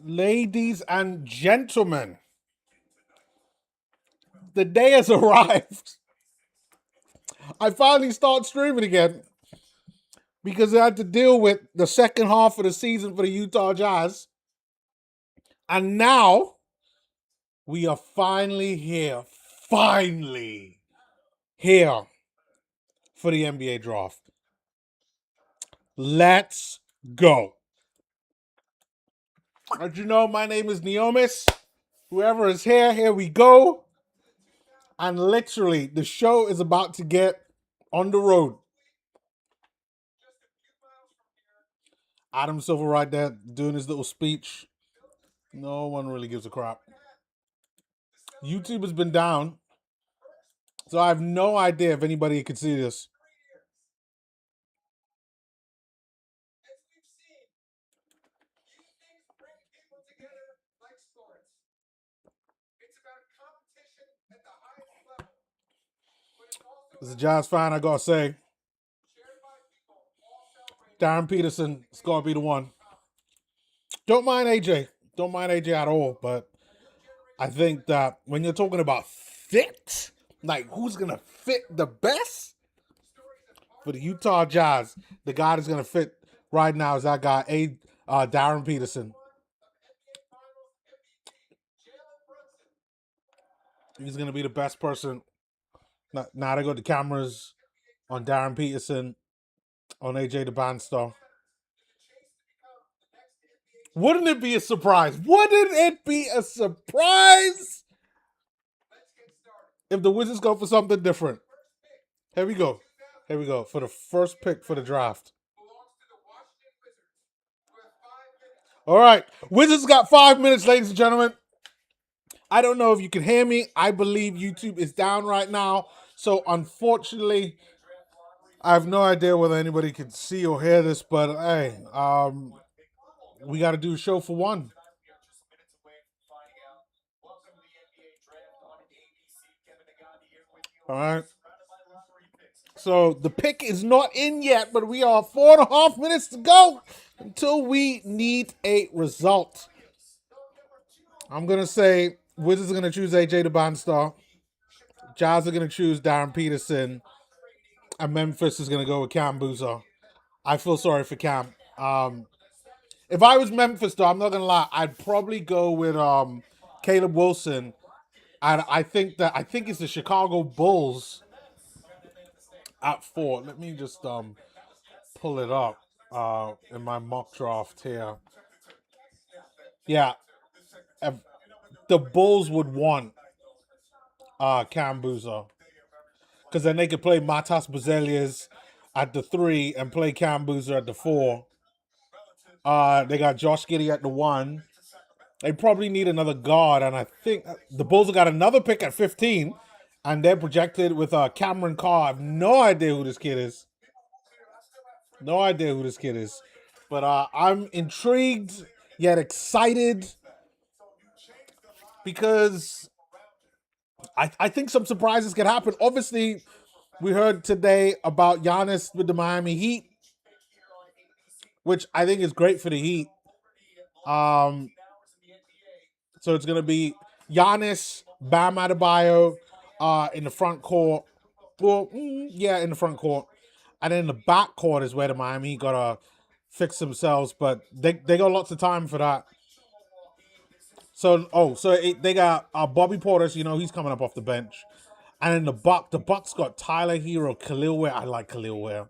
Ladies and gentlemen, the day has arrived. I finally start streaming again because I had to deal with the second half of the season for the Utah Jazz. And now we are finally here. Finally here for the NBA draft. Let's go. As you know, my name is Neomis. Whoever is here, here we go. And literally, the show is about to get on the road. Adam Silver right there doing his little speech. No one really gives a crap. YouTube has been down, so I have no idea if anybody can see this. As a Jazz fan, I gotta say, Darryn Peterson has gotta be the one. Don't mind AJ. Don't mind AJ at all, but I think that when you're talking about fit, like who's gonna fit the best for the Utah Jazz, the guy that's gonna fit right now is that guy, Darryn Peterson. He's gonna be the best person. Now they got the cameras on Darryn Peterson, on AJ the Bandstar. Wouldn't it be a surprise? Wouldn't it be a surprise if the Wizards go for something different? Here we go. Here we go for the first pick for the draft. All right. Wizards got 5 minutes, ladies and gentlemen. I don't know if you can hear me. I believe YouTube is down right now. So unfortunately, I have no idea whether anybody can see or hear this, but hey, we got to do a show for one. All right. So the pick is not in yet, but we are 4.5 minutes to go until we need a result. I'm going to say Wizards are going to choose AJ the Bandstar. Jazz are going to choose Darryn Peterson. And Memphis is going to go with Cam Boozer. I feel sorry for Cam. If I was Memphis, though, I'm not going to lie, I'd probably go with Caleb Wilson. And I think it's the Chicago Bulls at 4. Let me just pull it up in my mock draft here. Yeah, the Bulls would want Cam Boozer because then they could play Matas Bezelius at the 3 and play Cam Boozer at the 4. They got Josh Giddey at the 1. They probably need another guard, and I think the Bulls have got another pick at 15, and they're projected with Cameron Carr. I have no idea who this kid is. No idea who this kid is. But I'm intrigued yet excited because I think some surprises can happen. Obviously, we heard today about Giannis with the Miami Heat, which I think is great for the Heat. So it's going to be Giannis, Bam Adebayo in the front court. Well, in the front court. And then the back court is where the Miami Heat got to fix themselves, but they got lots of time for that. So they got Bobby Portis, he's coming up off the bench. And then the Bucks got Tyler Hero, Khalil Ware. I like Khalil Ware.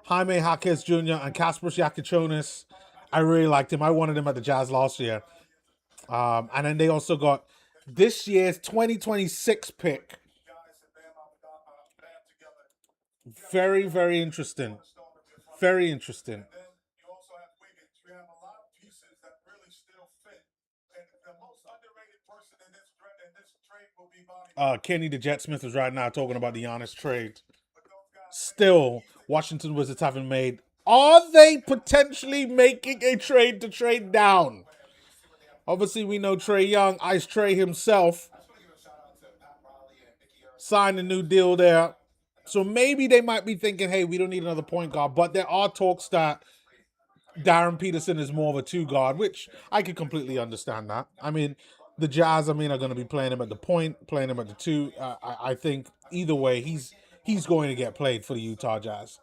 Jaime Jaquez Jr. and Kasper Yakichonis. I really liked him. I wanted him at the Jazz last year. And then they also got this year's 2026 pick. Very, very interesting. Very interesting. Kenny the Jet Smith is right now talking about the Giannis trade. Still, Washington Wizards haven't made. Are they potentially making a trade to trade down? Obviously, we know Trae Young, Ice Trae himself, signed a new deal there. So maybe they might be thinking, hey, we don't need another point guard. But there are talks that Darryn Peterson is more of a two guard, which I could completely understand that. I mean, the Jazz, are going to be playing him at the point, playing him at the two. I think either way, he's going to get played for the Utah Jazz.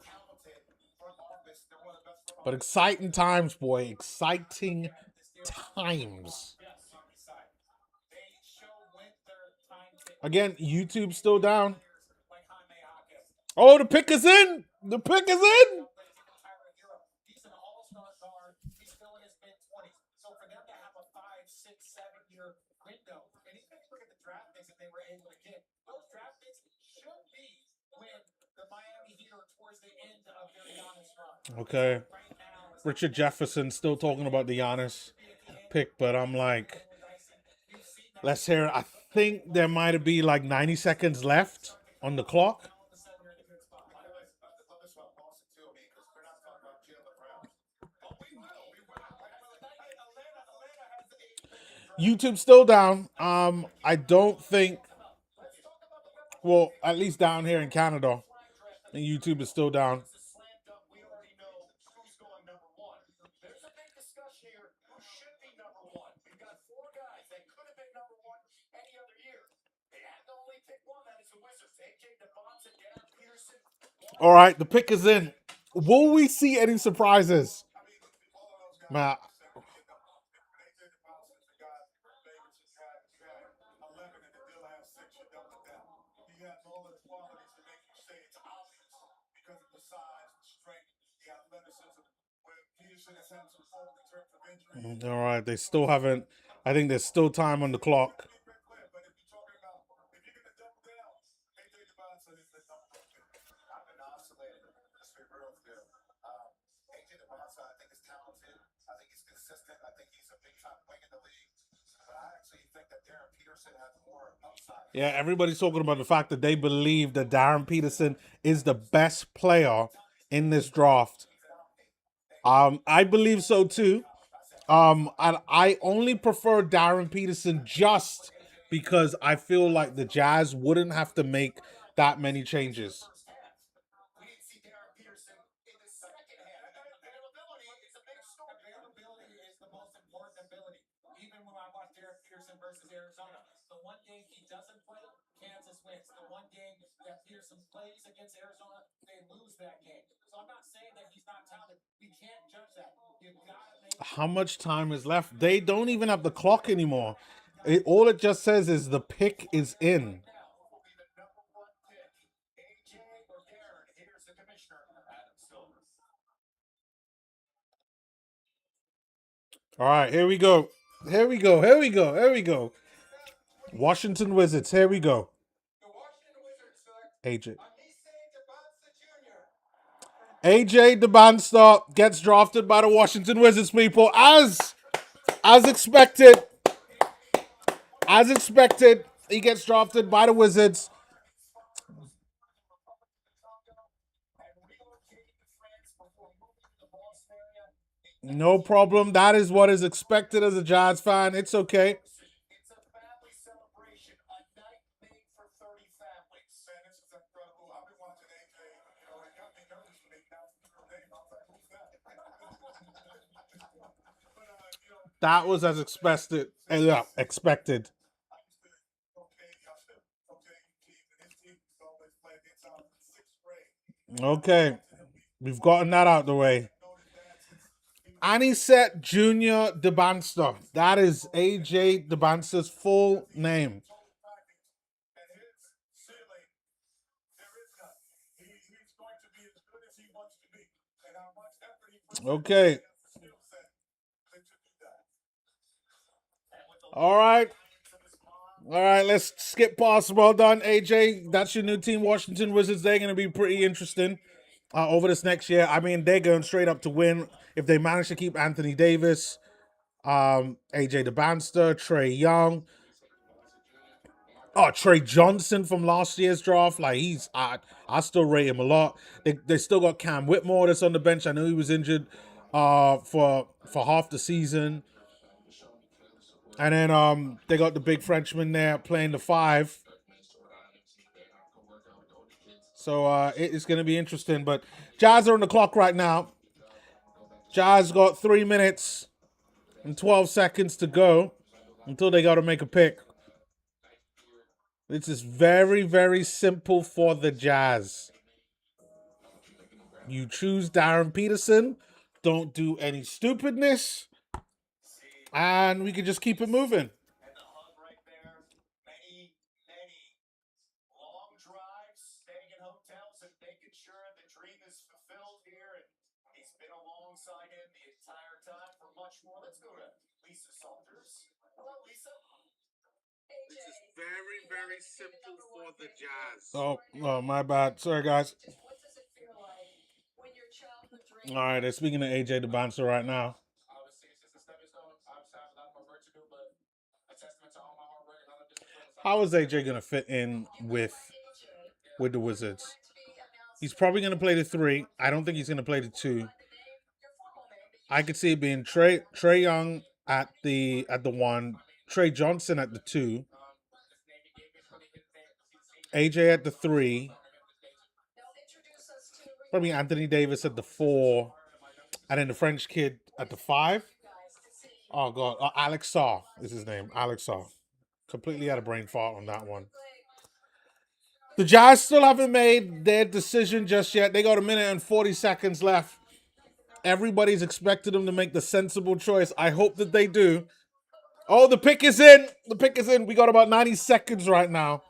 But exciting times, boy, exciting times. Again, YouTube's still down. Oh, the pick is in. The pick is in. Okay. Richard Jefferson still talking about the Giannis pick, but I'm like, let's hear it. I think there might be like 90 seconds left on the clock. YouTube's still down. I don't think, well, at least down here in Canada, YouTube is still down. All right, the pick is in. Will we see any surprises? Man, all right, they still haven't. I think there's still time on the clock. Yeah, everybody's talking about the fact that they believe that Darryn Peterson is the best player in this draft. I believe so too. And I only prefer Darryn Peterson just because I feel like the Jazz wouldn't have to make that many changes. How much time is left? They don't even have the clock anymore. All it just says is the pick is in. All right, here we go. Here we go. Here we go. Here we go. Washington Wizards. Here we go. AJ. AJ DeBanster gets drafted by the Washington Wizards, people, as expected. As expected, he gets drafted by the Wizards. No problem. That is what is expected as a Jazz fan. It's okay. That was as expected. Expected. Okay, we've gotten that out the way. Anisette Junior DeBanster. That is AJ DeBanster's full name. Okay. All right. All right, let's skip past. Well done, AJ. That's your new team, Washington Wizards. They're going to be pretty interesting over this next year. I mean, they're going straight up to win if they manage to keep Anthony Davis, AJ DeBanster, Trae Young. Oh, Trey Johnson from last year's draft. Like, I still rate him a lot. They still got Cam Whitmore that's on the bench. I know he was injured for half the season. And then they got the big Frenchman there playing the 5. So it's going to be interesting. But Jazz are on the clock right now. Jazz got 3 minutes and 12 seconds to go until they got to make a pick. This is very, very simple for the Jazz. You choose Darryn Peterson. Don't do any stupidness. And we can just keep it moving. Very, very simple for the Jazz. Oh, my bad. Sorry, guys. All right, they're speaking to AJ the bouncer right now. How is AJ gonna fit in with the Wizards? He's probably gonna play the 3. I don't think he's gonna play the 2. I could see it being Trae Young at the 1, Trey Johnson at the 2, AJ at the 3, probably Anthony Davis at the 4, and then the French kid at the 5. Oh god, Alex Saw is his name. Alex Saw. Completely had a brain fart on that one. The Jazz still haven't made their decision just yet. They got 1 minute and 40 seconds left. Everybody's expected them to make the sensible choice. I hope that they do. Oh, the pick is in. The pick is in. We got about 90 seconds right now.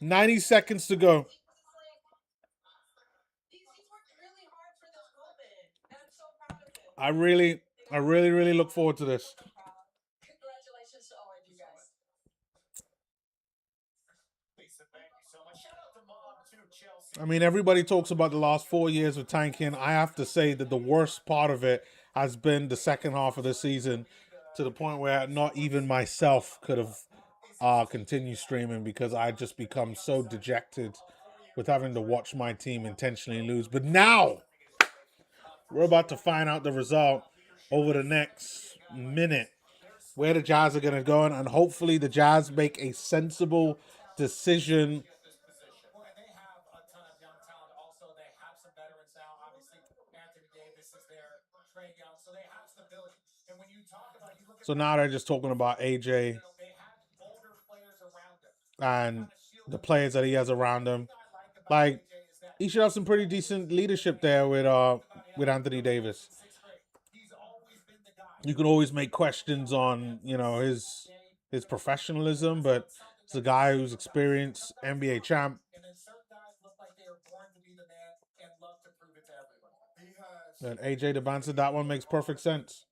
90 seconds to go. I really look forward to this. I mean, everybody talks about the last 4 years of tanking. I have to say that the worst part of it has been the second half of the season, to the point where not even myself could have continued streaming because I just become so dejected with having to watch my team intentionally lose. But now we're about to find out the result over the next minute, where the Jazz are going to go, and hopefully the Jazz make a sensible decision. So now they're just talking about AJ and the players that he has around him. Like, he should have some pretty decent leadership there with Anthony Davis. You can always make questions on, his professionalism, but it's a guy who's experienced NBA champ. And AJ the bouncer, that one makes perfect sense.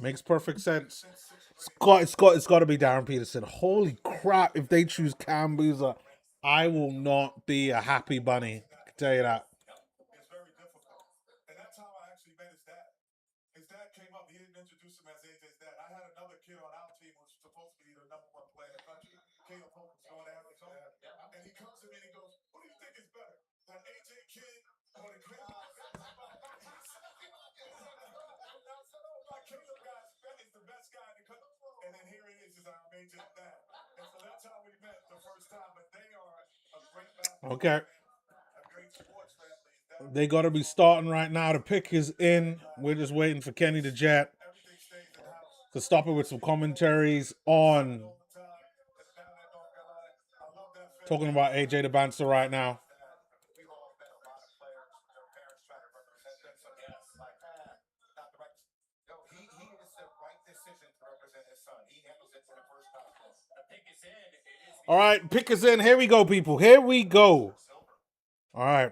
Makes perfect sense. It's got to be Darryn Peterson. Holy crap! If they choose Cam Boozer, I will not be a happy bunny. I can tell you that. Okay. They got to be starting right now. The pick is in. We're just waiting for Kenny the Jet to stop it with some commentaries on talking about AJ the bouncer right now. All right, pick is in. Here we go, people. Here we go. All right.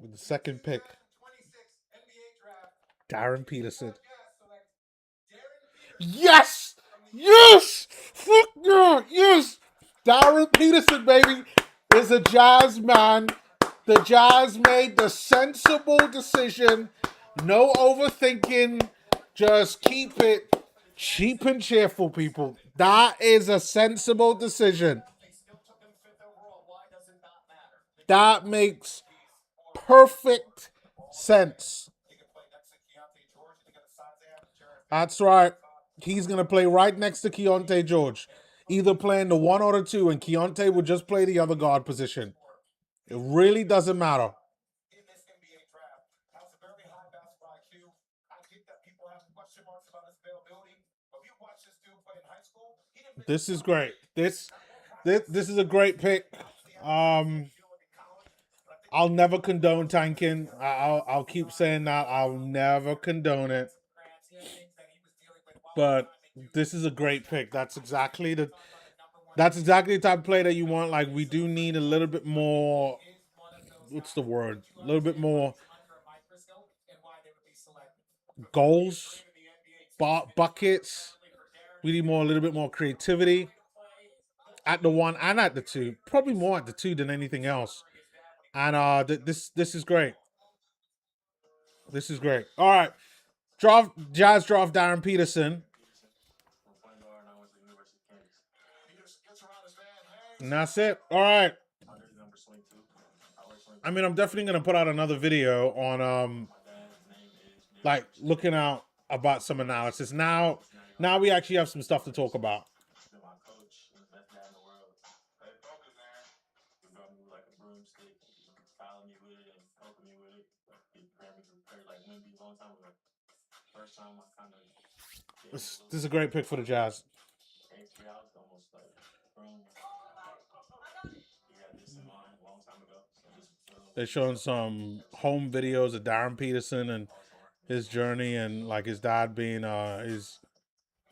With the second pick, Darryn Peterson. Yes! Yes! Fuck yeah! Yes! Darryn Peterson, baby, is a Jazz man. The Jazz made the sensible decision. No overthinking. Just keep it cheap and cheerful, people. That is a sensible decision. That makes perfect sense. That's right. He's going to play right next to Keontae George. Either playing the 1 or the 2, and Keontae will just play the other guard position. It really doesn't matter. This is great. This is a great pick. Um, I'll never condone tanking. I'll keep saying that. I'll never condone it. But this is a great pick. That's exactly the type of play that you want. Like, we do need a little bit more. What's the word? A little bit more goals, buckets. We need a little bit more creativity at the one and at the two. Probably more at the two than anything else. And this is great. This is great. All right, Jazz draft Darryn Peterson. And that's it. All right. I mean, I'm definitely gonna put out another video on like looking out about some analysis. Now we actually have some stuff to talk about. This is a great pick for the Jazz. They're showing some home videos of Darryn Peterson and his journey, and like his dad being his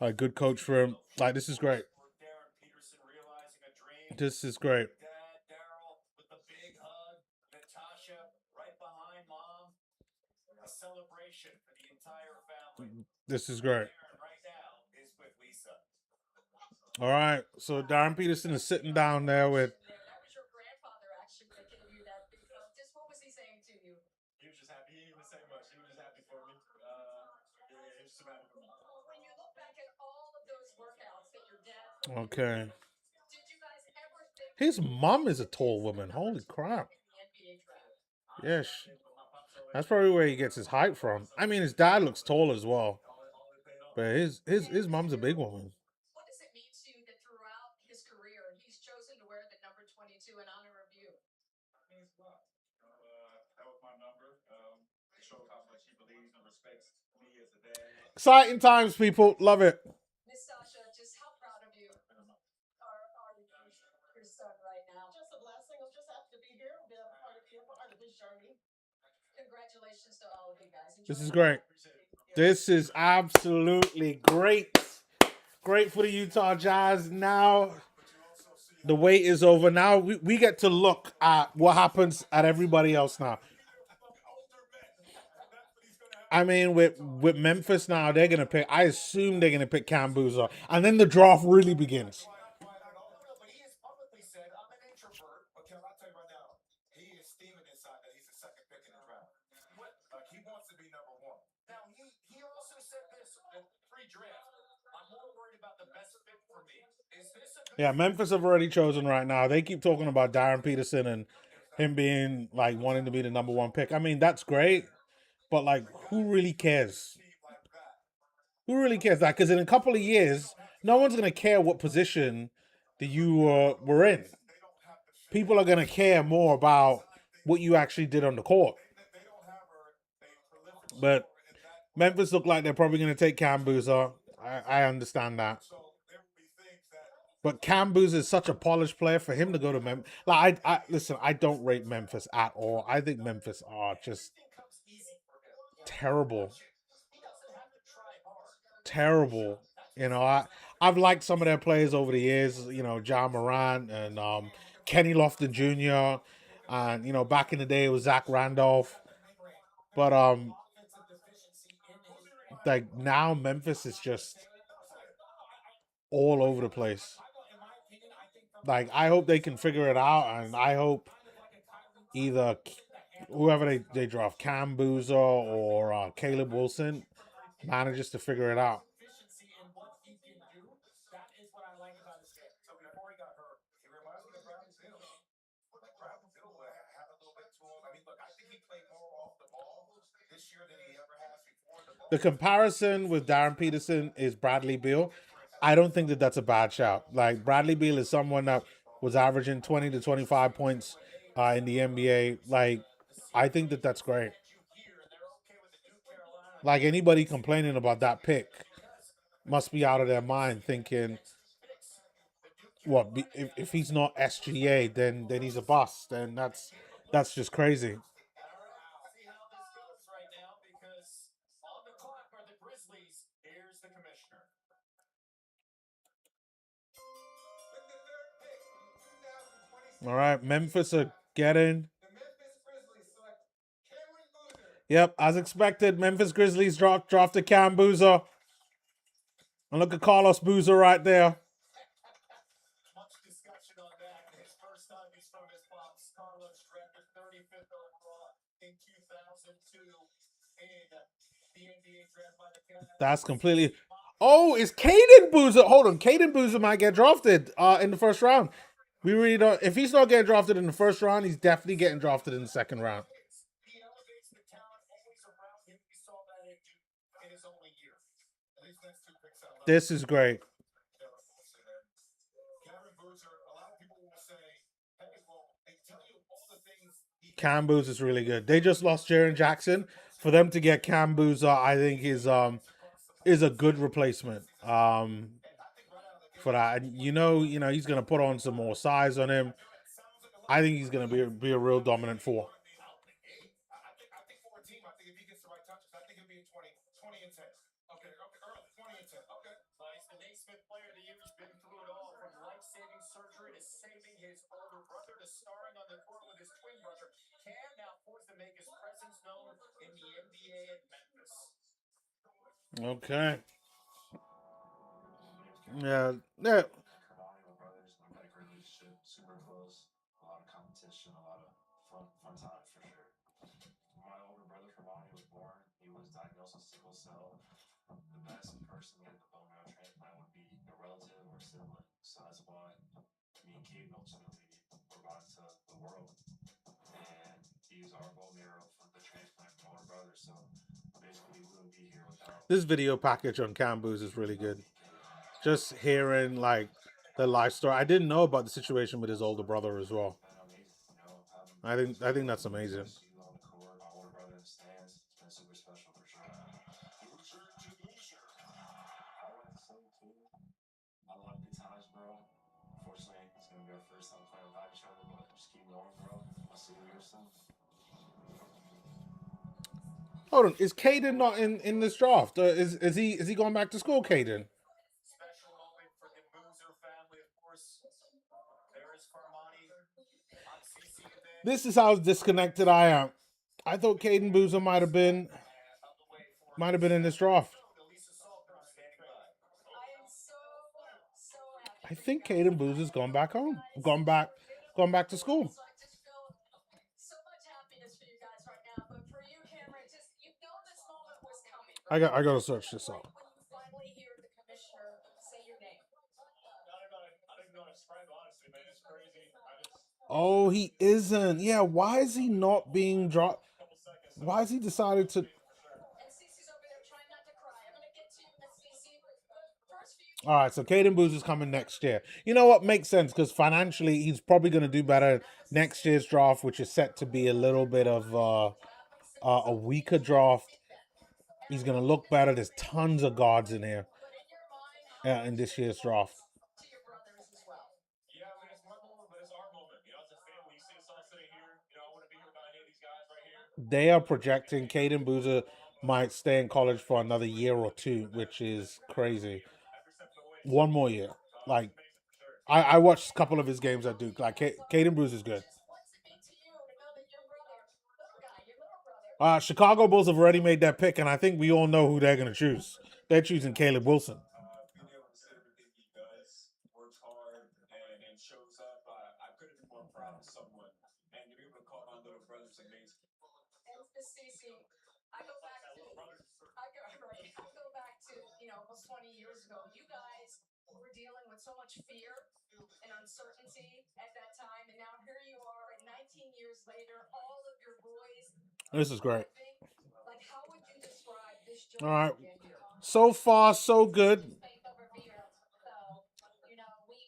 a good coach for him. Like, this is great. This is great. This is great. All right, so Darryn Peterson is sitting down there with. Okay. His mom is a tall woman. Holy crap. Yes. That's probably where he gets his height from. I mean, his dad looks tall as well. But his mom's a big woman. Exciting times, people. Love it. This is great. This is absolutely great. Great for the Utah Jazz. Now the wait is over. Now we get to look at what happens at everybody else now. I mean, with Memphis now, they're gonna pick. I assume they're gonna pick Cam Boozer, and then the draft really begins. Yeah, Memphis have already chosen right now. They keep talking about Darryn Peterson and him being like wanting to be the number one pick. I mean, that's great, but like, who really cares? Who really cares that? Because in a couple of years, no one's gonna care what position that you were in. People are gonna care more about what you actually did on the court. But Memphis look like they're probably gonna take Cam Boozer. I understand that. But Cam Boozer is such a polished player for him to go to Memphis. Like, I listen, I don't rate Memphis at all. I think Memphis are just terrible. Terrible. You know, I've liked some of their players over the years. You know, John Morant and Kenny Lofton Jr. And you know, back in the day it was Zach Randolph. But like now Memphis is just all over the place. Like, I hope they can figure it out, and I hope either whoever they draft, Cam Boozer or Caleb Wilson, manages to figure it out. The comparison with Darryn Peterson is Bradley Beal. I don't think that that's a bad shout. Like, Bradley Beal is someone that was averaging 20 to 25 points in the NBA. Like, I think that that's great. Like, anybody complaining about that pick must be out of their mind, thinking, what, if he's not SGA, then he's a bust, and that's just crazy. All right, Memphis are getting. Yep, as expected, Memphis Grizzlies drafted Cam Boozer. And look at Carlos Boozer right there. That's completely. Oh, is Caden Boozer? Hold on, Caden Boozer might get drafted in the first round. We really don't. If he's not getting drafted in the first round, he's definitely getting drafted in the second round. This is great. Cam Boozer is really good. They just lost Jaren Jackson. For them to get Cam Boozer, I think is a good replacement. For that, and he's gonna put on some more size on him. I think he's gonna be a real dominant four. Okay. Yeah. Yeah. This video package on Camboo's is really good. Just hearing like the life story. I didn't know about the situation with his older brother as well. I think that's amazing. Hold on, is Caden not in this draft? Is he going back to school, Caden? This is how disconnected I am. I thought Caden Boozer might have been in this draft. I think Caden Boozer's gone back home, gone back to school. I gotta search this up. Oh, he isn't. Yeah, why is he not being dropped? Why has he decided to? All right, so Caden Booz is coming next year. You know what makes sense because financially he's probably going to do better next year's draft, which is set to be a little bit of a weaker draft. He's going to look better. There's tons of guards in here in this year's draft. They are projecting Caden Boozer might stay in college for another year or two, which is crazy. One more year. Like, I watched a couple of his games at Duke. Like, Caden Boozer is good. Chicago Bulls have already made that pick, and I think we all know who they're going to choose. They're choosing Caleb Wilson. This is great. All right. So far, so good.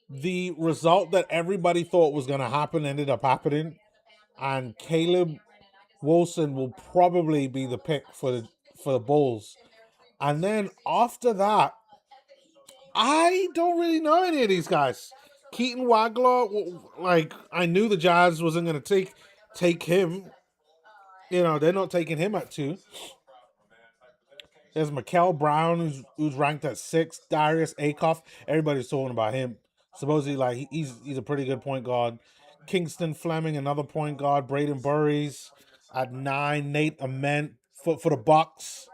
The result that everybody thought was going to happen ended up happening. and Caleb Wilson will probably be the pick for the Bulls. And then after that, I don't really know any of these guys. Keaton Wagler, like I knew the Jazz wasn't going to take him. You know, they're not taking him at 2. There's Mikel Brown, who's ranked at 6. Darius Akoff, everybody's talking about him. Supposedly, like he's a pretty good point guard. Kingston Fleming, another point guard. Braden Burries at 9. Nate Ament for the Bucks.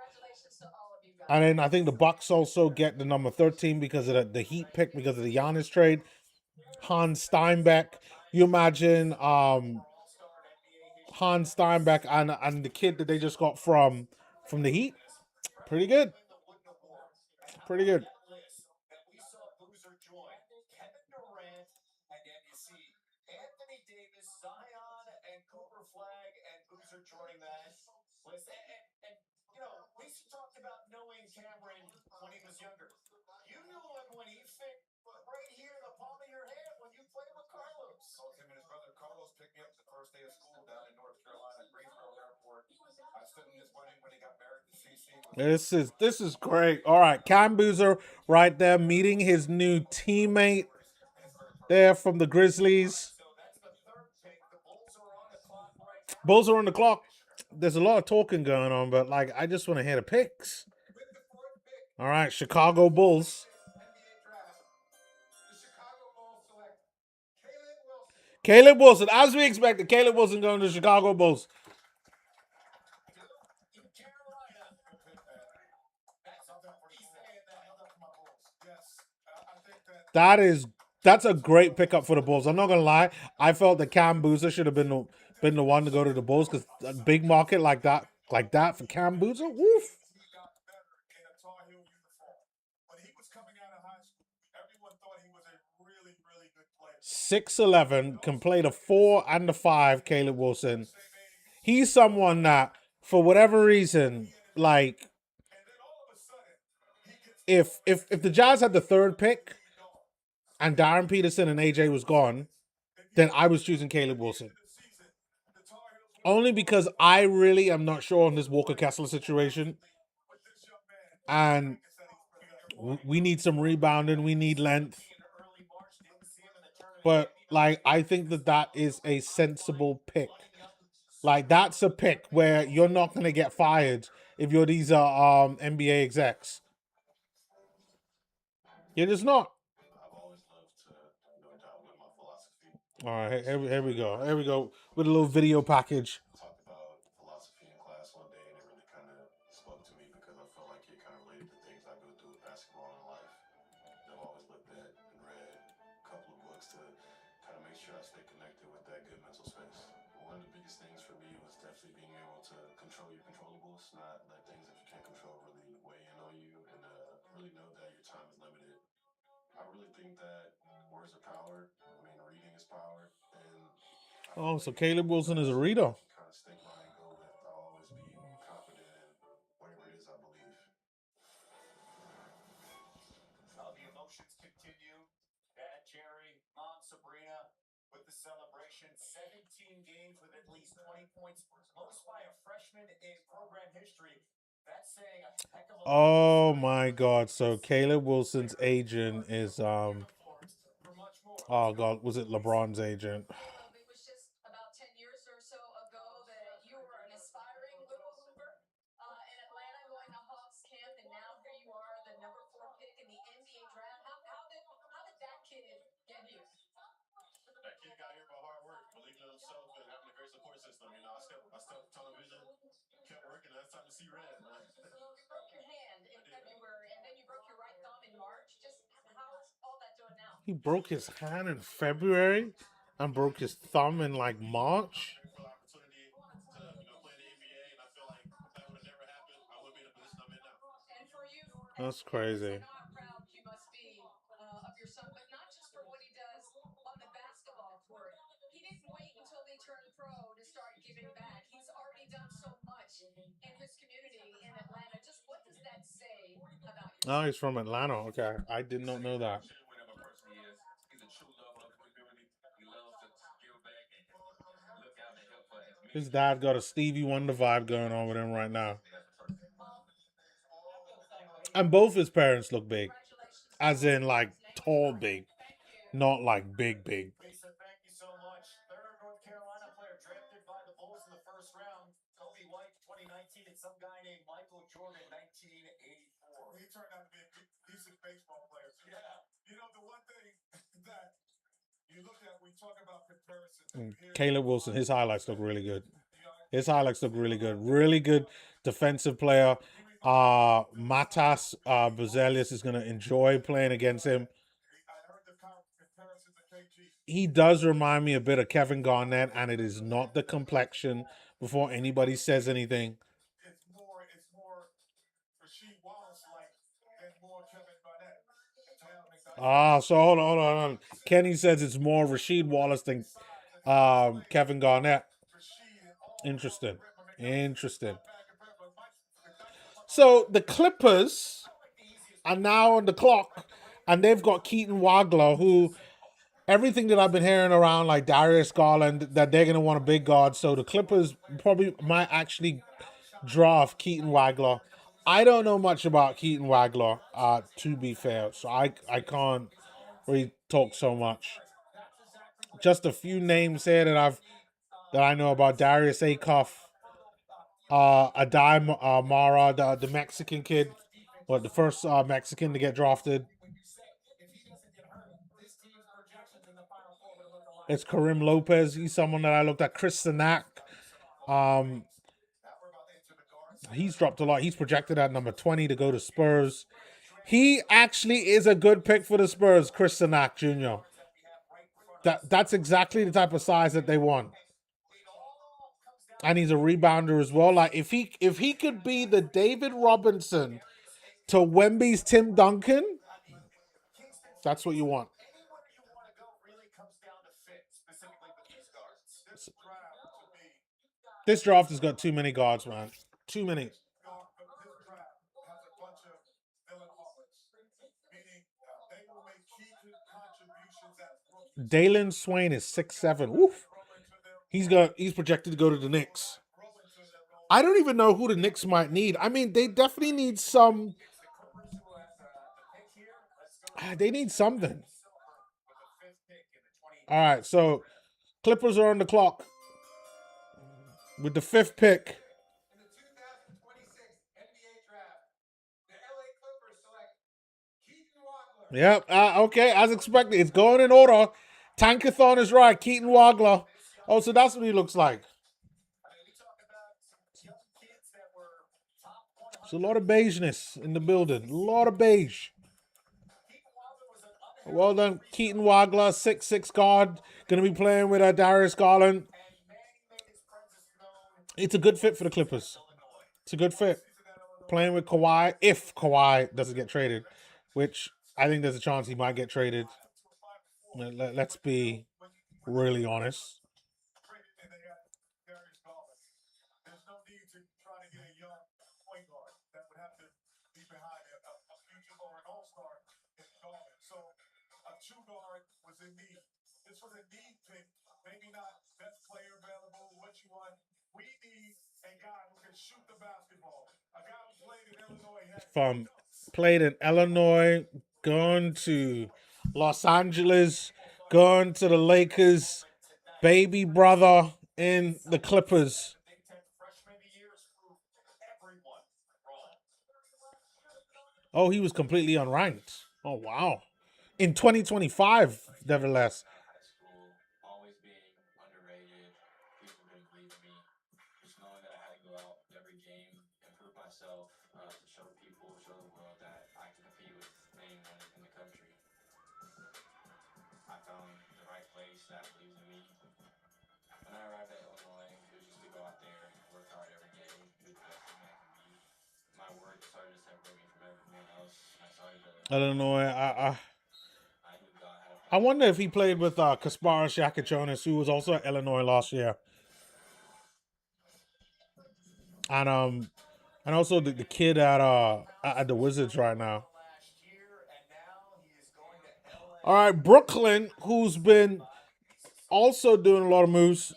And then I think the Bucks also get the number 13 because of the Heat pick because of the Giannis trade. Hans Steinbeck. You imagine Hans Steinbeck and the kid that they just got from the Heat. Pretty good. Pretty good. This is great. All right, Cam Boozer right there meeting his new teammate there from the Grizzlies. Bulls are on the clock. There's a lot of talking going on, but like I just want to hear the picks. All right, Chicago Bulls. Caleb Wilson, as we expected, Caleb Wilson going to the Chicago Bulls. That's a great pickup for the Bulls. I'm not gonna lie. I felt that Cam Boozer should have been the one to go to the Bulls because a big market like that for Cam Boozer, woof. 6'11", can play the 4 and the 5. Caleb Wilson. He's someone that, for whatever reason, like if the Jazz had the 3rd pick and Darryn Peterson and AJ was gone, then I was choosing Caleb Wilson. Only because I really am not sure on this Walker Kessler situation. And we need some rebounding. We need length. But, like, I think that is a sensible pick. Like, that's a pick where you're not going to get fired if you're these NBA execs. You're just not. All right, here we go. Here we go with a little video package. Oh, so Caleb Wilson is a reader. Oh my God! So Caleb Wilson's agent is oh God, was it LeBron's agent? He broke his hand in February and broke his thumb in like March. That's crazy. Oh, he's from Atlanta. Okay, I did not know that. His dad got a Stevie Wonder vibe going on with him right now. And both his parents look big. As in, like, tall big. Not like big, big. And Caleb Wilson, his highlights look really good. His highlights look really good. Really good defensive player. Matas Bazelius is going to enjoy playing against him. He does remind me a bit of Kevin Garnett, and it is not the complexion. Before anybody says anything, so hold on. Kenny says it's more Rasheed Wallace than Kevin Garnett. Interesting. So the Clippers are now on the clock, and they've got Keaton Wagler, who everything that I've been hearing around, like Darius Garland, that they're going to want a big guard. So the Clippers probably might actually draft Keaton Wagler. I don't know much about Keaton Wagler, to be fair, so I can't really talk so much. Just a few names here that I know about: Darius Acuff, Adai Mara, the Mexican kid, the first Mexican to get drafted. It's Karim Lopez. He's someone that I looked at. Chris Sanak. He's dropped a lot. He's projected at number 20 to go to Spurs. He actually is a good pick for the Spurs, Chris Sanak Jr. That's exactly the type of size that they want. And he's a rebounder as well. Like if he could be the David Robinson to Wemby's Tim Duncan, that's what you want. This draft has got too many guards, man. Too many. Dalen Swain is 6'7". Oof. He's projected to go to the Knicks. I don't even know who the Knicks might need. I mean, they definitely need some. They need something. All right, so Clippers are on the clock with the 5th pick. Yep. Okay, as expected. It's going in order. Tankathon is right. Keaton Wagler. Oh, so that's what he looks like. There's a lot of beigeness in the building. A lot of beige. Well done, Keaton Wagler, 6'6" guard. Going to be playing with Darius Garland. It's a good fit for the Clippers. It's a good fit. Playing with Kawhi, if Kawhi doesn't get traded, which I think there's a chance he might get traded. Let's be really honest. From played in Illinois, gone to Los Angeles, gone to the Lakers, baby brother in the Clippers. Oh, he was completely unranked. Oh, wow. In 2025, nevertheless. Illinois, I wonder if he played with Kasparas Yakachonis, who was also at Illinois last year. And also the kid at the Wizards right now. All right, Brooklyn, who's been also doing a lot of moves.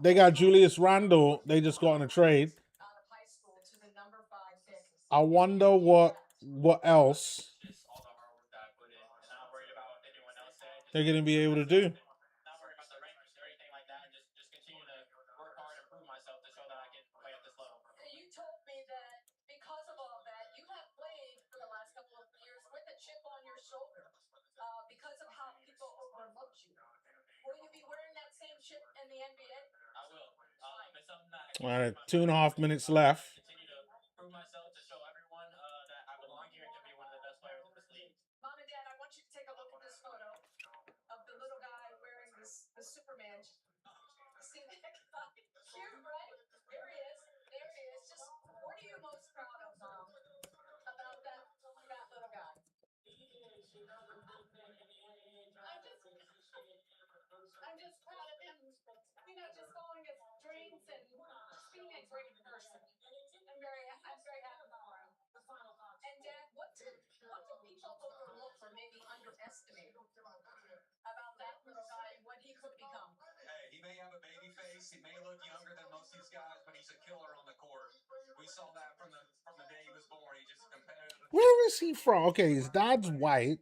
They got Julius Randle. They just got on a trade. I wonder what else they're gonna be able to do. All right, 2.5 minutes left. Where is he from? Okay, his dad's white.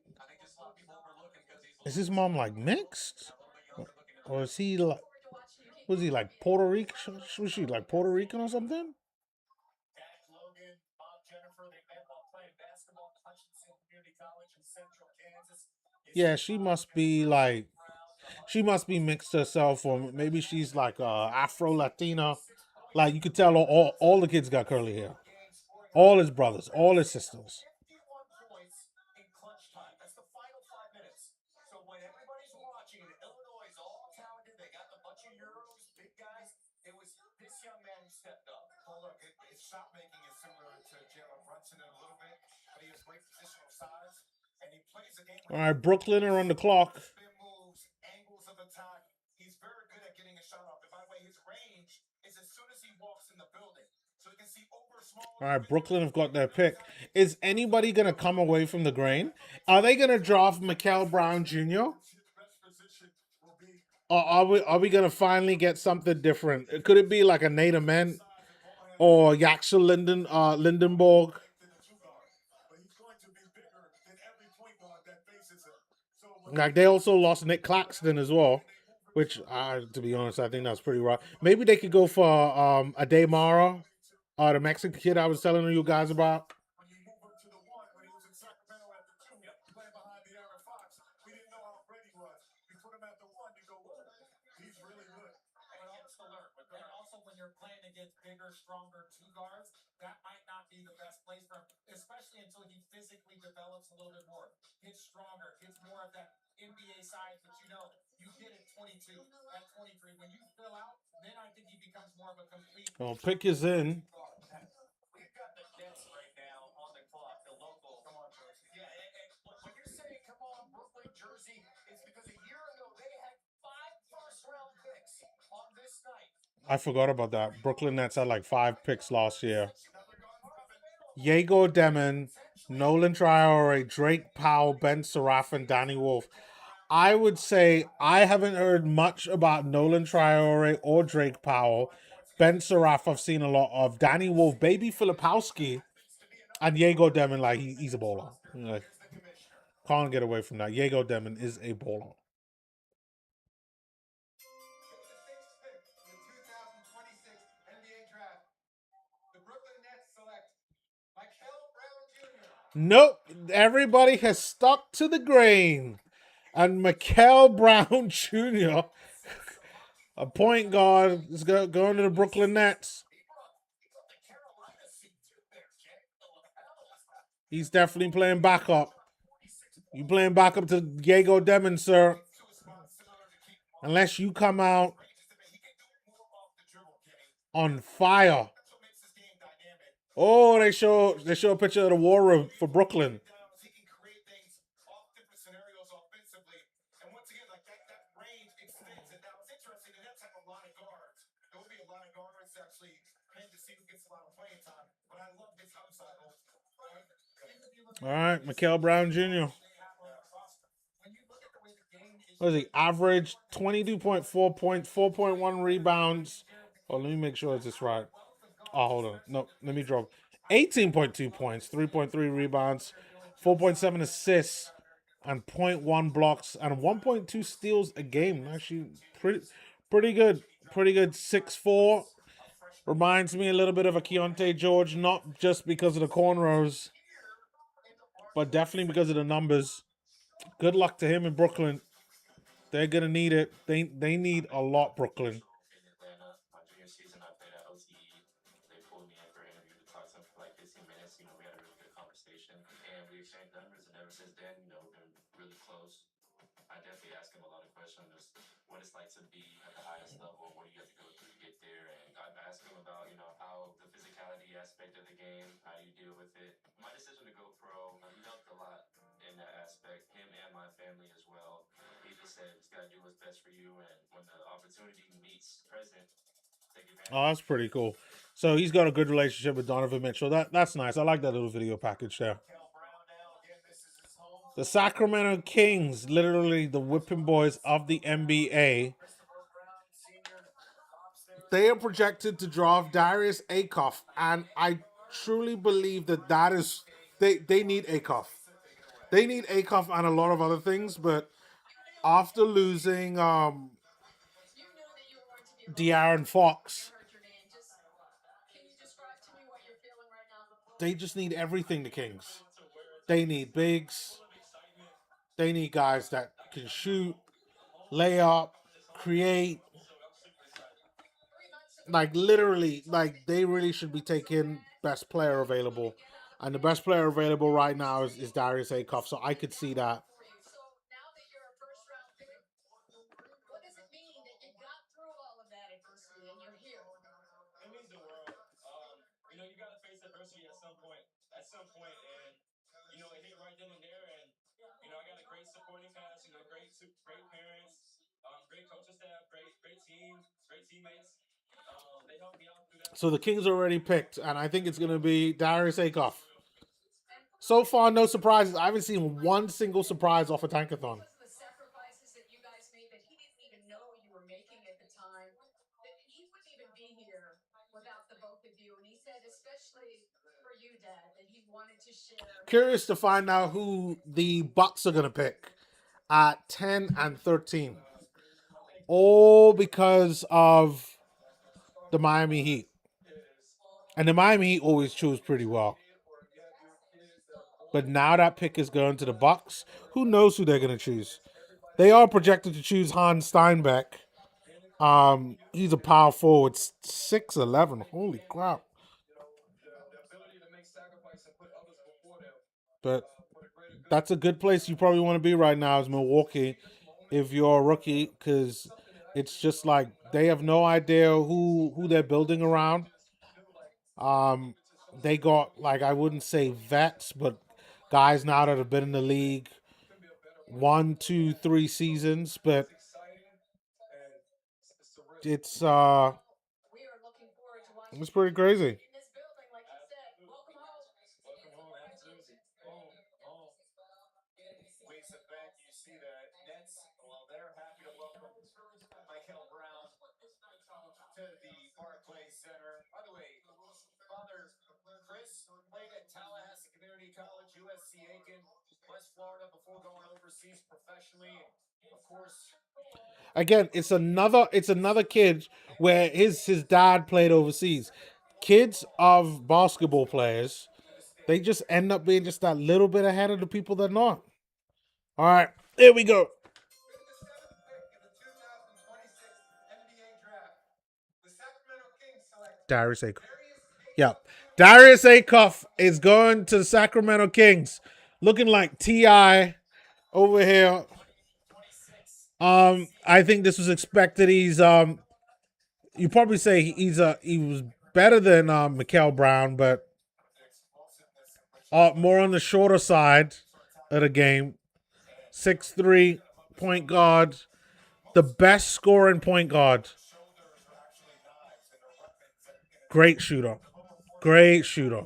Is his mom like mixed? Or is he like, was he like Puerto Rican? Was she like Puerto Rican or something? Yeah, she must be mixed herself, or maybe she's like Afro Latina. Like you could tell all the kids got curly hair. All his brothers, all his sisters. All right, Brooklyn are on the clock. All right, Brooklyn have got their pick. Is anybody going to come away from the grain? Are they going to draft Mikael Brown Jr.? Or are we going to finally get something different? Could it be like a Nate Ament or Yaxel Lindenborg? Like they also lost Nick Claxton as well, which to be honest, I think that's pretty rough. Maybe they could go for a Daymara, the Mexican kid I was telling you guys about. Oh, pick is in. I forgot about that. Brooklyn Nets had like 5 picks last year. Diego Demon, Nolan Traore, Drake Powell, Ben Seraph, and Danny Wolf. I would say I haven't heard much about Nolan Traore or Drake Powell. Ben Seraph, I've seen a lot of. Danny Wolf, Baby Filipowski, and Diego Demon, like he's a bowler. Like, can't get away from that. Diego Demon is a bowler. Nope, everybody has stuck to the grain. And Mikael Brown Jr., a point guard, is going to the Brooklyn Nets. He's definitely playing backup. You playing backup to Diego Demon, sir. Unless you come out on fire. Oh, they show a picture of the war room for Brooklyn. All right, Mikael Brown Jr. What is he? Average 22.4 points, 4.1 rebounds. Oh, let me make sure it's this right. Oh, hold on. No, let me drop. 18.2 points, 3.3 rebounds, 4.7 assists, and zero point 0.1 blocks, and 1.2 steals a game. Actually, pretty good. Pretty good. 6'4". Reminds me a little bit of a Keontae George, not just because of the cornrows, but definitely because of the numbers. Good luck to him in Brooklyn. They're gonna need it. They need a lot, Brooklyn. Oh, that's pretty cool. So he's got a good relationship with Donovan Mitchell. That's nice. I like that little video package there. The Sacramento Kings, literally the whipping boys of the NBA. They are projected to draft Darius Akoff, and I truly believe that is they need Akoff. They need Akoff and a lot of other things, but after losing De'Aaron Fox, they just need everything. The Kings. They need bigs. They need guys that can shoot, lay up, create. Like literally, like they really should be taking best player available, and the best player available right now is Darius Akoff. So I could see that. So the Kings are already picked, and I think it's going to be Darius Akoff. So far, no surprises. I haven't seen one single surprise off a tankathon. Curious to find out who the Bucks are going to pick at 10 and 13. All because of the Miami Heat. And the Miami Heat always choose pretty well. But now that pick is going to the Bucks. Who knows who they're going to choose? They are projected to choose Hans Steinbeck. He's a power forward, 6'11". Holy crap! But that's a good place you probably want to be right now is Milwaukee if you're a rookie, because it's just like they have no idea who they're building around. Um, they got, like, I wouldn't say vets, but guys now that have been in the league 1, 2, 3 seasons, but it's it's pretty crazy. Again, it's another kid where his dad played overseas. Kids of basketball players, they just end up being just that little bit ahead of the people that are not. All right, here we go. Darius Akoff. Yeah, Darius Akoff is going to the Sacramento Kings, looking like Ti over here. I think this was expected. You probably say he was better than Mikael Brown, but more on the shorter side of the game. 6'3" point guard, the best scoring point guard. Great shooter. Great shooter.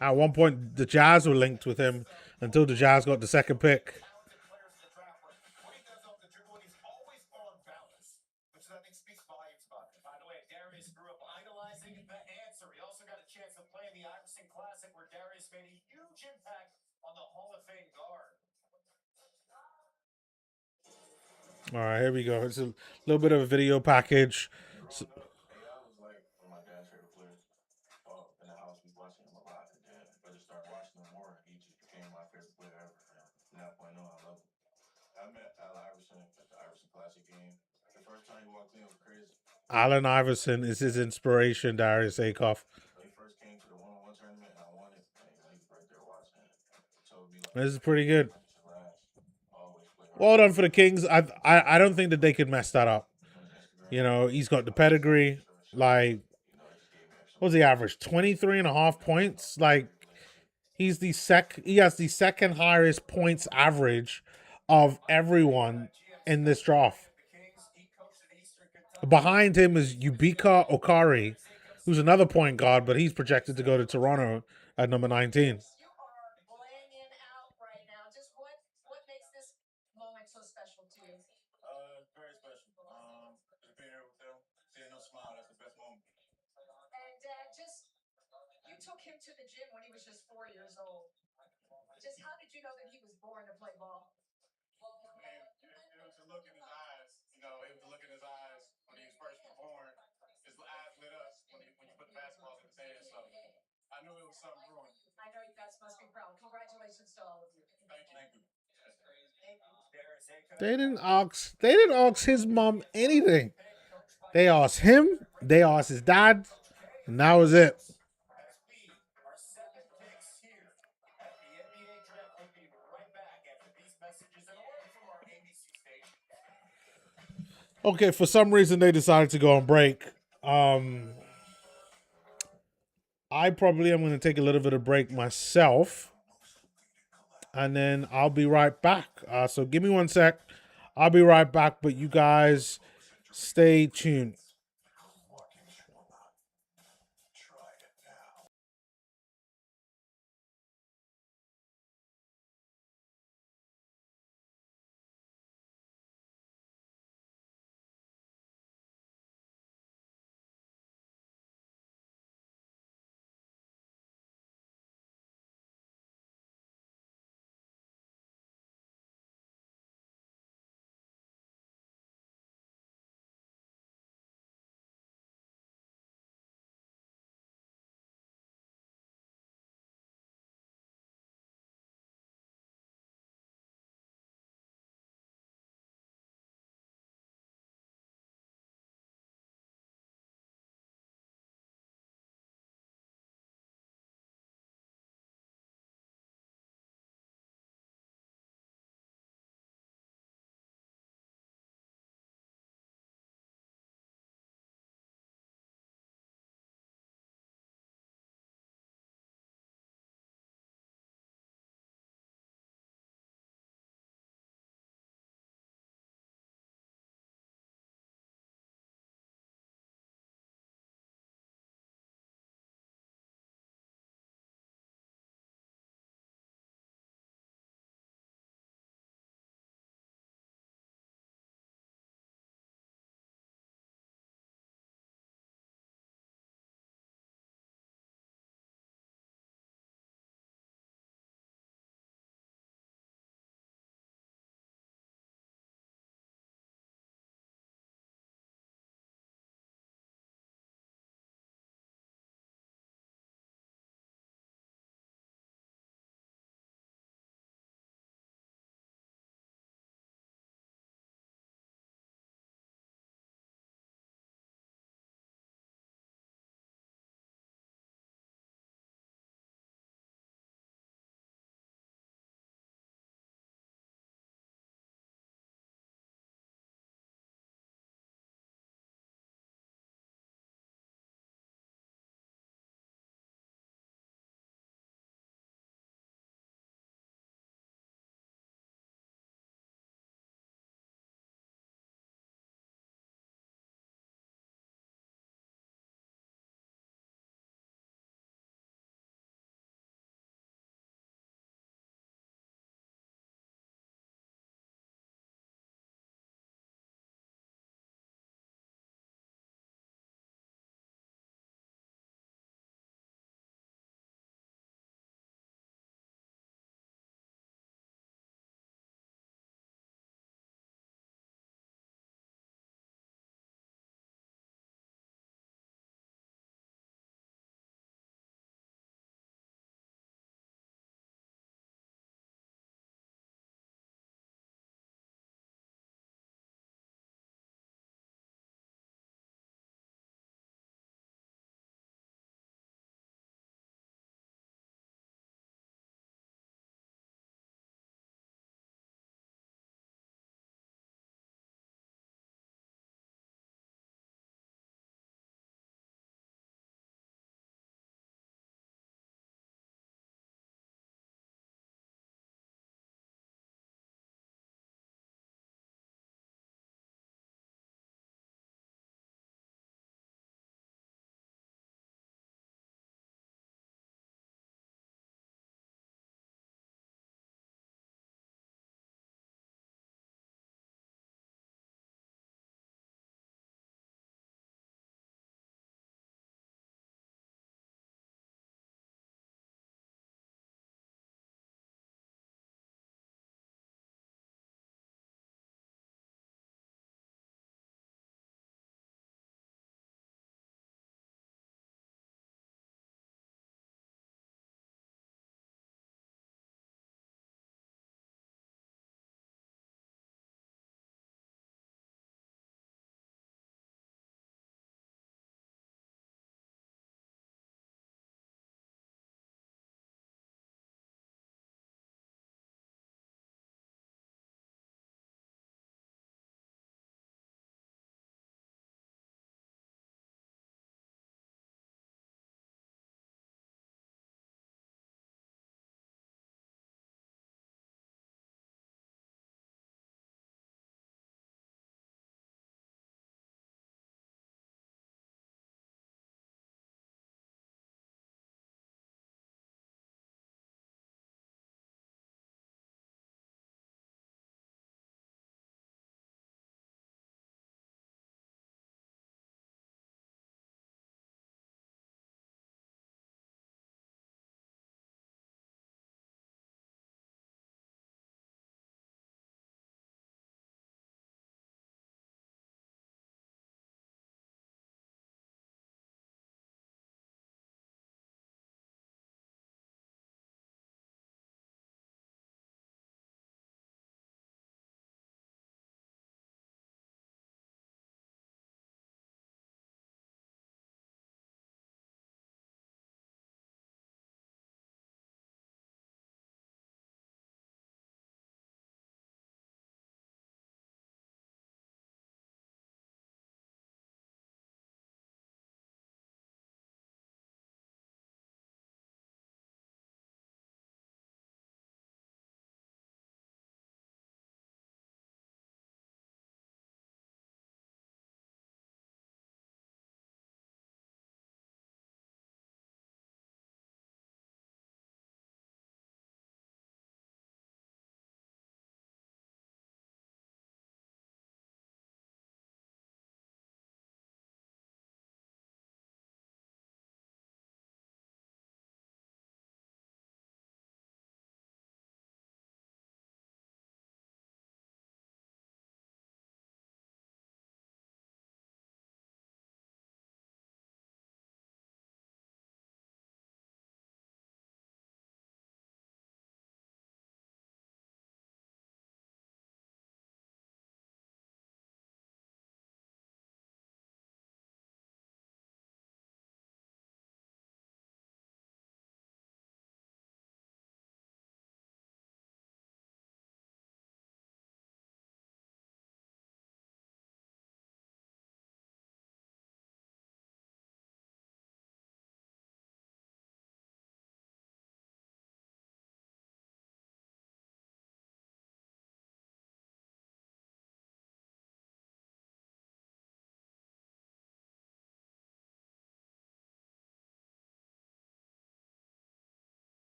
At one point, the Jazz were linked with him until the Jazz got the second pick. All right, here we go. It's a little bit of a video package. So, Allen Iverson is his inspiration, Darius Akoff. This is pretty good. Well done for the Kings. I don't think that they could mess that up. You know, he's got the pedigree. Like, what's the average? 23 and a half points? Like, he has the second highest points average of everyone in this draft. Behind him is Yubika Okari, who's another point guard, but he's projected to go to Toronto at number 19. They didn't ask his mom anything. They asked him, they asked his dad, and that was it. Okay, for some reason they decided to go on break. I probably am going to take a little bit of break myself, and then I'll be right back. So give me 1 sec. I'll be right back, but you guys stay tuned.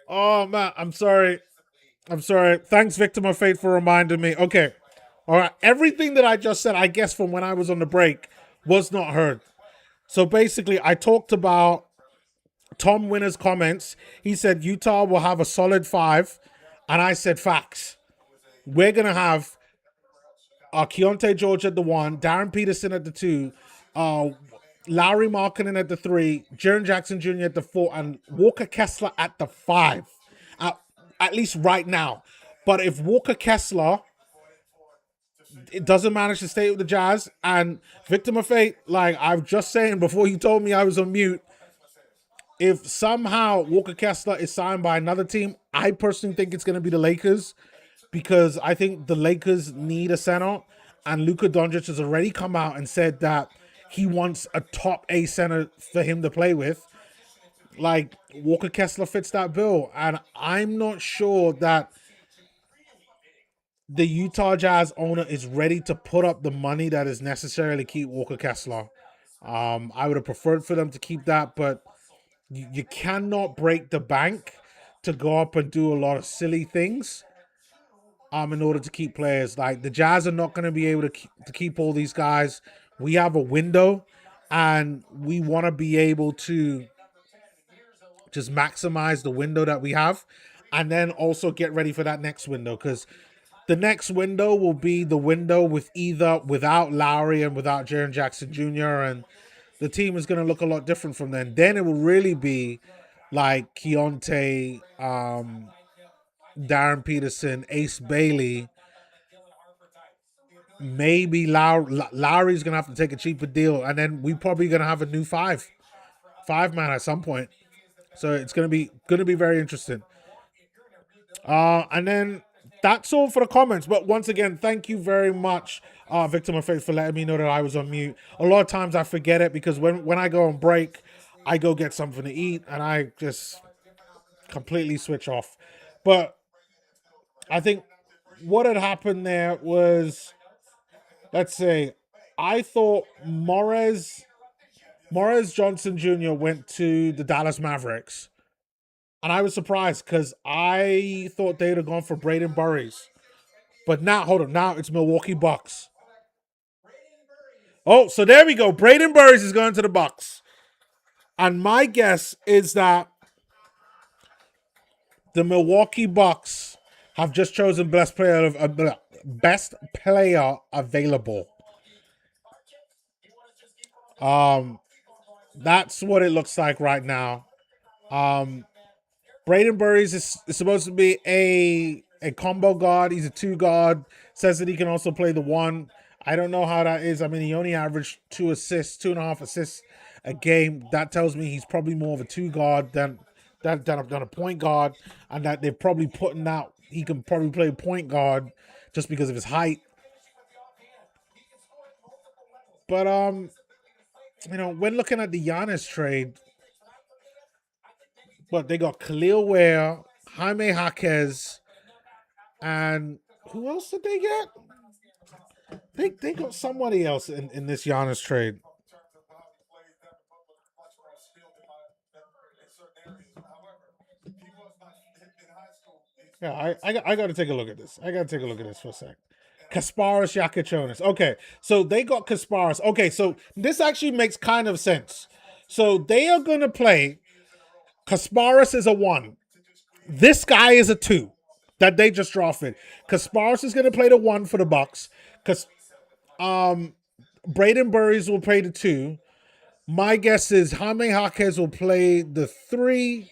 Oh man, I'm sorry. I'm sorry. Thanks, Victim of Fate, for reminding me. Okay. All right. Everything that I just said, I guess from when I was on the break, was not heard. So basically, I talked about Tom Winner's comments. He said Utah will have a solid five. And I said facts. We're going to have Keontae George at the one, Darryn Peterson at the two, uh, Lowry Markkinen at the three, Jaren Jackson Jr. at the four, and Walker Kessler at the five. At least right now. But if Walker Kessler it doesn't manage to stay with the Jazz, and Victim of Fate, like I was just saying before you told me I was on mute, if somehow Walker Kessler is signed by another team, I personally think it's going to be the Lakers because I think the Lakers need a center, and Luka Doncic has already come out and said that he wants a top A center for him to play with. Like Walker Kessler fits that bill, and I'm not sure that the Utah Jazz owner is ready to put up the money that is necessary to keep Walker Kessler. I would have preferred for them to keep that, but you cannot break the bank to go up and do a lot of silly things in order to keep players. Like the Jazz are not going to be able to keep all these guys. We have a window, and we want to be able to just maximize the window that we have, and then also get ready for that next window because the next window will be the window with either without Lowry and without Jaren Jackson Jr. and the team is going to look a lot different from then. Then it will really be like Keontae, Darryn Peterson, Ace Bailey. Maybe Lowry's going to have to take a cheaper deal, and then we probably going to have a new five man at some point. So it's going to be very interesting. And then that's all for the comments. But once again, thank you very much, Victim of Faith, for letting me know that I was on mute. A lot of times I forget it because when I go on break, I go get something to eat and I just completely switch off. But I think what had happened there was, let's say, I thought Morez Johnson Jr. went to the Dallas Mavericks. And I was surprised because I thought they'd have gone for Braden Burries. But now, hold on. Now it's Milwaukee Bucks. Oh, so there we go. Braden Burries is going to the Bucks. And my guess is that the Milwaukee Bucks have just chosen best player available. Um, that's what it looks like right now. Braden Burries is supposed to be a combo guard. He's a two guard. Says that he can also play the one. I don't know how that is. I mean, he only averaged 2.5 assists a game. That tells me he's probably more of a two guard than a point guard, and that they're probably putting out. He can probably play point guard just because of his height. But when looking at the Giannis trade, but they got Khalil Ware, Jaime Jaquez, and who else did they get? They got somebody else in this Giannis trade. Yeah, I got to take a look at this. I got to take a look at this for a sec. Kasparis Yakachonis. Okay, so they got Kasparis. Okay, so this actually makes kind of sense. So they are going to play. Kasparis is a one. This guy is a two that they just drafted. Kasparis is going to play the one for the Bucks. Because Braden Burries will play the two. My guess is Jaime Jaquez will play the three.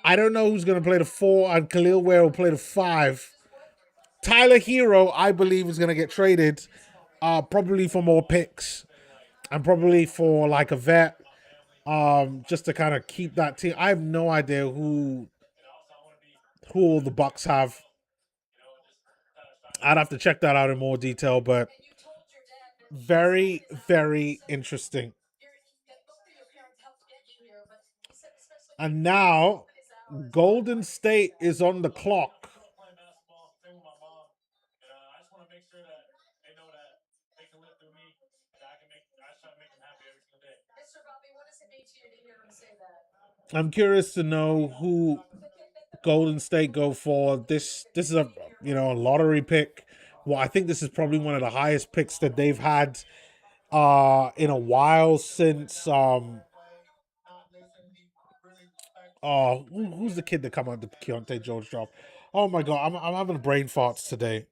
I don't know who's going to play the four, and Khalil Ware will play the five. Tyler Hero, I believe, is going to get traded, probably for more picks and probably for like a vet, just to kind of keep that team. I have no idea who all the Bucks have. I'd have to check that out in more detail, but very, very interesting. And now Golden State is on the clock. I'm curious to know who Golden State go for. This is a lottery pick. Well, I think this is probably one of the highest picks that they've had in a while since who's the kid that come out the Keontae Jones drop? Oh my god, I'm having brain farts today.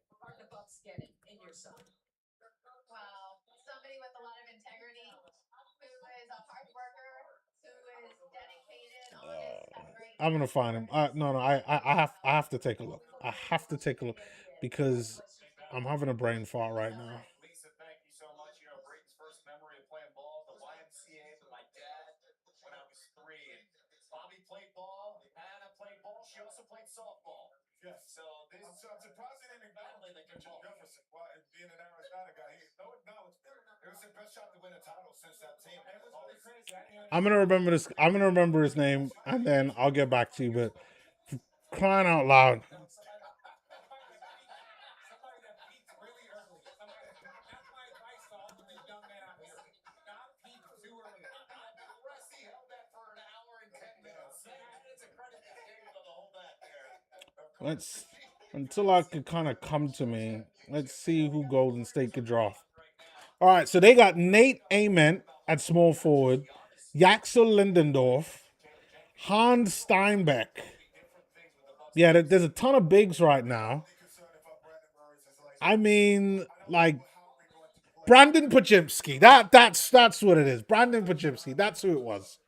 I'm gonna find him. No, I have to take a look. I have to take a look because I'm having a brain fart right now. I'm gonna remember this. I'm gonna remember his name, and then I'll get back to you. But crying out loud, let's until I could kind of come to me. Let's see who Golden State could draw. All right, so they got Nate Ament at small forward, Yaxel Lindendorf, Hans Steinbeck. Yeah, there's a ton of bigs right now. I mean, like Brandon Pachimsky. That's what it is. Brandon Pachimsky. That's who it was.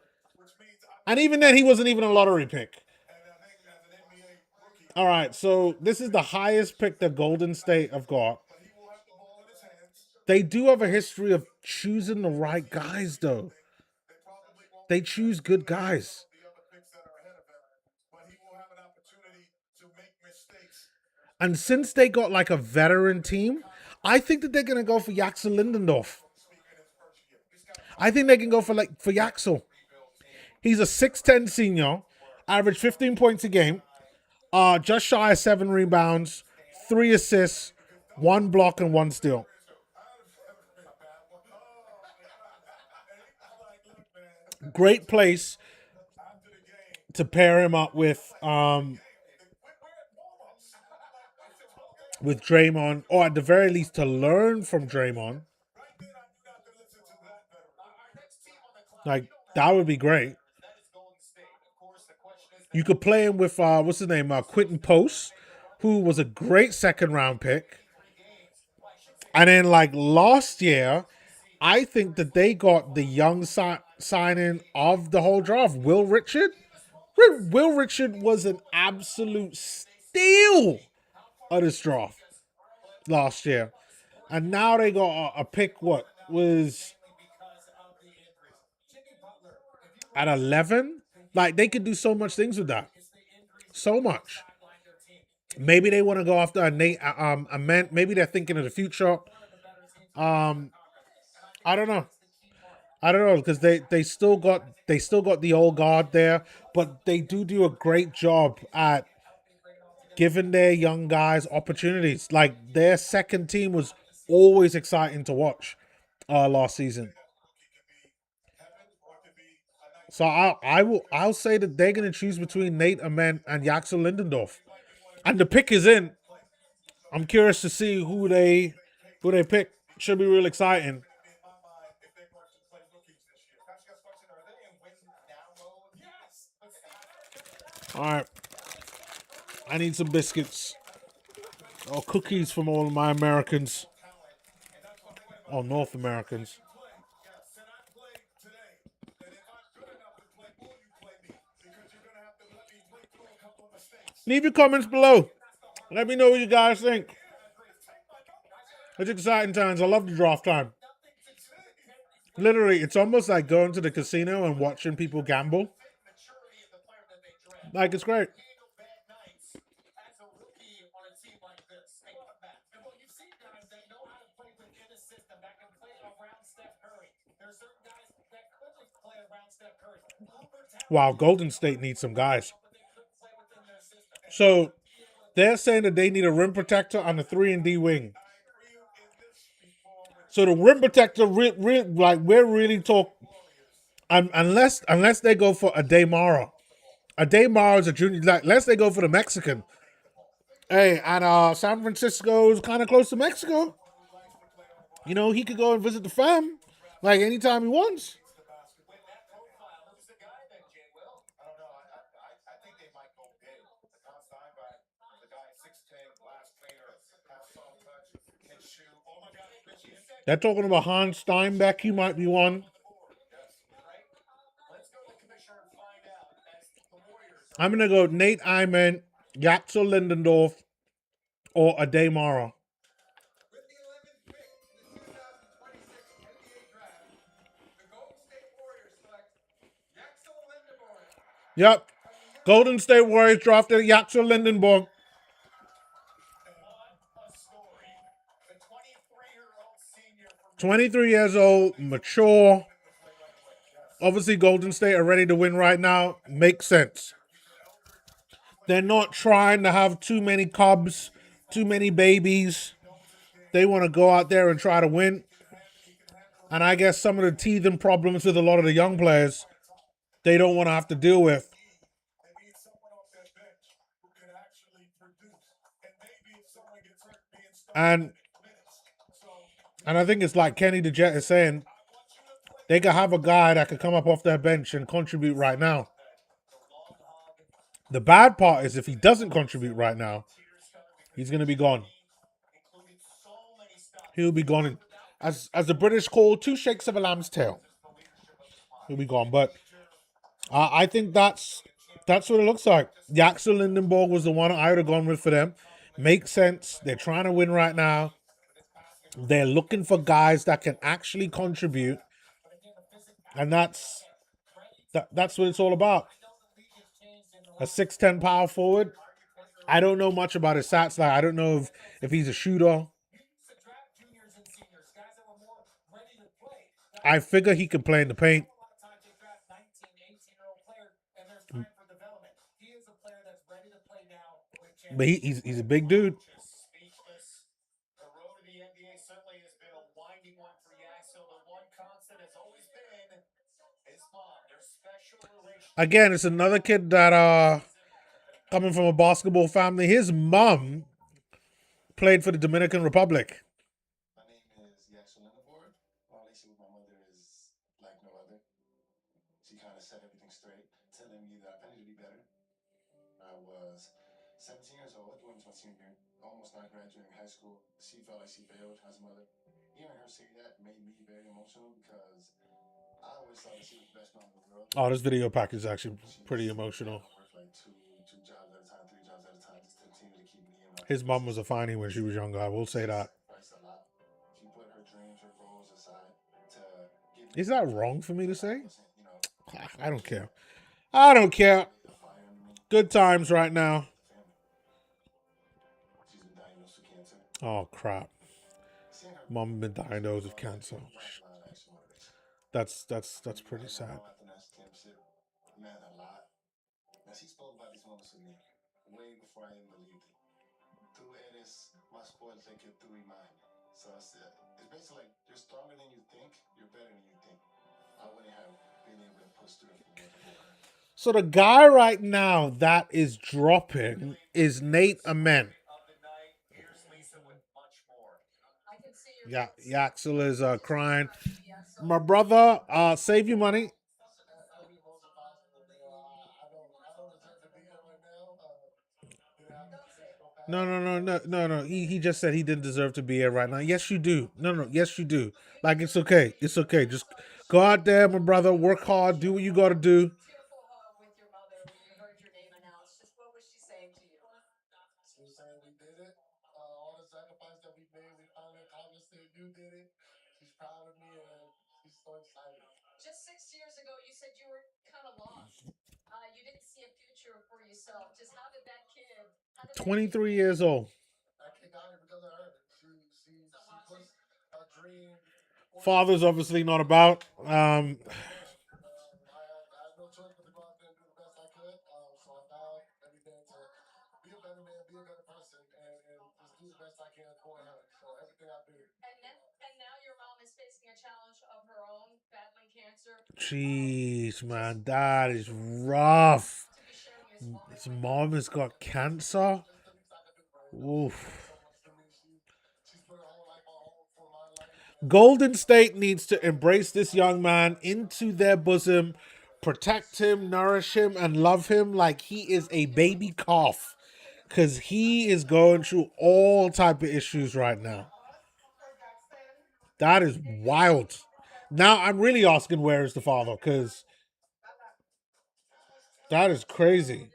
And even then, he wasn't even a lottery pick. All right, so this is the highest pick that Golden State have got. They do have a history of choosing the right guys, though. They choose good guys. And since they got like a veteran team, I think that they're gonna go for Yaxel Lindendorf. I think they can go for Yaxel. He's a 6'10 senior, average 15 points a game, just shy of 7 rebounds, 3 assists, 1 block, and 1 steal. Great place to pair him up with Draymond, or at the very least to learn from Draymond. Like that would be great. You could play him with what's his name, Quentin Post, who was a great second round pick. And then like last year, I think that they got the young signing of the whole draft, Will Richard. Will Richard was an absolute steal of this draft last year. And now they got a pick, what was at 11? Like, they could do so much things with that. So much. Maybe they want to go after a Nate, a man. Maybe they're thinking of the future. I don't know. I don't know because they still got the old guard there, but they do a great job at giving their young guys opportunities. Like their second team was always exciting to watch last season. So I'll say that they're gonna choose between Nate Ament and Yaxel Lindendorf, and the pick is in. I'm curious to see who they pick. Should be real exciting. All right, I need some biscuits or cookies from all of my Americans or North Americans. Leave your comments below. Let me know what you guys think. It's exciting times. I love the draft time. Literally, it's almost like going to the casino and watching people gamble. Like, it's great. Wow, Golden State needs some guys. So they're saying that they need a rim protector on the 3-and-D wing. So the rim protector, like we're really talk. Unless they go for a Daymara. A Daymara is a junior. Like, unless they go for the Mexican. Hey, and San Francisco is kind of close to Mexico. You know, he could go and visit the fam like anytime he wants. They're talking about Hans Steinbeck. He might be one. I'm gonna go Nate Iman, Yaxel Lindendorf, or Ade Mara. Yep. Golden State Warriors drafted Yaxel Lindenborg. 23 years old, mature. Obviously, Golden State are ready to win right now. Makes sense. They're not trying to have too many cubs, too many babies. They want to go out there and try to win. And I guess some of the teething problems with a lot of the young players, they don't want to have to deal with. And I think it's like Kenny the Jet is saying, they could have a guy that could come up off their bench and contribute right now. The bad part is if he doesn't contribute right now, he's going to be gone. He'll be gone. As the British call, two shakes of a lamb's tail. He'll be gone. But I think that's what it looks like. Yaxel Lindenborg was the one I would have gone with for them. Makes sense. They're trying to win right now. They're looking for guys that can actually contribute. And that's what it's all about. A 6'10" power forward. I don't know much about his stats. Like, I don't know if he's a shooter. I figure he can play in the paint. But he's a big dude. Again, it's another kid that coming from a basketball family. His mom played for the Dominican Republic. Oh, this video package is actually pretty emotional. His mom was a finding when she was younger. I will say that. Is that wrong for me to say? I don't care. I don't care. Good times right now. Oh crap! Mom been diagnosed with cancer. That's pretty sad. So the guy right now that is dropping is Nate Amen. Yeah, Yaxel is crying. My brother, save your money. No. He just said he didn't deserve to be here right now. Yes, you do. No. Yes, you do. Like, it's okay. It's okay. Just go out there, my brother. Work hard. Do what you got to do. Just 6 years ago, you said you were kind of lost. You didn't see a future for yourself. Just how did that kid? 23 years old. Father's obviously not about. Jeez, man, that is rough. His mom has got cancer. Oof. Golden State needs to embrace this young man into their bosom, protect him, nourish him, and love him like he is a baby calf. Because he is going through all type of issues right now. That is wild. Now I'm really asking where is the father, because that is crazy.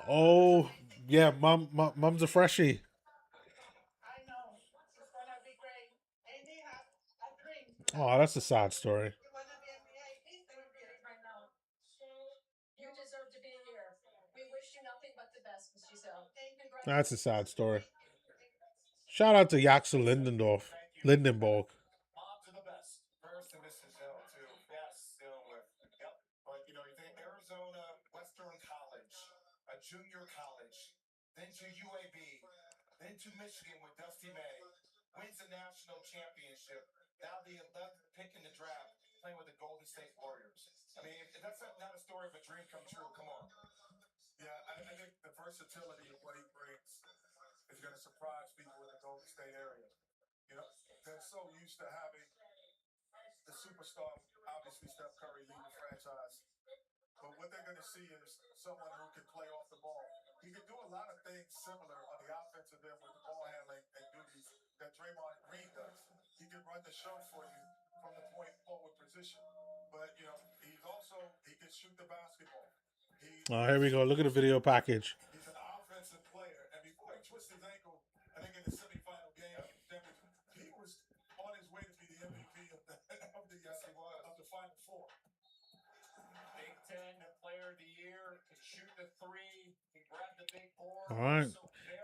Oh, yeah, mom's a freshie. Oh, that's a sad story. That's a sad story. Shout out to Yaxel Lindenborg. Oh, here we go. Look at the video package. All right.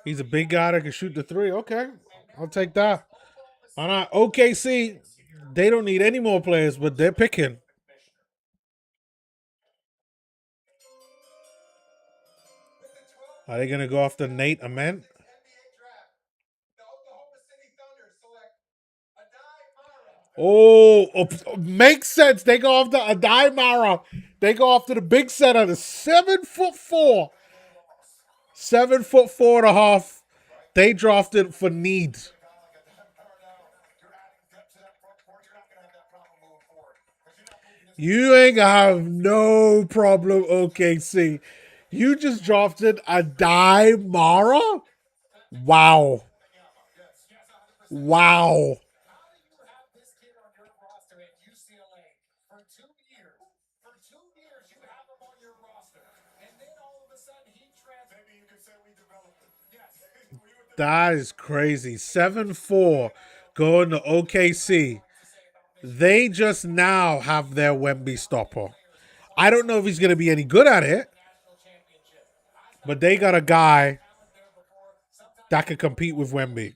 He's a big guy that can shoot the three. Okay. I'll take that. All right. OKC, they don't need any more players, but they're picking. Are they going to go after Nate Ament? Oh, makes sense. They go after Adai Mara. They go after the big center, the 7'4", 7'4.5". They drafted for need. You ain't gonna have no problem, OKC. You just drafted Adai Mara? Wow. Wow. That is crazy. 7'4" going to OKC. They just now have their Wemby stopper. I don't know if he's going to be any good at it, but they got a guy that could compete with Wemby.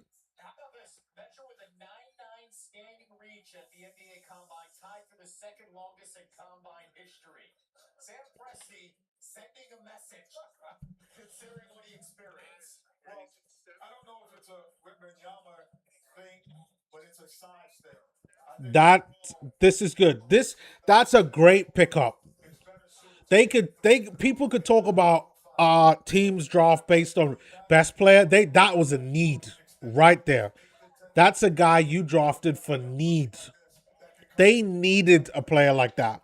That this is good. That's a great pickup. People could talk about teams draft based on best player. That was a need right there. That's a guy you drafted for need. They needed a player like that.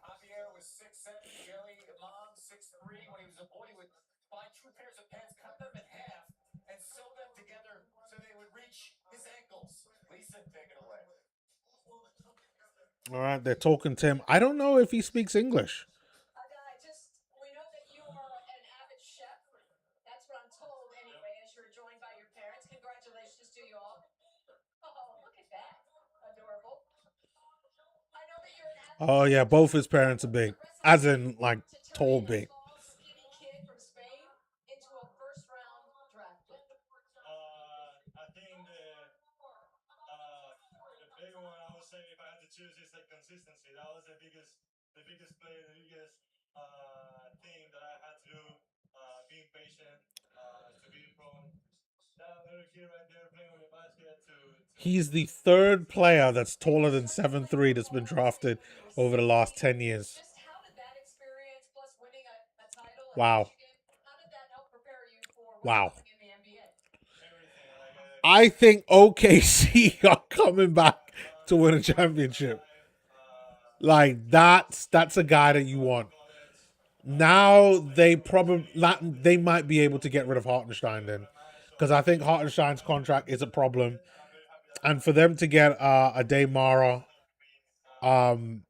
All right, they're talking to him. I don't know if he speaks English. Oh yeah, both his parents are big, as in like tall big. He's the third player that's taller than 7'3" that's been drafted over the last 10 years. Wow. Wow. I think OKC are coming back to win a championship. Like that's a guy that you want. Now they might be able to get rid of Hartenstein then, because I think Hartenstein's contract is a problem, and for them to get a Daymara, um,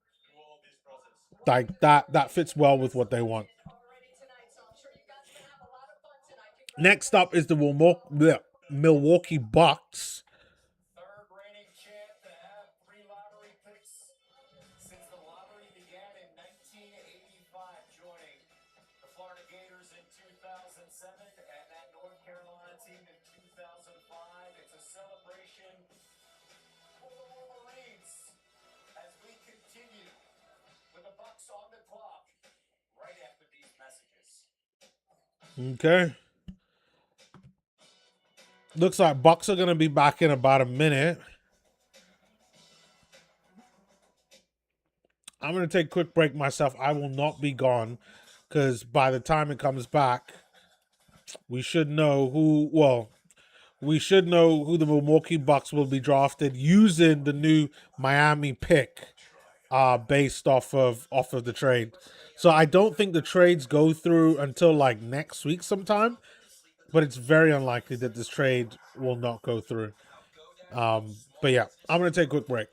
like that fits well with what they want. Next up is the Milwaukee Bucks. Okay. Looks like Bucks are going to be back in about a minute. I'm going to take a quick break myself. I will not be gone because by the time it comes back, we should know who the Milwaukee Bucks will be drafted using the new Miami pick based off of the trade. So I don't think the trades go through until like next week sometime, but it's very unlikely that this trade will not go through. But yeah, I'm going to take a quick break.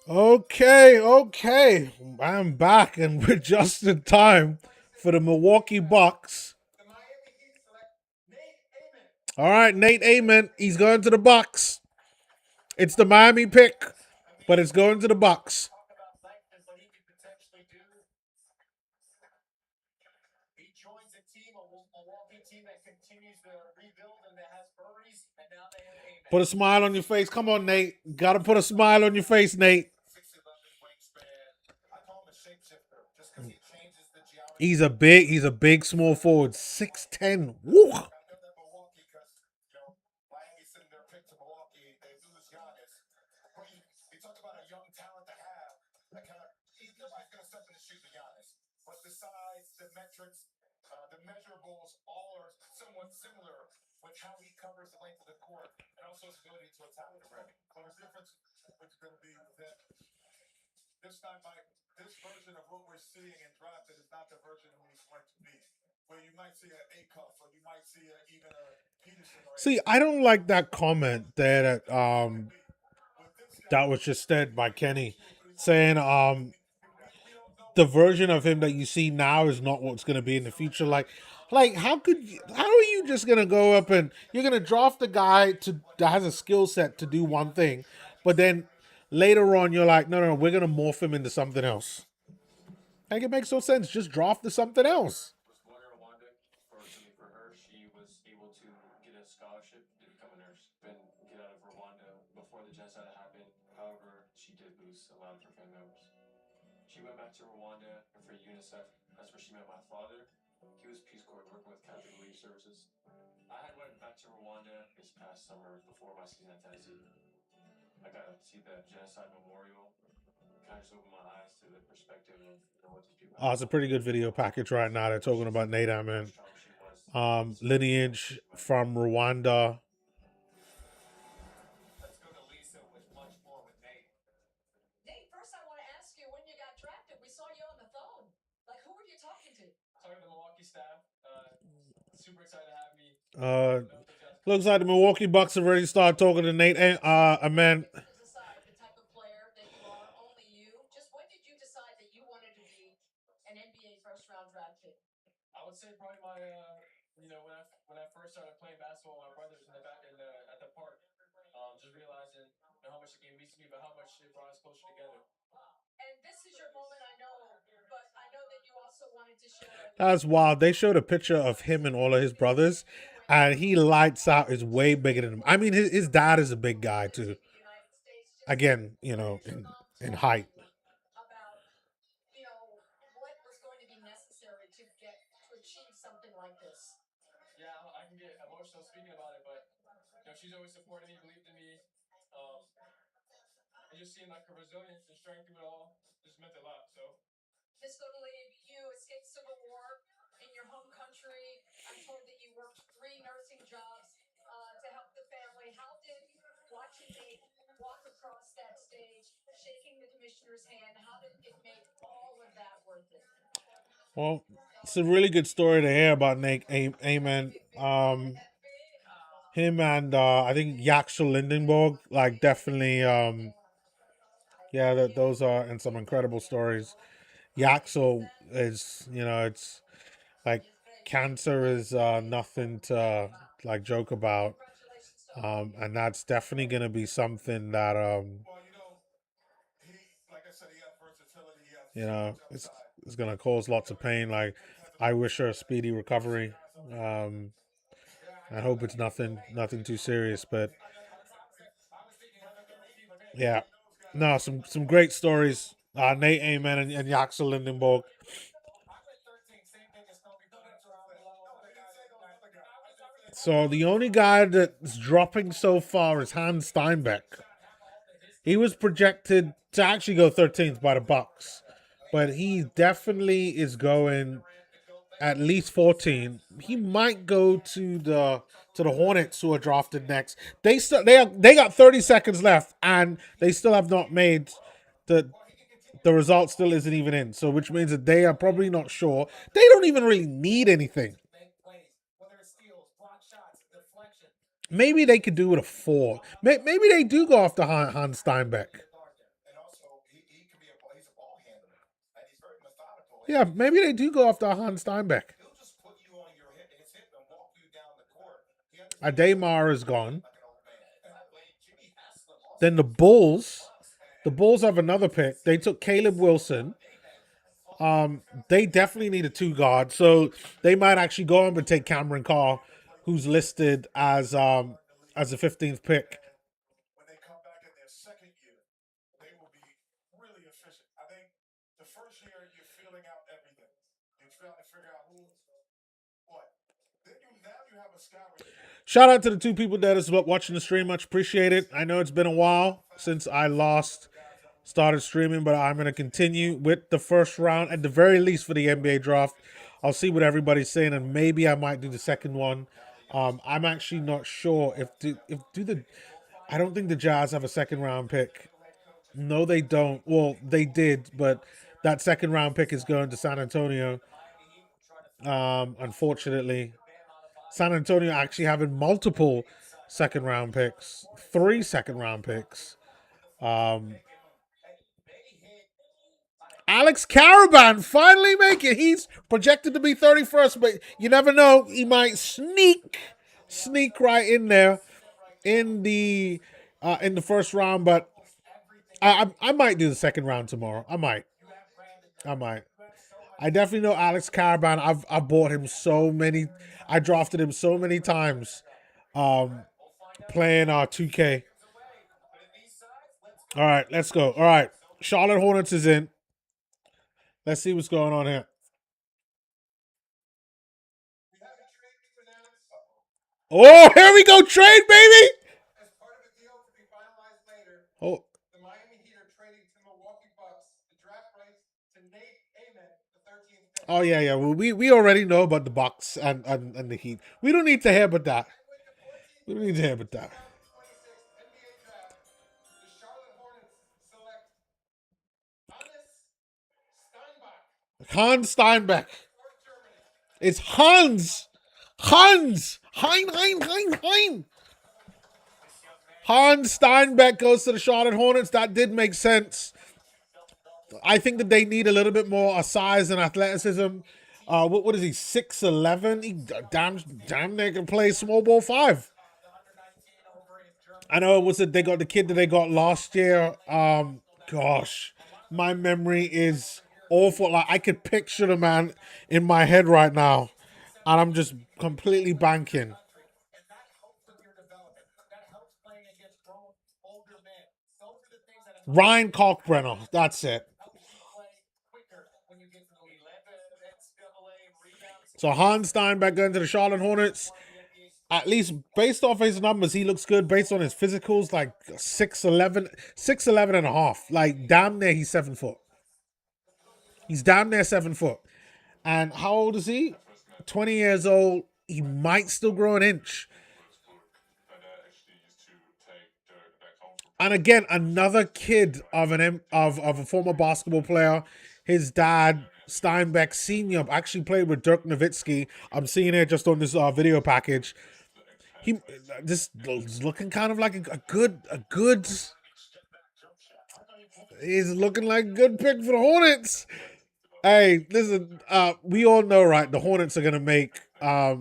Okay, okay. I'm back and we're just in time for the Milwaukee Bucks. All right, Nate Amen. He's going to the Bucks. It's the Miami pick, but it's going to the Bucks. Put a smile on your face. Come on, Nate. Gotta put a smile on your face, Nate. He's a big small forward. 6'10". Woo! See, I don't like that comment that was just said by Kenny, saying the version of him that you see now is not what's going to be in the future. Like how are you just going to go up and you're going to draft a guy that has a skill set to do one thing, but then later on you're like, no, we're going to morph him into something else. Like it makes no sense. Just draft to something else. Oh, it's a pretty good video package right now. They're talking about Nate Aman, lineage from Rwanda. Uh, looks like the Milwaukee Bucks have already started talking to Nate Aman. That's wild. They showed a picture of him and all of his brothers, and he lights out. Is way bigger than him. I mean, his dad is a big guy too. Again, in height. Well, it's a really good story to hear about Nate Amen. Him and I think Yaxel Lindenborg, like definitely, yeah, those are and some incredible stories. Yaxel is, it's like cancer is nothing to like joke about, and that's definitely gonna be something that it's gonna cause lots of pain. Like, I wish her a speedy recovery. Um, I hope it's nothing too serious, but yeah, no, some great stories. Nate Amen and Yaxel Lindenborg. So the only guy that's dropping so far is Hans Steinbeck. He was projected to actually go 13th by the Bucks, but he definitely is going at least 14. He might go to the Hornets, who are drafted next. They got 30 seconds left, and they still have not made the the result. Still isn't even in. So which means that they are probably not sure. They don't even really need anything. Maybe they could do with a 4. Maybe they do go after Hans Steinbeck. Yeah, maybe they do go after Hans Steinbeck. Ademar is gone. Then the Bulls. The Bulls have another pick. They took Caleb Wilson. They definitely need a two guard, so they might actually go on and take Cameron Carr, who's listed as a 15th pick. Shout out to the two people that is watching the stream. Much appreciated. I know it's been a while since I started streaming, but I'm going to continue with the first round at the very least for the NBA draft. I'll see what everybody's saying, and maybe I might do the second one. I'm actually not sure I don't think the Jazz have a second round pick. No, they don't. Well, they did, but that second round pick is going to San Antonio. Unfortunately, San Antonio actually having multiple second round picks, 3 second round picks. Alex Caravan finally make it. He's projected to be 31st, but you never know. He might sneak right in there in the first round. But I might do the second round tomorrow. I might. I definitely know Alex Caravan. I've bought him so many. I drafted him so many times. Playing our 2K. All right, let's go. All right, Charlotte Hornets is in. Let's see what's going on here. Oh, here we go, trade, baby. Oh. Oh yeah. Well, we already know about the Bucks and the Heat. We don't need to hear about that. We don't need to hear about that. Hans Steinbeck. It's Hans. Hein. Hans Steinbeck goes to the Charlotte Hornets. That did make sense. I think that they need a little bit more size and athleticism. What is he? 6'11"? He damn near can play small ball 5. I know they got the kid that they got last year. Gosh, my memory is awful. Like I could picture the man in my head right now, and I'm just completely banking. Ryan Kalkbrenner. That's it. So Hans Steinbeck going to the Charlotte Hornets. At least based off his numbers, he looks good. Based on his physicals, like 6'11", and a half. Like damn near he's 7 foot. He's damn near 7 foot. And how old is he? 20 years old. He might still grow an inch. And again, another kid of a former basketball player. His dad, Steinbeck Sr., actually played with Dirk Nowitzki. I'm seeing it just on this video package. He just looking kind of like a good. He's looking like a good pick for the Hornets. Hey, listen, we all know, right? The Hornets are gonna make. I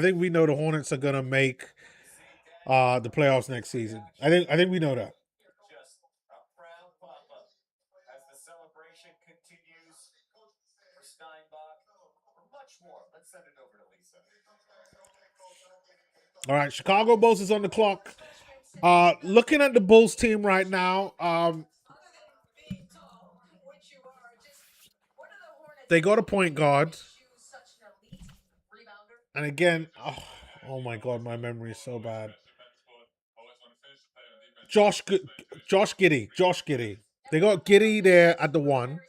think we know the Hornets are gonna make the playoffs next season. I think we know that. All right, Chicago Bulls is on the clock. Looking at the Bulls team right now, they got a point guard. And again, oh my god, my memory is so bad. Josh Giddey. They got Giddey there at the 1.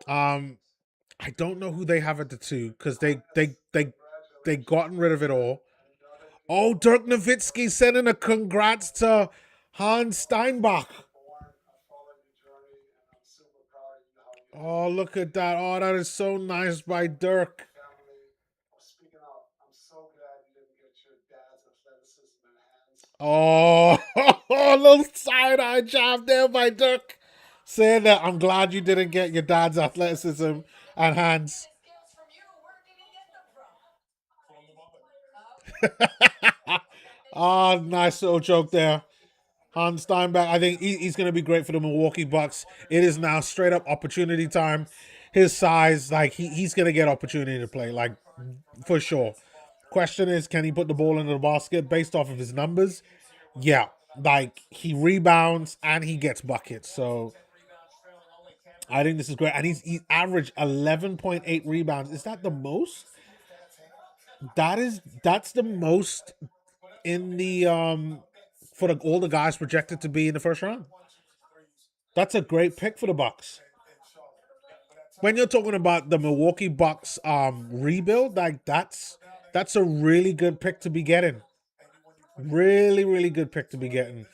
I don't know who they have at the 2 because they gotten rid of it all. Oh, Dirk Nowitzki sending a congrats to Hans Steinbach. Oh, look at that. Oh, that is so nice by Dirk. Oh, a little side-eye job there by Dirk. Saying that I'm glad you didn't get your dad's athleticism and hands. Ah, nice little joke there. Hans Steinbach, I think he's going to be great for the Milwaukee Bucks. It is now straight up opportunity time. His size, like he's going to get opportunity to play, like for sure. Question is, can he put the ball into the basket based off of his numbers? Yeah, like he rebounds and he gets buckets. So I think this is great. And he's averaged 11.8 rebounds. Is that the most? That's the most in the for all the guys projected to be in the first round. That's a great pick for the Bucks. When you're talking about the Milwaukee Bucks rebuild, like that's a really good pick to be getting. Really, really good pick to be getting.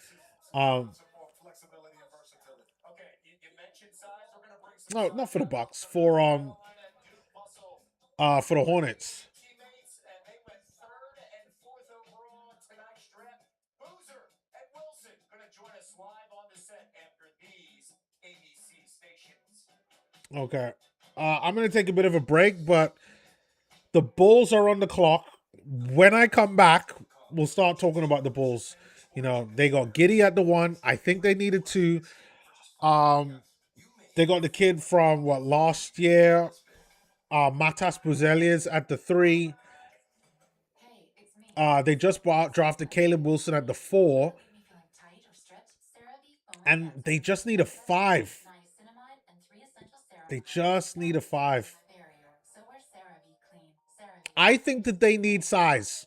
Um no, not for the Bucks, for the Hornets. Okay. I'm gonna take a bit of a break, but the Bulls are on the clock. When I come back, we'll start talking about the Bulls. You know, they got Giddy at the one. I think they needed two. They got the kid from what last year, Matas Buzelias at the three. They just drafted Caleb Wilson at the four, and they just need a five. They just need a five. I think that they need size.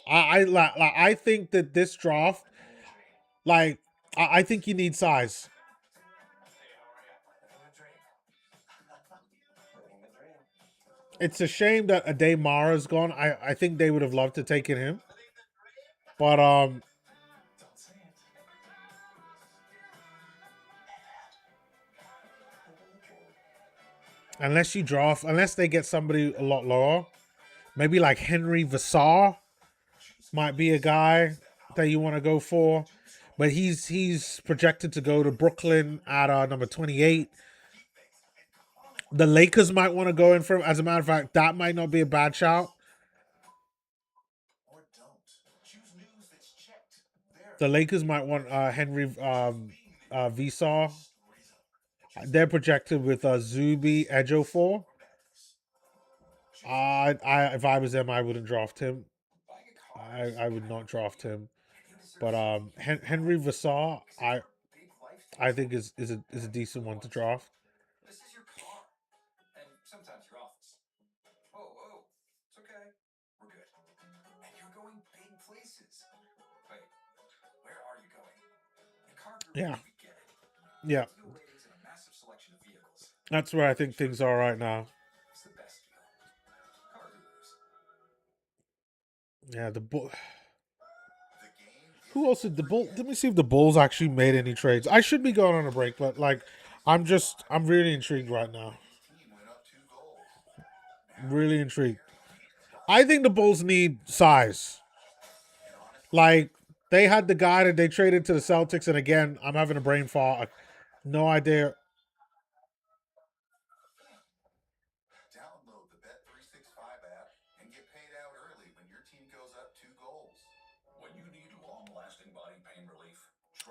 I think that this draft, like, I think you need size. It's a shame that Ade Mara's gone. I think they would have loved to take in him, but unless they get somebody a lot lower, maybe like Henry Vassar might be a guy that you want to go for, but he's projected to go to Brooklyn at number 28. The Lakers might want to go in for him. As a matter of fact, that might not be a bad shout. The Lakers might want Henry Vassar. They're projected with Zuby Ejiofor. If I was them, I wouldn't draft him. I would not draft him. But Henry Vassar, I think is a decent one to draft. Yeah, yeah. That's where I think things are right now. Yeah, the bull. Who else did the bull? Let me see if the Bulls actually made any trades. I should be going on a break, but like, I'm really intrigued right now. Really intrigued. I think the Bulls need size. Like they had the guy that they traded to the Celtics, and again, I'm having a brain fart. No idea.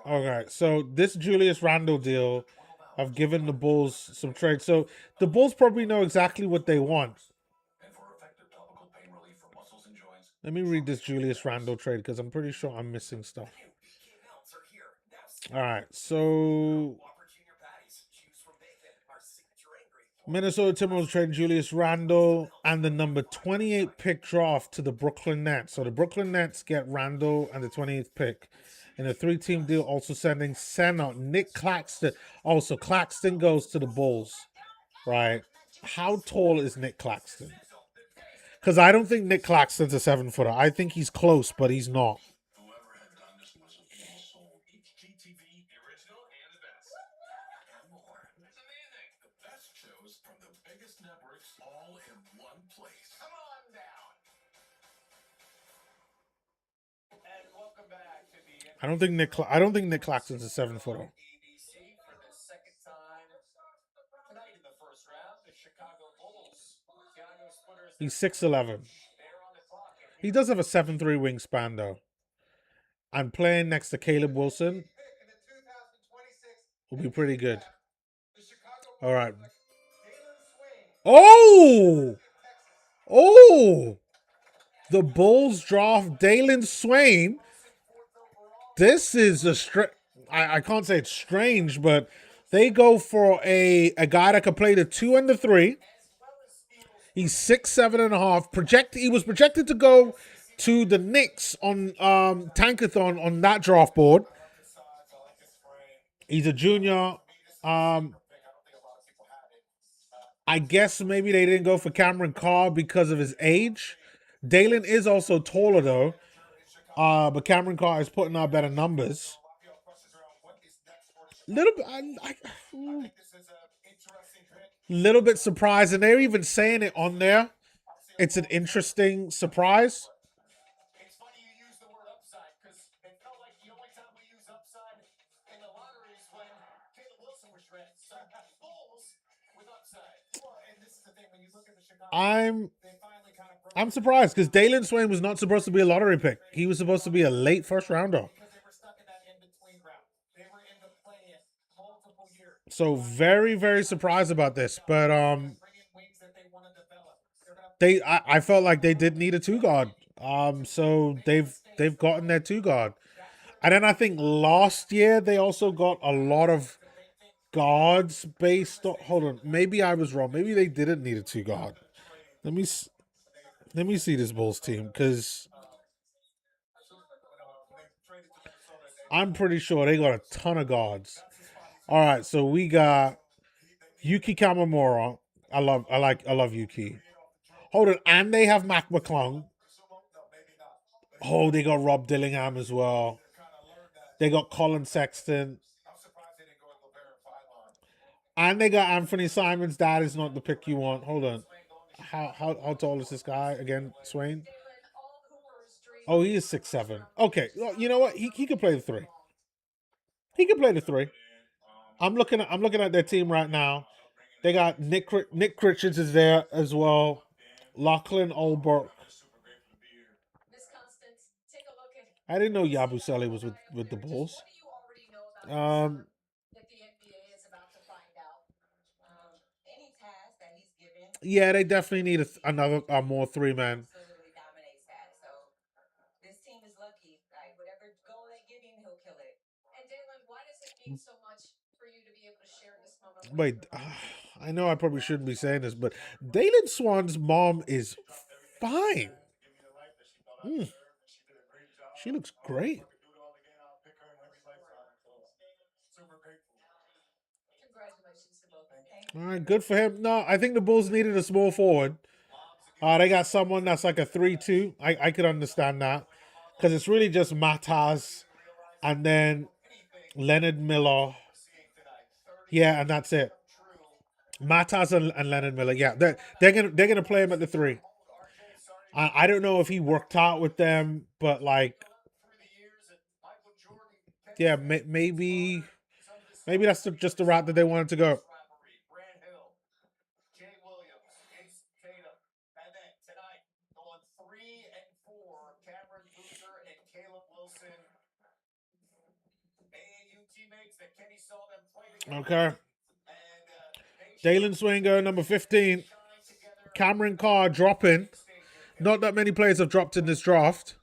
Okay, so this Julius Randle deal, I've given the Bulls some trades. So the Bulls probably know exactly what they want. Let me read this Julius Randle trade because I'm pretty sure I'm missing stuff. All right, so Minnesota Timberwolves trade Julius Randle and the number 28 pick draft to the Brooklyn Nets. So the Brooklyn Nets get Randle and the 28th pick in a three-team deal, also sending center Nick Claxton. Also, Claxton goes to the Bulls, right? How tall is Nick Claxton? Because I don't think Nick Claxton's a 7-footer. I think he's close, but he's not. I don't think Nick Claxton's a 7-footer. He's 6'11". He does have a 7'3" wingspan though. And playing next to Caleb Wilson will be pretty good. All right. Oh! Oh! The Bulls draft Darryn Swain. This is I can't say it's strange, but they go for a guy that could play the 2 and the 3. He's 6'7.5". He was projected to go to the Knicks on Tankathon on that draft board. He's a junior. I guess maybe they didn't go for Cameron Carr because of his age. Darryn is also taller though, but Cameron Carr is putting out better numbers. Little bit surprised, and they're even saying it on there. It's an interesting surprise. I'm surprised because Darryn Swain was not supposed to be a lottery pick. He was supposed to be a late first rounder. So very, very surprised about this. But I felt like they did need a 2 guard. So they've gotten their 2 guard. And then I think last year they also got a lot of guards based on. Hold on, maybe I was wrong. Maybe they didn't need a 2 guard. Let me see this Bulls team because I'm pretty sure they got a ton of guards. All right, so we got Yuki Kamamura. I love Yuki. Hold on, and they have Mac McClung. Oh, they got Rob Dillingham as well. They got Colin Sexton. And they got Anthony Simons. That is not the pick you want. Hold on. How tall is this guy again, Swain? Oh, he is 6'7". Okay, well, you know what? He could play the 3. He could play the 3. I'm looking at their team right now. They got Nick Richards is there as well. Lachlan Olberg. I didn't know Yabusele was with the Bulls. Yeah, they definitely need another more 3-man. Wait, I know I probably shouldn't be saying this, but Darryn Swan's mom is fine. She looks great. All right, good for him. No, I think the Bulls needed a small forward. They got someone that's like a 3-2. I could understand that because it's really just Matas and then Leonard Miller. Yeah, and that's it. Matas and Leonard Miller. Yeah, they're gonna play him at the 3. I don't know if he worked out with them, but like, yeah, maybe that's just the route that they wanted to go. Okay. Darryn Swain number 15. Cameron Carr dropping. Not that many players have dropped in this draft.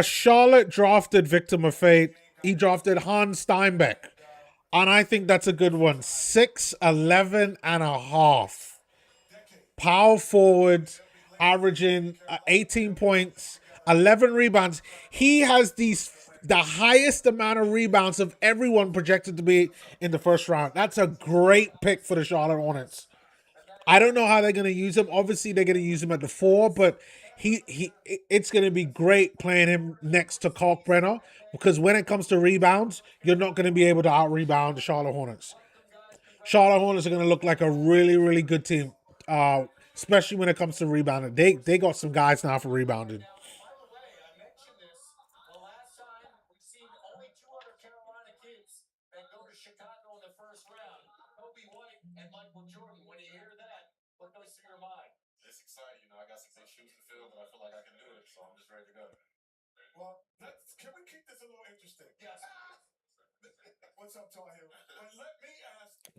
Charlotte drafted victim of fate. He drafted Hans Steinbeck. And I think that's a good one. 6'11.5". Power forward, averaging 18 points, 11 rebounds. He has the highest amount of rebounds of everyone projected to be in the first round. That's a great pick for the Charlotte Hornets. I don't know how they're going to use him. Obviously, they're going to use him at the 4, but it's going to be great playing him next to Kalkbrenner because when it comes to rebounds, you're not going to be able to out-rebound the Charlotte Hornets. Charlotte Hornets are going to look like a really, really good team, especially when it comes to rebounding. They got some guys now for rebounding.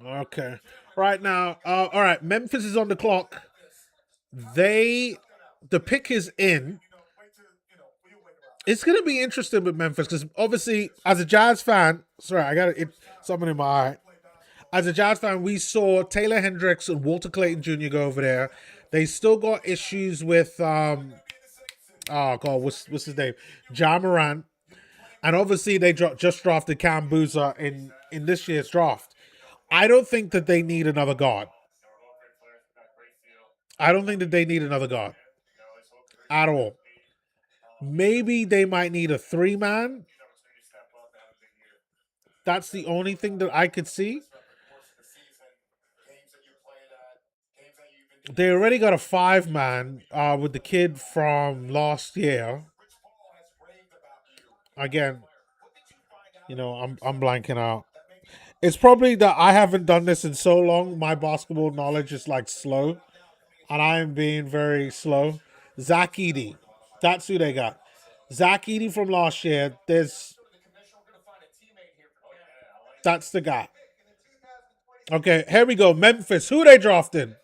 Okay. Right now, all right. Memphis is on the clock. The pick is in. It's gonna be interesting with Memphis because obviously, as a Jazz fan, sorry, I got something in my eye. As a Jazz fan, we saw Taylor Hendricks and Walter Clayton Jr. go over there. They still got issues with oh god, what's his name? Ja Morant. And obviously they just drafted Cam Boozer in this year's draft. I don't think that they need another guard. I don't think that they need another guard at all. Maybe they might need a 3-man. That's the only thing that I could see. They already got a 5-man with the kid from last year. Again, I'm blanking out. It's probably that I haven't done this in so long. My basketball knowledge is like slow, and I am being very slow. Zach Edey, that's who they got. Zach Edey from last year. That's the guy. Okay, here we go. Memphis. Who they drafted?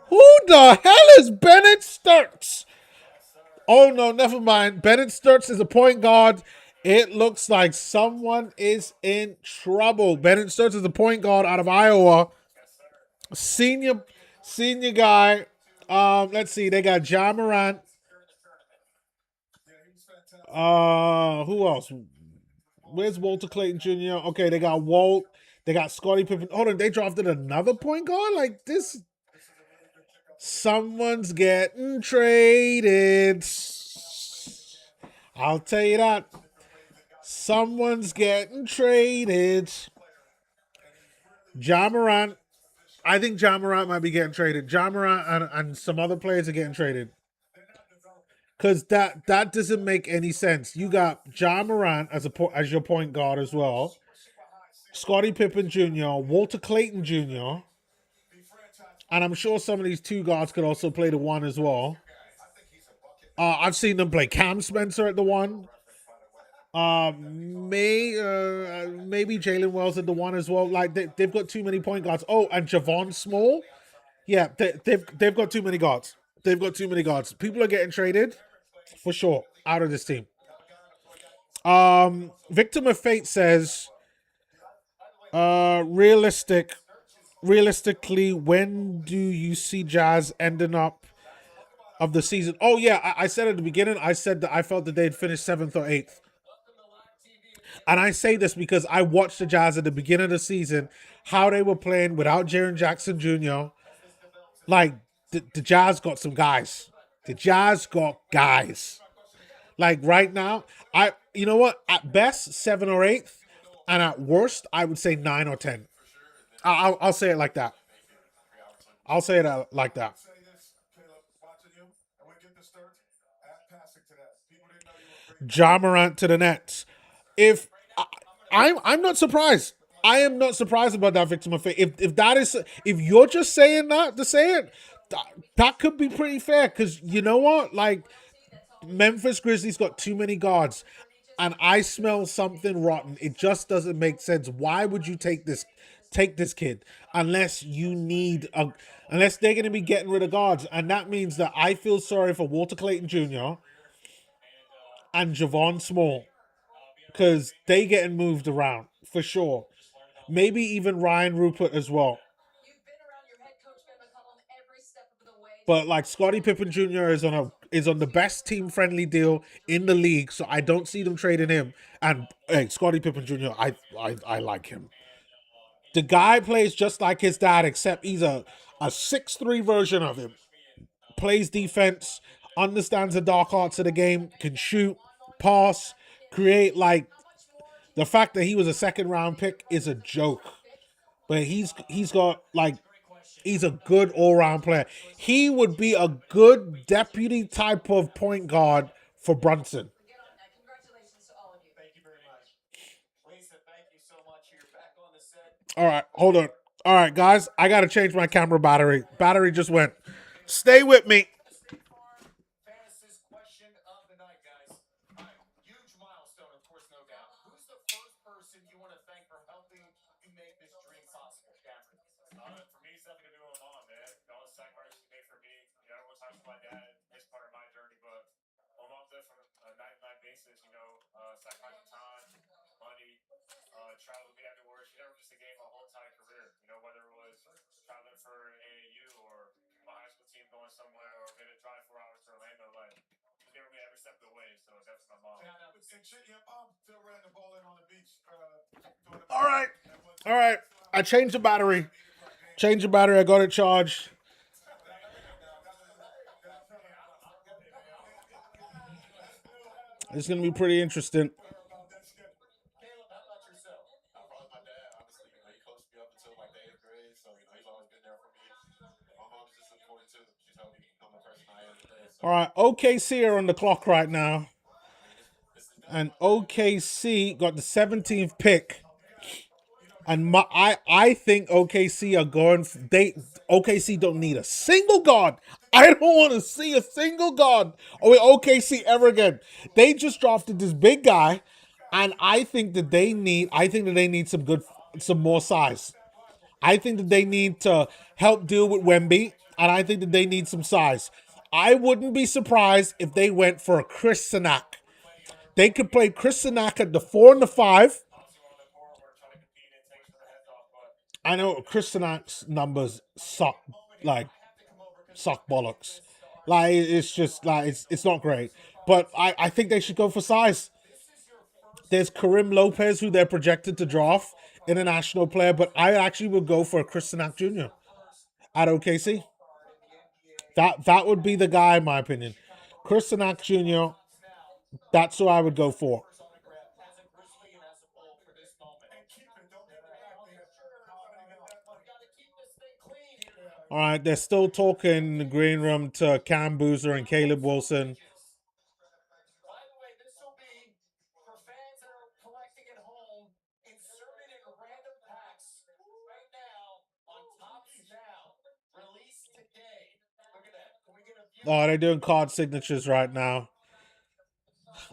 Who the hell is Bennett Sturts? Oh no, never mind. Bennett Sturts is a point guard. It looks like someone is in trouble. Bennett Sturts is a point guard out of Iowa. Senior guy. Let's see. They got Ja Morant. Who else? Where's Walter Clayton Jr.? Okay, they got Walt. They got Scottie Pippen. Hold on, they drafted another point guard? Like this. Someone's getting traded. I'll tell you that. Someone's getting traded. Ja Morant. I think Ja Morant might be getting traded. Ja Morant and some other players are getting traded. Because that doesn't make any sense. You got Ja Morant as your point guard as well. Scottie Pippen Jr., Walter Clayton Jr., and I'm sure some of these 2 guards could also play the 1 as well. I've seen them play Cam Spencer at the 1. Maybe Jalen Wells at the 1 as well. Like they've got too many point guards. Oh, and Javon Small. Yeah, they've got too many guards. They've got too many guards. People are getting traded for sure out of this team. Victim of Fate says, realistically, when do you see Jazz ending up of the season? Oh yeah, I said at the beginning. I said that I felt that they'd finish 7th or 8th. And I say this because I watched the Jazz at the beginning of the season, how they were playing without Jaren Jackson Jr. Like, the Jazz got some guys. The Jazz got guys. Like, right now, you know what? At best, 7th or 8th. And at worst, I would say 9 or 10. I'll say it like that. I'll say it like that. Ja Morant to the Nets. If I'm not surprised. I am not surprised about that, victim of fate. If you're just saying that to say it, that could be pretty fair. Because you know what, like Memphis Grizzlies got too many guards, and I smell something rotten. It just doesn't make sense. Why would you take this kid unless unless they're going to be getting rid of guards, and that means that I feel sorry for Walter Clayton Jr. and Javon Small. Because they getting moved around for sure. Maybe even Ryan Rupert as well. But like Scottie Pippen Jr. is on the best team friendly deal in the league, so I don't see them trading him. And hey, Scottie Pippen Jr. I like him. The guy plays just like his dad, except he's a 6'3" version of him. Plays defense, understands the dark arts of the game, can shoot, pass, create. Like, the fact that he was a 2nd round pick is a joke. But he's a good all round player. He would be a good deputy type of point guard for Brunson. All right, hold on. All right, guys, I gotta change my camera battery. Battery just went. Stay with me. All right, all right. I changed the battery. Changed the battery. I got it charged. It's gonna be pretty interesting. All right, OKC are on the clock right now, and OKC got the 17th pick. And I think OKC are going. OKC don't need a single guard. I don't want to see a single guard. Oh, wait, OKC ever again. They just drafted this big guy, and I think that they need. I think that they need some more size. I think that they need to help deal with Wemby, and I think that they need some size. I wouldn't be surprised if they went for a Chris Sinak. They could play Chris Sinak at the 4 and the 5. I know Chris Sinak's numbers like suck bollocks. Like it's just like it's not great. But I think they should go for size. There's Karim Lopez, who they're projected to draft, international player, but I actually would go for Chris Sinak Jr. at OKC. That would be the guy, in my opinion. Chris Sinak Jr. That's who I would go for. All right, they're still talking in the green room to Cam Boozer and Caleb Wilson. Oh, they're doing card signatures right now.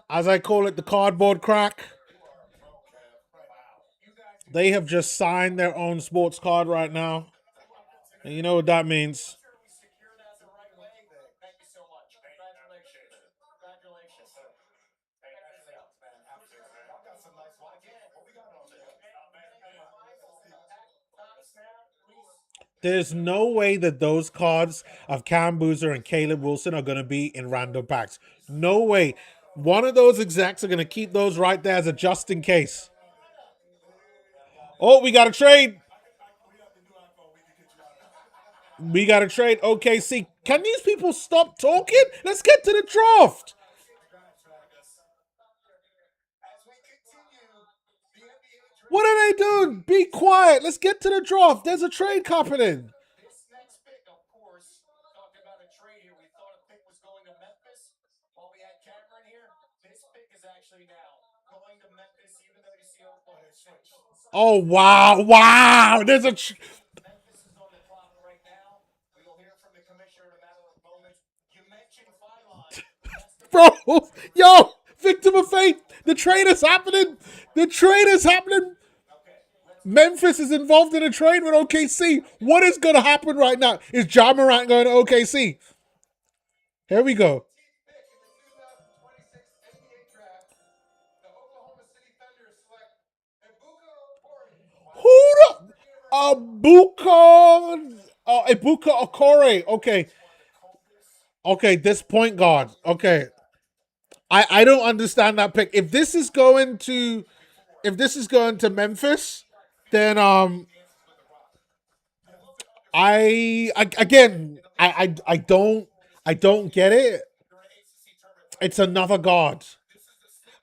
As I call it, the cardboard crack. They have just signed their own sports card right now. And you know what that means. There's no way that those cards of Cam Boozer and Caleb Wilson are going to be in random packs. No way. One of those execs are going to keep those right there as a just in case. Oh, we got a trade. We got a trade. OKC. Can these people stop talking? Let's get to the draft. What are they doing? Be quiet. Let's get to the draft. There's a trade happening. Oh, wow. Wow. There's a. Bro, yo, victim of fate. The trade is happening. The trade is happening. Memphis is involved in a trade with OKC. What is going to happen right now? Is Ja Morant going to OKC? Here we go. Who the? Ibuka Okore. Okay. Okay, this point guard. Okay. I don't understand that pick. If this is going to Memphis, then I don't get it. It's another guard.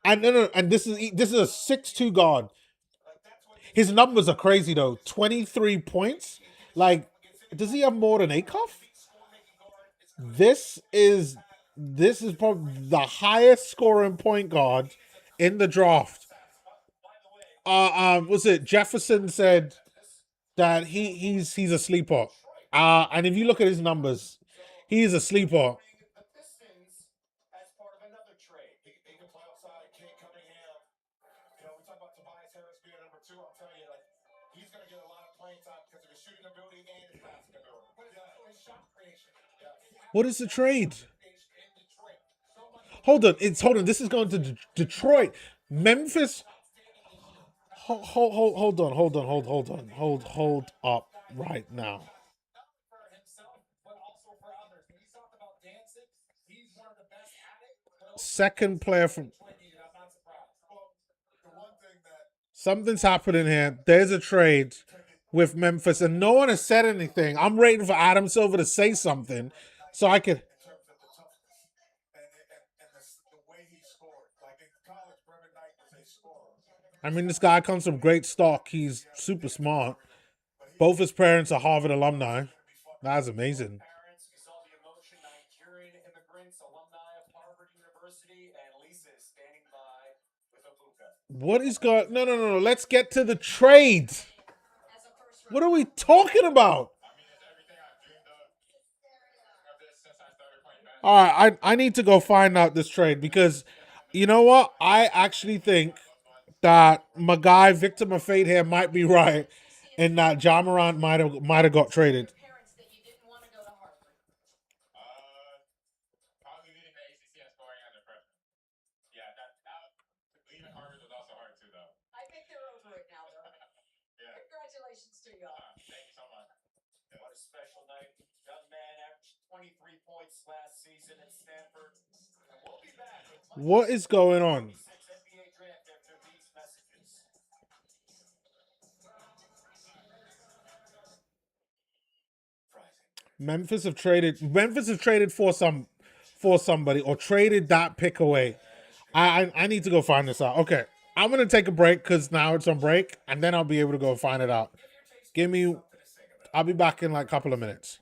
And no, and this is a 6'2" guard. His numbers are crazy though. 23 points. Like, does he have more than Acuff? This is this is probably the highest scoring point guard in the draft. Was it Jefferson said that he's a sleeper. And if you look at his numbers, he is a sleeper. What is the trade? Hold on. This is going to Detroit, Memphis. Hold up right now. Second player from something's happening here. There's a trade with Memphis, and no one has said anything. I'm waiting for Adam Silver to say something so I could. I mean, this guy comes from great stock. He's super smart. Both his parents are Harvard alumni. That's amazing. What is going? No. Let's get to the trade. What are we talking about? All right, I need to go find out this trade because you know what? I actually think that my guy Victor Mafate here might be right, and that John Morant might have got traded. What is going on? Memphis have traded for somebody or traded that pick away. I need to go find this out. Okay. I'm gonna take a break because now it's on break, and then I'll be able to go find it out. Give me I'll be back in like a couple of minutes.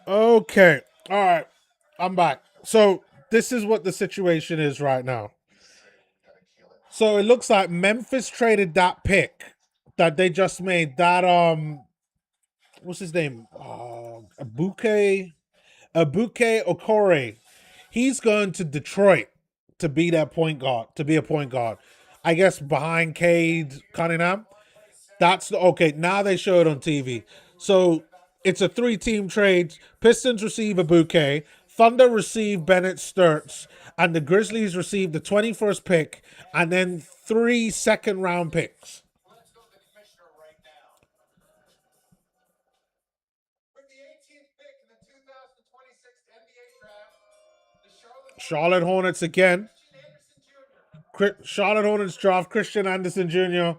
Okay. All right. I'm back. So this is what the situation is right now. So it looks like Memphis traded that pick that they just made. That what's his name? Abuke Okore. He's going to Detroit to be that point guard, to be a point guard. I guess behind Cade Cunningham. That's the okay. Now they show it on TV. So it's a 3-team trade. Pistons receive a bouquet. Thunder receive Bennett Sturts, and the Grizzlies receive the 21st pick, and then 3 second-round picks. Charlotte Hornets again. Charlotte Hornets draft Christian Anderson Jr.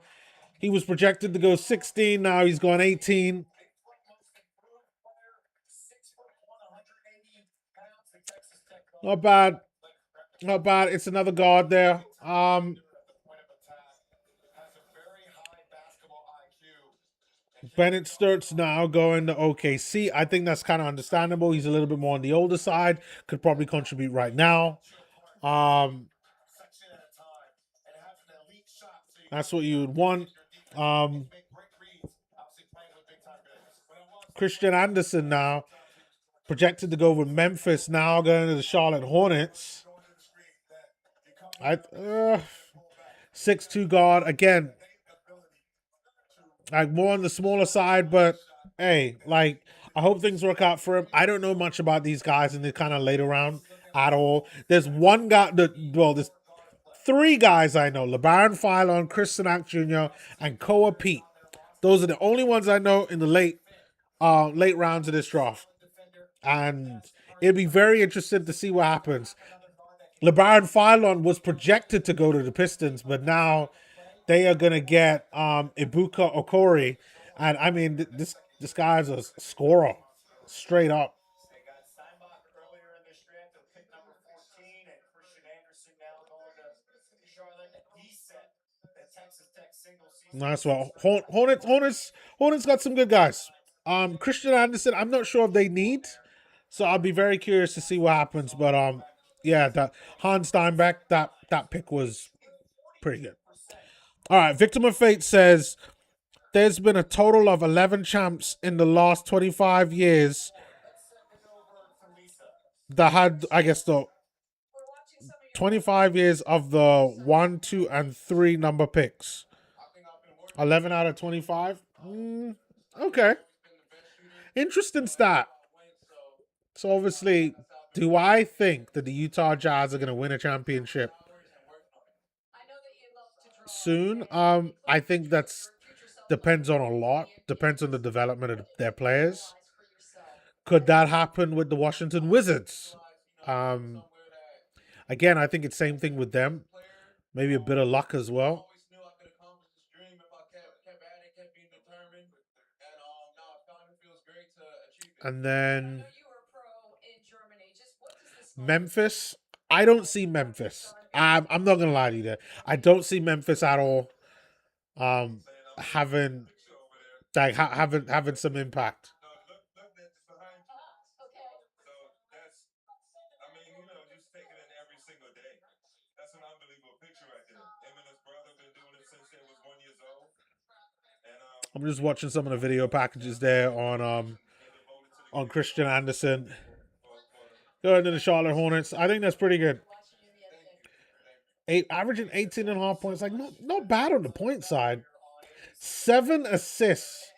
He was projected to go 16. Now he's gone 18. Not bad. Not bad. It's another guard there. Bennett Sturts now going to OKC. I think that's kind of understandable. He's a little bit more on the older side. Could probably contribute right now. That's what you would want. Christian Anderson now projected to go with Memphis. Now going to the Charlotte Hornets. 6'2" guard again. Like more on the smaller side, but hey, like I hope things work out for him. I don't know much about these guys in the kind of later round at all. There's one guy there's 3 guys I know: LeBaron Philon, Chris Sinak Jr., and Koa Pete. Those are the only ones I know in the late rounds of this draft. And it'd be very interesting to see what happens. LeBaron Philon was projected to go to the Pistons, but now they are gonna get Ibuka Okori, and I mean this guy's a scorer, straight up. Nice one. Hornets got some good guys. Christian Anderson, I'm not sure if they need, so I'll be very curious to see what happens. But yeah, that Hans Steinbeck, that pick was pretty good. All right, Victim of Fate says there's been a total of 11 champs in the last 25 years that had, I guess, the 25 years of the 1, 2, and 3 number picks. 11 out of 25. Okay, interesting stat. So obviously, do I think that the Utah Jazz are going to win a championship soon? I think that's depends on a lot. Depends on the development of their players. Could that happen with the Washington Wizards? Um, Again, I think it's same thing with them. Maybe a bit of luck as well. And then Memphis. I don't see Memphis. I'm not gonna lie to you there. I don't see Memphis at all. Um, having having some impact. I'm just watching some of the video packages there on Christian Anderson. Going to the Charlotte Hornets. I think that's pretty good. Averaging 18 and a half points. Like not bad on the point side. 7 assists.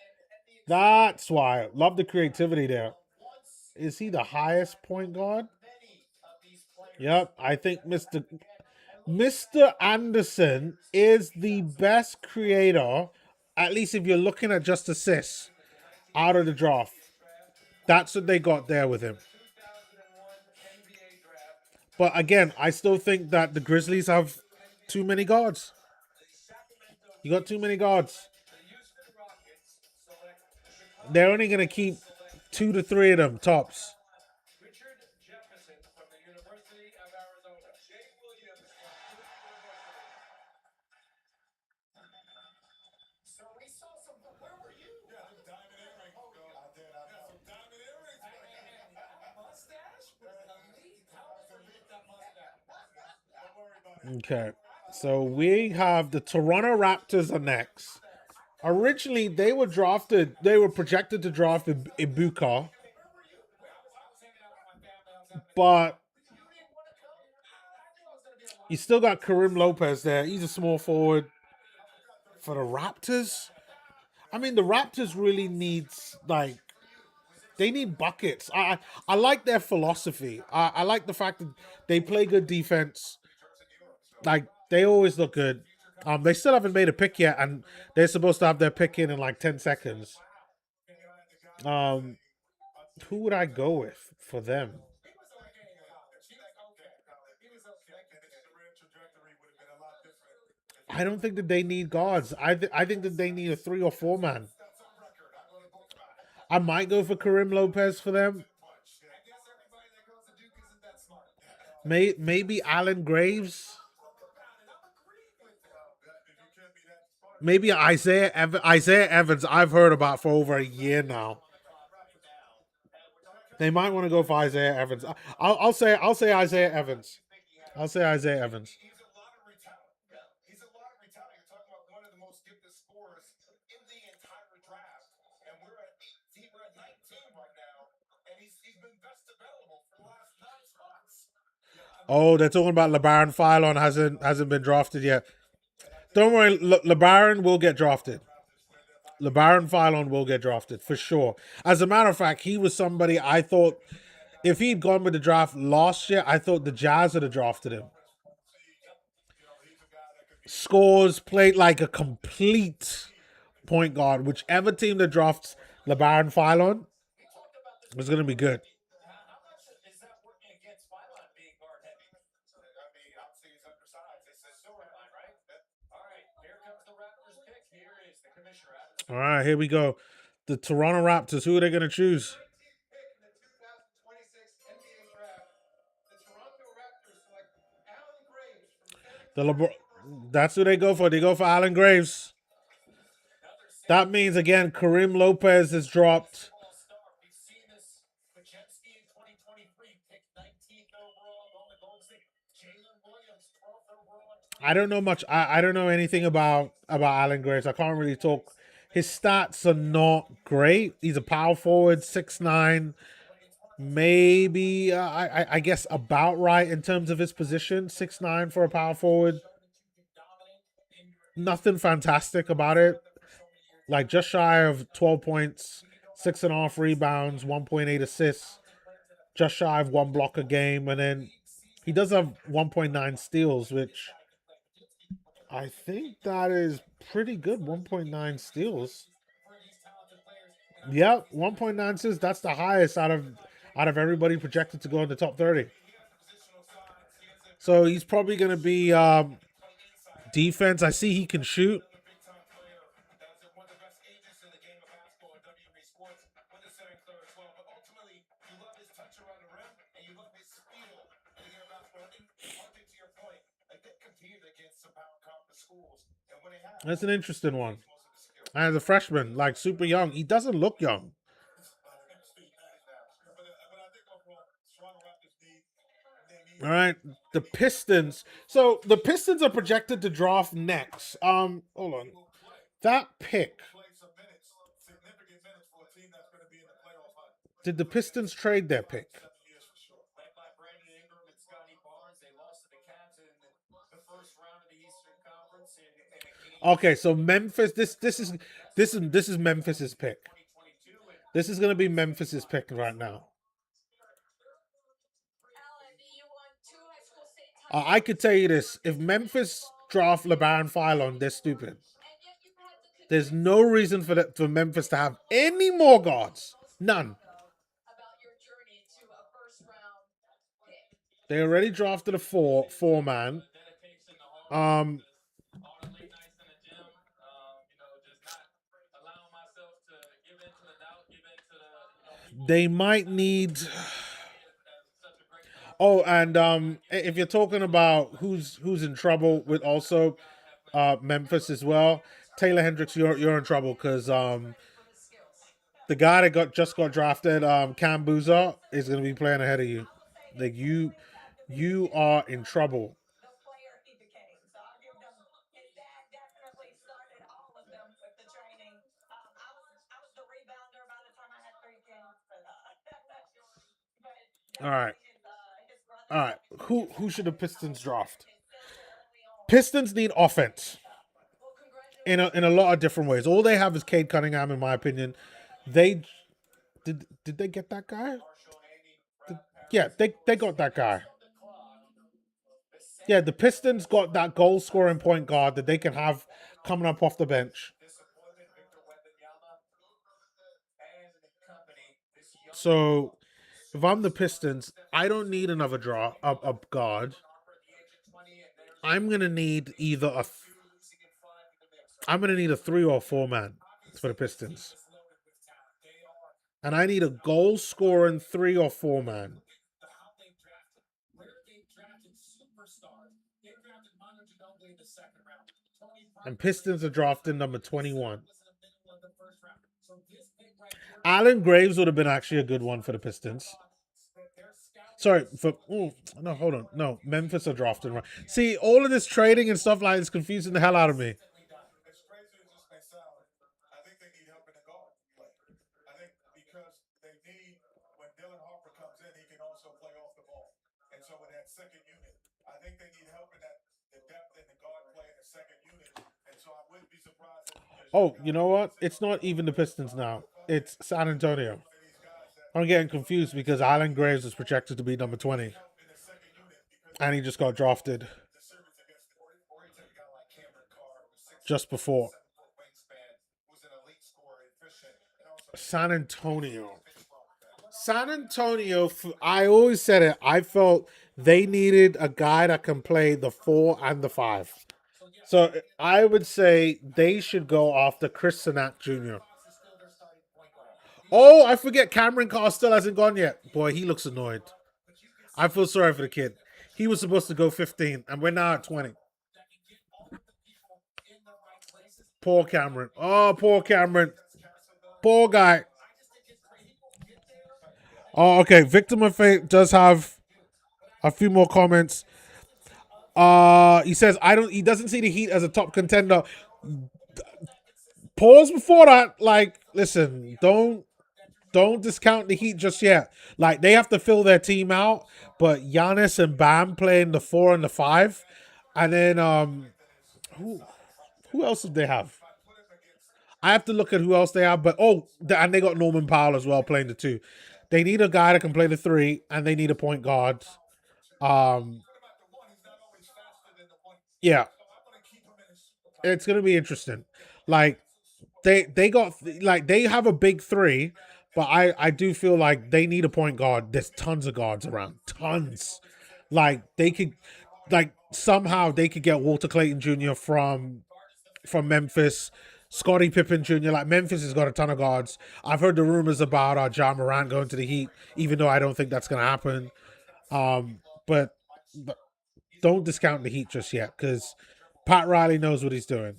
That's why. Love the creativity there. Is he the highest point guard? Yep. I think Mr. Anderson is the best creator, at least if you're looking at just assists, out of the draft. That's what they got there with him. But again, I still think that the Grizzlies have too many guards. You got too many guards. They're only going to keep 2 to 3 of them tops. Okay. So we have the Toronto Raptors are next. Originally, they were projected to draft Ibuka, but you still got Karim Lopez there. He's a small forward for the Raptors. I mean, the Raptors really needs like they need buckets. I like their philosophy. I like the fact that they play good defense. Like they always look good. They still haven't made a pick yet, and they're supposed to have their pick in like 10 seconds. Um, who would I go with for them? I don't think that they need guards. I think that they need a 3 or 4 man. I might go for Karim Lopez for them. Maybe Alan Graves. Maybe Isaiah Evans. I've heard about for over a year now. They might want to go for Isaiah Evans. I'll say Isaiah Evans. I'll say Isaiah Evans. Oh, they're talking about LeBaron Philon hasn't been drafted yet. Don't worry, LeBaron will get drafted. LeBaron Philon will get drafted for sure. As a matter of fact, he was somebody I thought if he'd gone with the draft last year, I thought the Jazz would have drafted him. Scores, played like a complete point guard. Whichever team that drafts LeBaron Philon is going to be good. All right, here we go. The Toronto Raptors. Who are they going to choose? The LeBron. That's who they go for. They go for Allen Graves. That means again, Karim Lopez is dropped. I don't know much. I don't know anything about Allen Graves. I can't really talk. His stats are not great. He's a power forward, 6'9". Maybe I guess about right in terms of his position, 6'9" for a power forward. Nothing fantastic about it. Like just shy of 12 points, 6.5 rebounds, 1.8 assists, just shy of 1 block a game, and then he does have 1.9 steals, which I think that is pretty good. 1.9 steals. Yep, 1.9 steals. That's the highest out of everybody projected to go in the top 30. So he's probably going to be defense. I see he can shoot. That's an interesting one. As a freshman, like super young, he doesn't look young. All right, the Pistons. So the Pistons are projected to draft next. Hold on. That pick. Did the Pistons trade their pick? Okay, so Memphis. This is Memphis's pick. This is gonna be Memphis's pick right now. I could tell you this: if Memphis draft LeBaron Philon, they're stupid. There's no reason for Memphis to have any more guards. None. They already drafted a four man. Um, they might need. Oh, and if you're talking about who's in trouble with also Memphis as well, Taylor Hendricks, you're in trouble because the guy that got drafted, Cam Boozer, is going to be playing ahead of you. Like you are in trouble. All right. All right. Who should the Pistons draft? Pistons need offense in a lot of different ways. All they have is Cade Cunningham, in my opinion. They did they get that guy? Yeah, they got that guy. Yeah, the Pistons got that goal scoring point guard that they can have coming up off the bench. So if I'm the Pistons, I don't need another a guard. I'm gonna need either a I'm gonna need a 3 or 4 man for the Pistons, and I need a goal scoring 3 or 4 man. And Pistons are drafting number 21. Alan Graves would have been actually a good one for the Pistons. Sorry, no, hold on. No, Memphis are drafting right. See, all of this trading and stuff like this confusing the hell out of me. Oh, you know what? It's not even the Pistons now. It's San Antonio. I'm getting confused because Alan Graves is projected to be number 20. And he just got drafted just before. San Antonio. San Antonio, I always said it. I felt they needed a guy that can play the 4 and the 5. So I would say they should go after Chris Sinak Jr. Oh, I forget Cameron Carr still hasn't gone yet. Boy, he looks annoyed. I feel sorry for the kid. He was supposed to go 15, and we're now at 20. Poor Cameron. Oh, poor Cameron. Poor guy. Oh, okay. Victim of Fate does have a few more comments. He says he doesn't see the Heat as a top contender. Pause before that. Like, listen, don't discount the Heat just yet. Like, they have to fill their team out, but Giannis and Bam playing the 4 and the 5. And then who else did they have? I have to look at who else they have, but and they got Norman Powell as well playing the 2. They need a guy that can play the 3, and they need a point guard. Yeah, it's gonna be interesting. Like they have a big 3, but I do feel like they need a point guard. There's tons of guards around, tons. Like they could, like somehow they could get Walter Clayton Jr. from Memphis. Scottie Pippen Jr. Like Memphis has got a ton of guards. I've heard the rumors about Ja Morant going to the Heat, even though I don't think that's going to happen. But don't discount the Heat just yet because Pat Riley knows what he's doing.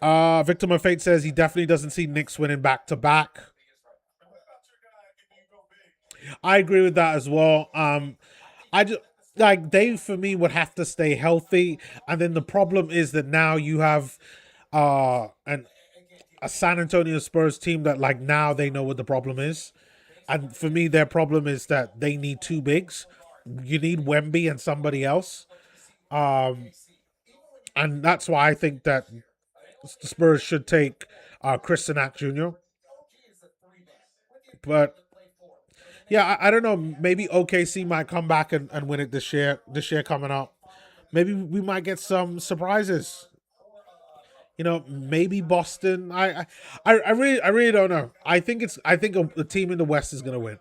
Victim of Fate says he definitely doesn't see Knicks winning back to back. I agree with that as well. I just like they for me would have to stay healthy, and then the problem is that now you have a San Antonio Spurs team that like now they know what the problem is, and for me their problem is that they need 2 bigs. You need Wemby and somebody else, and that's why I think that the Spurs should take Chris Sinak Jr. But yeah, I don't know. Maybe OKC might come back and win it this year. This year coming up, maybe we might get some surprises. Maybe Boston. I really don't know. I think the team in the West is gonna win.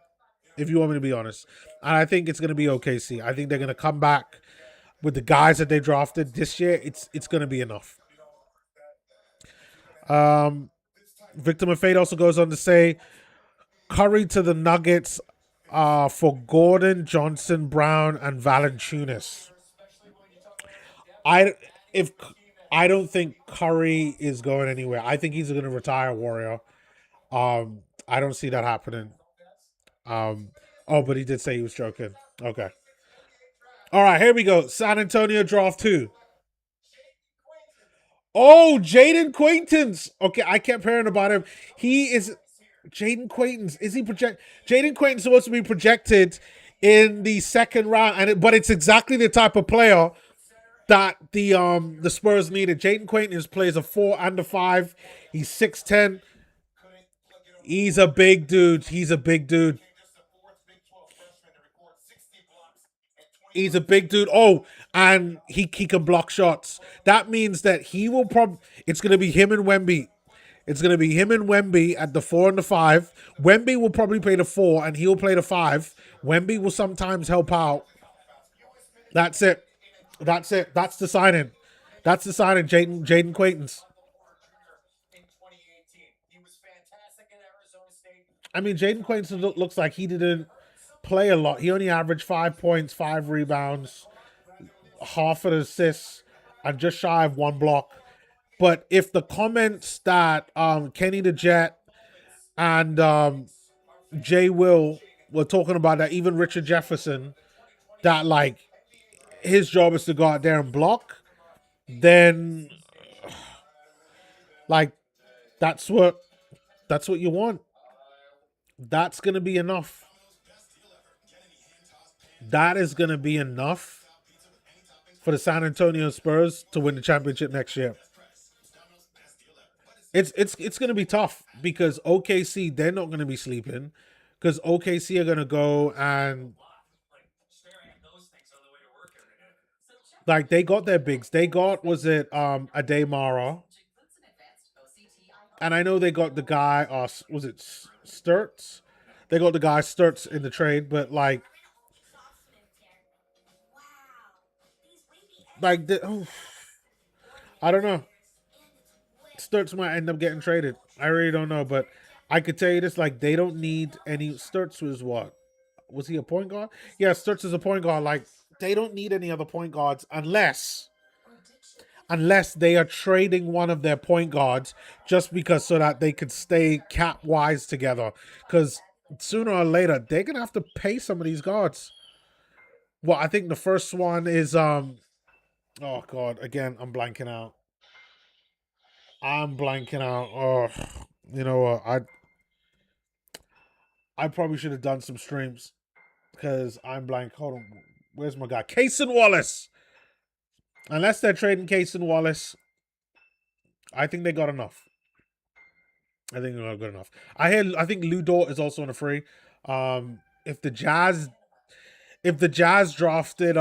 If you want me to be honest, and I think it's gonna be OKC. I think they're gonna come back with the guys that they drafted this year. It's gonna be enough. Victim of Fate also goes on to say Curry to the Nuggets for Gordon, Johnson, Brown, and Valanciunas. I if I don't think Curry is going anywhere. I think he's going to retire Warrior. I don't see that happening. But he did say he was joking. Okay. All right, here we go. San Antonio draft 2. Oh, Jaden Quaintance. Okay, I kept hearing about him. Jaden Quayton's is he project? Jaden Quayton's supposed to be projected in the second round, but it's exactly the type of player that the Spurs needed. Jaden Quayton plays a 4 and a 5. He's 6'10". He's a big dude. He's a big dude. He's a big dude. Oh, and he can block shots. That means that he will probably. It's going to be him and Wemby. It's going to be him and Wemby at the 4 and the 5. Wemby will probably play the 4 and he'll play the 5. Wemby will sometimes help out. That's it. That's it. That's the signing. That's the signing. Jaden Quayton's. I mean, Jaden Quayton looks like he didn't play a lot. He only averaged 5 points, 5 rebounds, half an assist, and just shy of 1 block. But if the comments that Kenny the Jet and Jay Will were talking about, that even Richard Jefferson, that like his job is to go out there and block, then like that's what you want. That's gonna be enough. That is gonna be enough for the San Antonio Spurs to win the championship next year. It's gonna be tough because OKC, they're not gonna be sleeping, because OKC are gonna go and like they got their bigs. They got, was it Ademara, and I know they got the guy. Was it Sturts? They got the guy Sturts in the trade, but like I don't know. Sturts might end up getting traded. I really don't know, but I could tell you this: like they don't need any. Sturts was what? Was he a point guard? Yeah, Sturts is a point guard. Like they don't need any other point guards unless they are trading one of their point guards just because, so that they could stay cap wise together. Because sooner or later they're gonna have to pay some of these guards. Well, I think the first one is oh god, again I'm blanking out. Oh, you know what? I probably should have done some streams because I'm blank. Hold on, where's my guy? Cason Wallace. Unless they're trading Cason Wallace, I think they got enough. I think they're good enough. I think Lou Dort is also on a free. If the Jazz drafted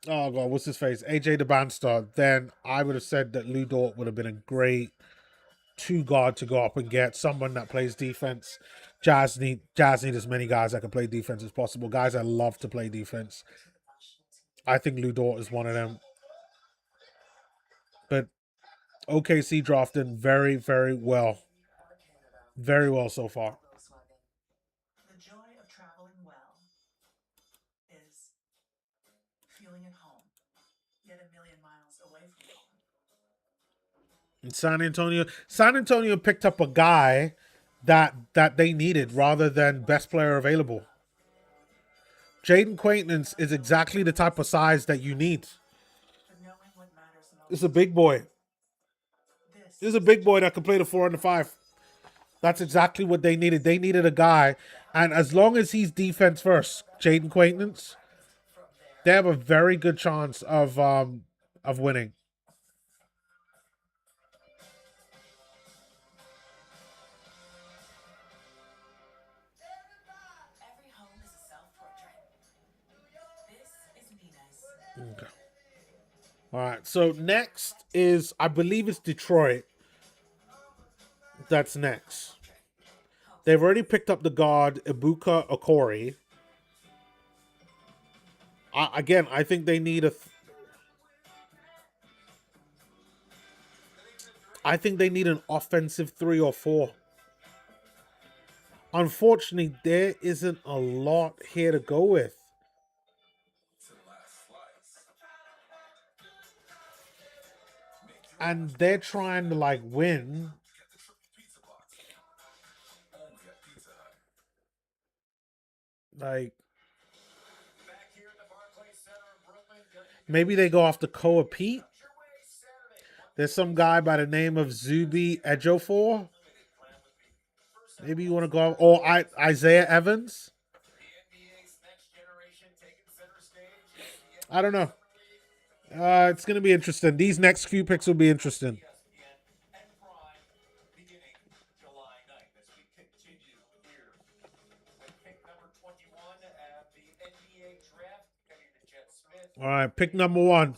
oh god, what's his face? AJ DeBanstar, then I would have said that Lou Dort would have been a great 2 guard to go up and get someone that plays defense. Jazz need as many guys that can play defense as possible. Guys that love to play defense. I think Lou Dort is one of them. But OKC drafted very, very well. Very well so far. The joy of traveling well is feeling at home, yet a million miles away from home. In San Antonio picked up a guy that they needed rather than best player available. Jaden Quayton is exactly the type of size that you need. It's a big boy. This is a big boy that can play the 4 and the 5. That's exactly what they needed. They needed a guy, and as long as he's defense first, Jaden Quayton, they have a very good chance of winning. Okay. All right. So next is, I believe it's Detroit. That's next. They've already picked up the guard Ibuka Okori. Again, I think they need I think they need an offensive 3 or 4. Unfortunately, there isn't a lot here to go with. And they're trying to like win. Like maybe they go off the Koa Pete. There's some guy by the name of Zuby Ejiofor. Maybe you want to go or Isaiah Evans. I don't know. It's going to be interesting. These next few picks will be interesting. All right, pick number one.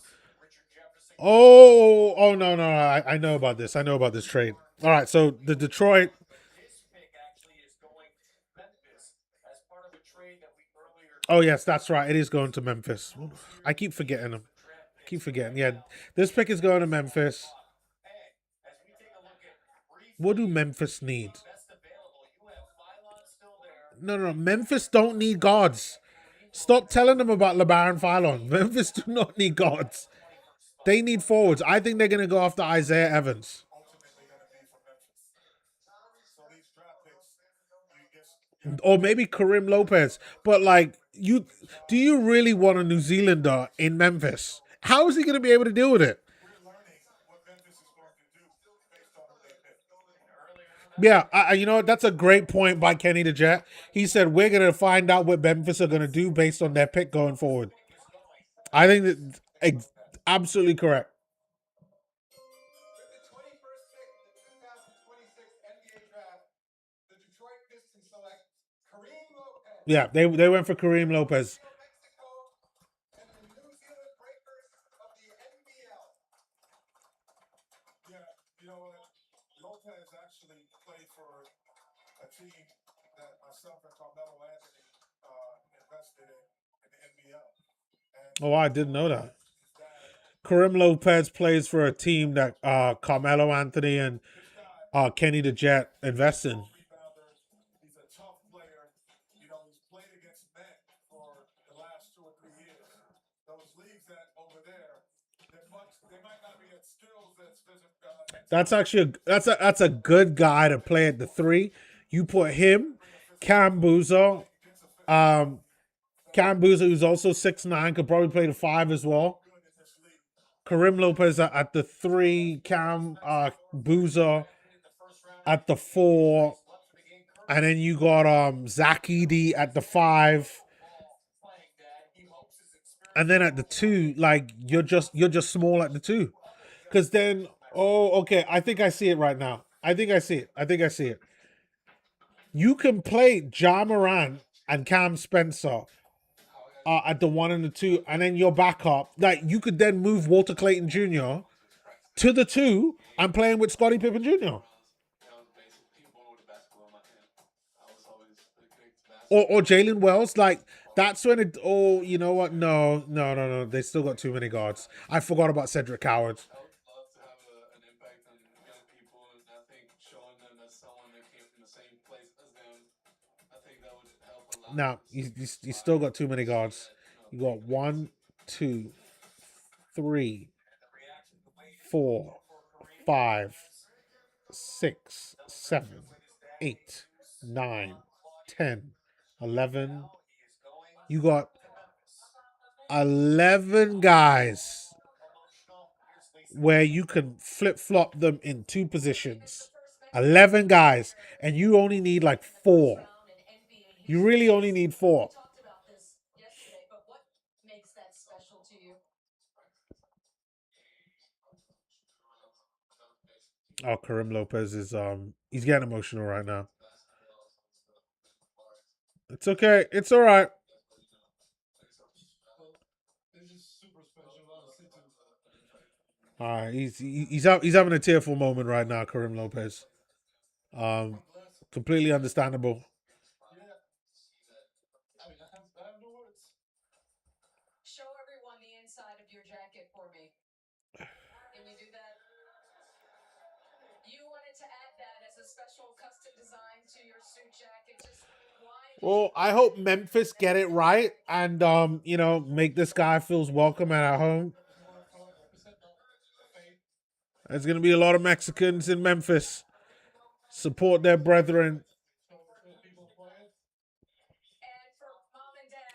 Oh no, no, I know about this. I know about this trade. All right, so the Detroit. Oh yes, that's right. It is going to Memphis. I keep forgetting them. I keep forgetting. Yeah, this pick is going to Memphis. What do Memphis need? No, no, no. Memphis don't need guards. Stop telling them about LeBaron Fallon. Memphis do not need guards. They need forwards. I think they're going to go after Isaiah Evans. Or maybe Karim Lopez. But like, do you really want a New Zealander in Memphis? How is he going to be able to deal with it? Yeah, you know what? That's a great point by Kenny the Jet. He said we're going to find out what Memphis are going to do based on their pick going forward. I think that absolutely correct. Yeah, they went for Kareem Lopez. Oh, I didn't know that. Karim Lopez plays for a team that Carmelo Anthony and Kenny the Jet invest in. That's actually that's a good guy to play at the three. You put him, Cam Boozer, um, Cam Boozer, who's also 6'9", could probably play the five as well. Karim Lopez at the three, Cam Boozer at the four, and then you got Zach Edey at the five, and then at the two, like you're just small at the two, because then okay, I think I see it right now. I think I see it. I think I see it. You can play Ja Morant and Cam Spencer at the one and the two, and then your backup. Like you could then move Walter Clayton Jr. to the two and playing with Scottie Pippen Jr. Or Jalen Wells. Like that's when it. Oh, you know what? No, no, no, no. They still got too many guards. I forgot about Cedric Howard. Now you still got too many guards. You got one, two, three, four, five, six, seven, 8, 9, 10, 11. You got 11 guys where you can flip flop them in two positions. 11 guys, and you only need like four. You really only need four. Oh, Karim Lopez is he's getting emotional right now. It's okay. It's all right. All right, he's having a tearful moment right now, Karim Lopez. Um, completely understandable. Well, I hope Memphis get it right and make this guy feels welcome and at home. There's gonna be a lot of Mexicans in Memphis. Support their brethren.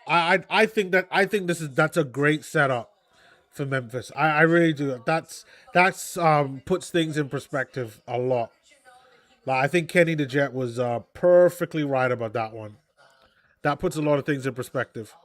I think that's a great setup for Memphis. I really do. That's puts things in perspective a lot. Like, I think Kenny the Jet was perfectly right about that one. That puts a lot of things in perspective.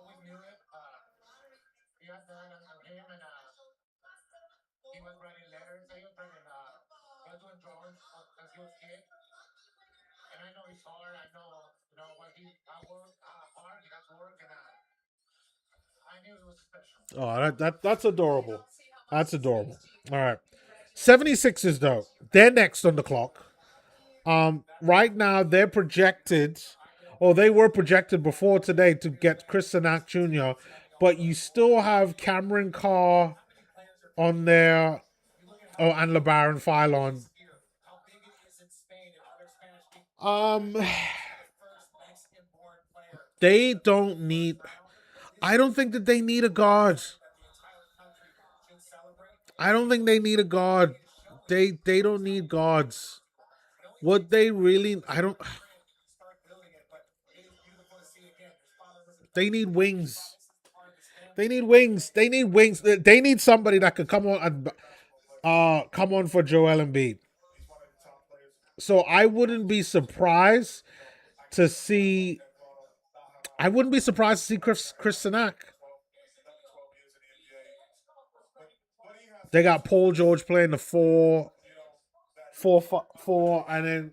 Oh, that's adorable. That's adorable. All right. 76ers, though. They're next on the clock. Right now, they're projected, or they were projected before today to get Chris Sanak Jr., but you still have Cameron Carr on there, oh, and LeBaron Philon. Um, they don't need. I don't think that they need a guard. I don't think they need a guard. They don't need guards. What they really, I don't. They need wings. They need wings. They need wings. They need somebody that could come on and come on for Joel Embiid. So I wouldn't be surprised to see. I wouldn't be surprised to see Chris Sanak. They got Paul George playing the four, and then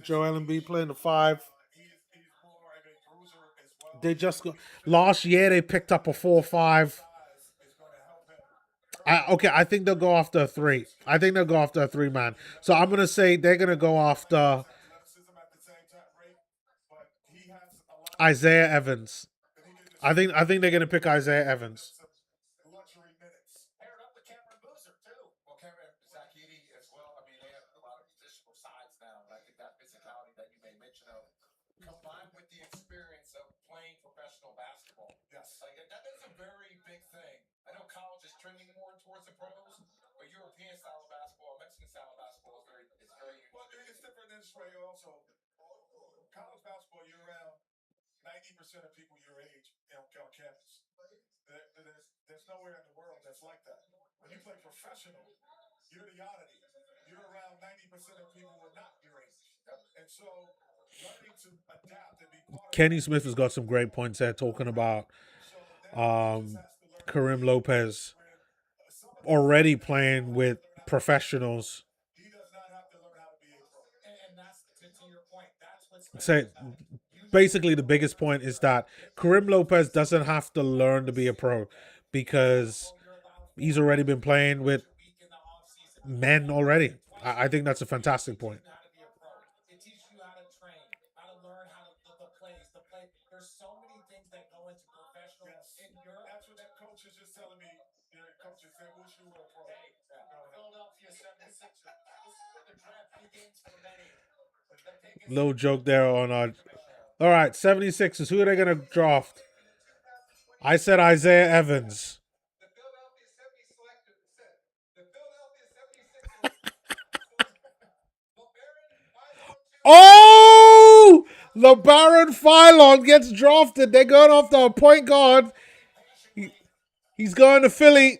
Joel Embiid playing the five. They just go, last year they picked up a 4-5. Okay, I think they'll go after a three. I think they'll go after a 3-man. So I'm gonna say they're gonna go after Isaiah Evans. I think they're gonna pick Isaiah Evans. Kenny Smith has got some great points there talking about Karim Lopez already playing with professionals. Say basically the biggest point is that Karim Lopez doesn't have to learn to be a pro because he's already been playing with men already. I think that's a fantastic point. Little joke there on all right, 76ers. Who are they gonna draft? I said Isaiah Evans. Oh, LeBaron Philon gets drafted. They're going off the point guard. He's going to Philly.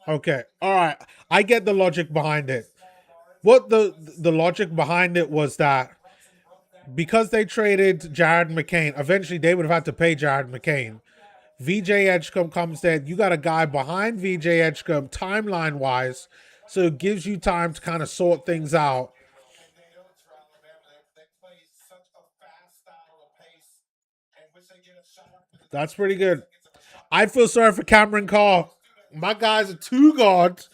Okay, all right. I get the logic behind it. What the logic behind it was that because they traded Jared McCain, eventually they would have had to pay Jared McCain. VJ Edgecombe comes there. You got a guy behind VJ Edgecombe timeline wise, so it gives you time to kind of sort things out. That's pretty good. I feel sorry for Cameron Carr. My guy's a two guard.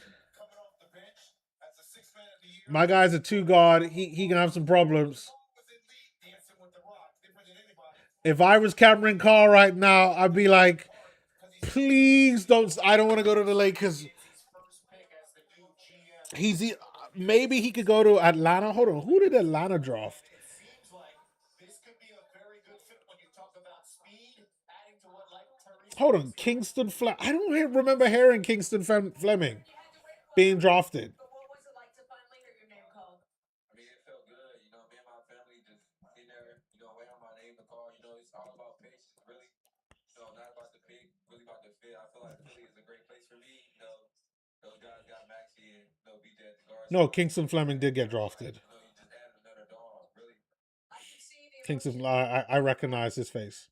My guy's a two guard. He can have some problems. If I was Cameron Carr right now, I'd be like, please don't. I don't want to go to the Lakers. He's maybe he could go to Atlanta. Hold on, who did Atlanta draft? Hold on, Kingston Fleming. I don't remember hearing Kingston Fleming being drafted. No, Kingston Fleming did get drafted. Kingston, I recognize his face.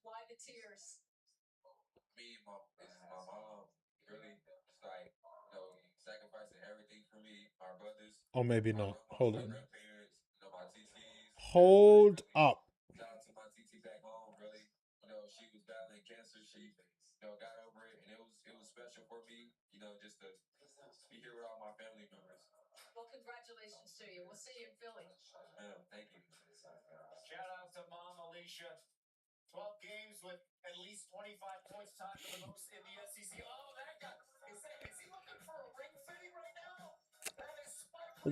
Or maybe not. Hold on. Hold up.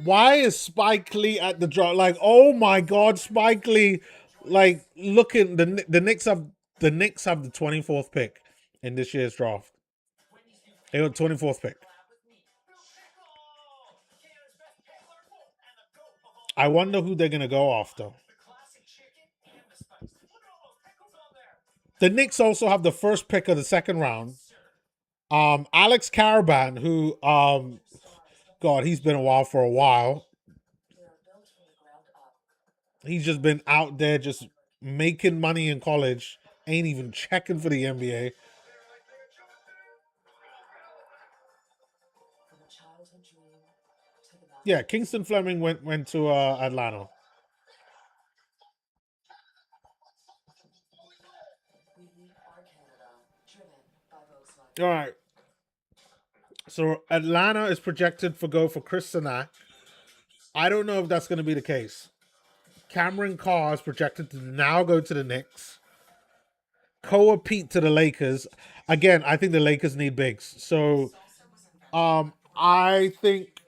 Why is Spike Lee at the draft? Like, oh my God, Spike Lee! Like, looking the Knicks have the 24th pick in this year's draft. They got 24th pick. I wonder who they're gonna go after. The Knicks also have the first pick of the second round. Alex Caravan, who God, he's been a while for a while. He's just been out there just making money in college, ain't even checking for the NBA. Yeah, Kingston Fleming went to Atlanta. All right. So Atlanta is projected for go for Chris Sanak. I don't know if that's going to be the case. Cameron Carr is projected to now go to the Knicks. Koa Pete to the Lakers. Again, I think the Lakers need bigs. So I think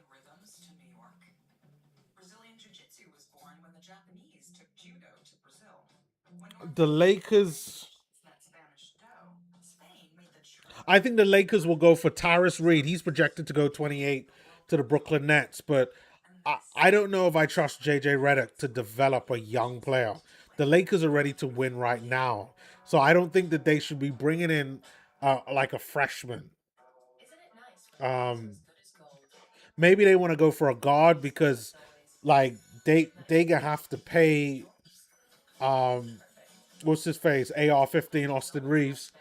the Lakers. I think the Lakers will go for Tyrus Reed. He's projected to go 28 to the Brooklyn Nets, but I don't know if I trust JJ Redick to develop a young player. The Lakers are ready to win right now, so I don't think that they should be bringing in like a freshman. Maybe they want to go for a guard because, like, they gonna have to pay what's his face AR-15 Austin Reeves,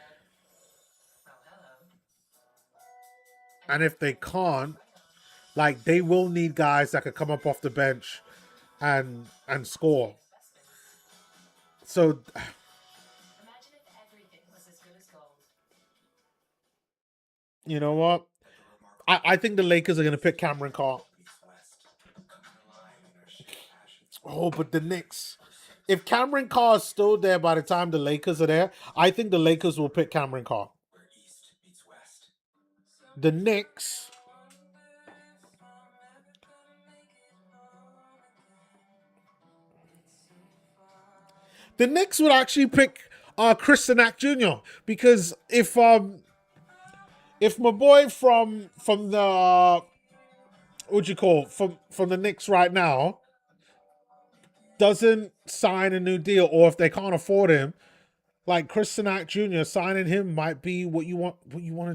and if they can't, like, they will need guys that could come up off the bench and score. So you know what? I think the Lakers are gonna pick Cameron Carr. Oh, but the Knicks. If Cameron Carr is still there by the time the Lakers are there, I think the Lakers will pick Cameron Carr. The Knicks. The Knicks would actually pick Chris Sanak Jr. because if my boy from the what you call from the Knicks right now doesn't sign a new deal, or if they can't afford him, like Chris Sanak Jr. signing him might be what you want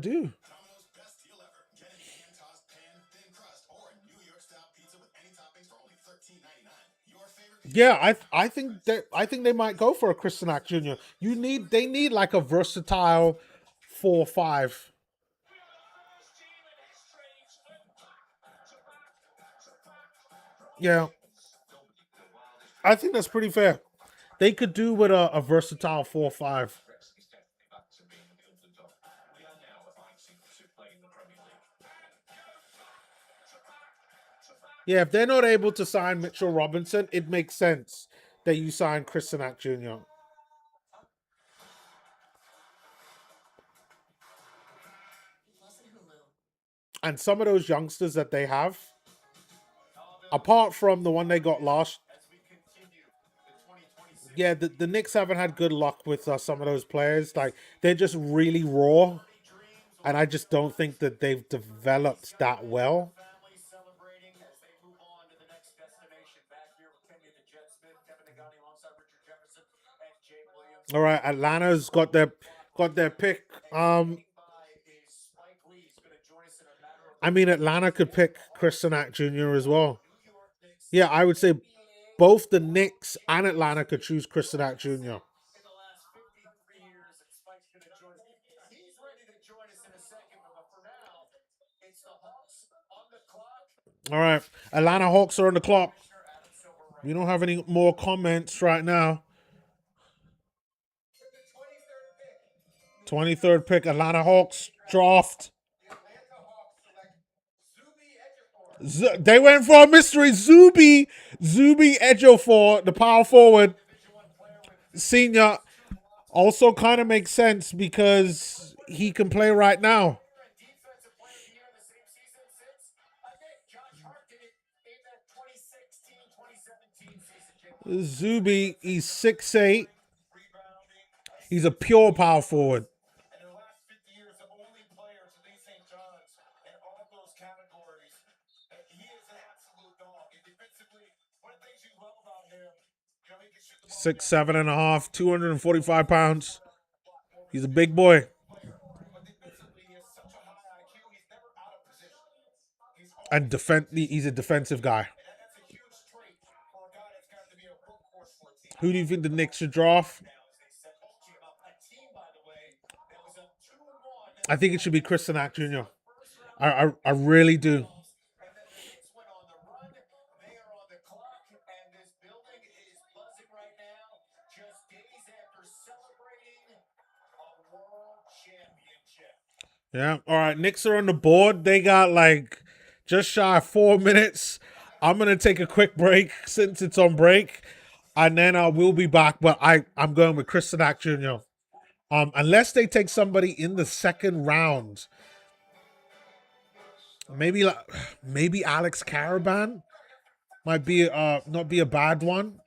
to do. Yeah, I think they might go for a Chris Sanak Jr. They need like a versatile 4-5. Yeah, I think that's pretty fair. They could do with a versatile 4-5. Yeah, if they're not able to sign Mitchell Robinson, it makes sense that you sign Chris Sanak Jr. And some of those youngsters that they have, apart from the one they got last, Yeah, the Knicks haven't had good luck with some of those players. Like they're just really raw, and I just don't think that they've developed that well. All right, Atlanta's got their pick. I mean, Atlanta could pick Chris Jr. as well. Yeah, I would say both the Knicks and Atlanta could choose Chris Jr. All right, Atlanta Hawks are on the clock. We don't have any more comments right now. 23rd pick, Atlanta Hawks draft. They went for a mystery. Zuby Ejiofor, the power forward, senior, also kind of makes sense because he can play right now. Zuby, he's 6'8". He's a pure power forward. Six, 7.5, 245 pounds. He's a big boy. And he's a defensive guy. Who do you think the Knicks should draft? I think it should be Chris Jr. I really do. Yeah. All right. Knicks are on the board. They got like just shy of 4 minutes. I'm gonna take a quick break since it's on break, and then I will be back. But I'm going with Chris Jr. Unless they take somebody in the second round, maybe Alex Caravan might be not be a bad one.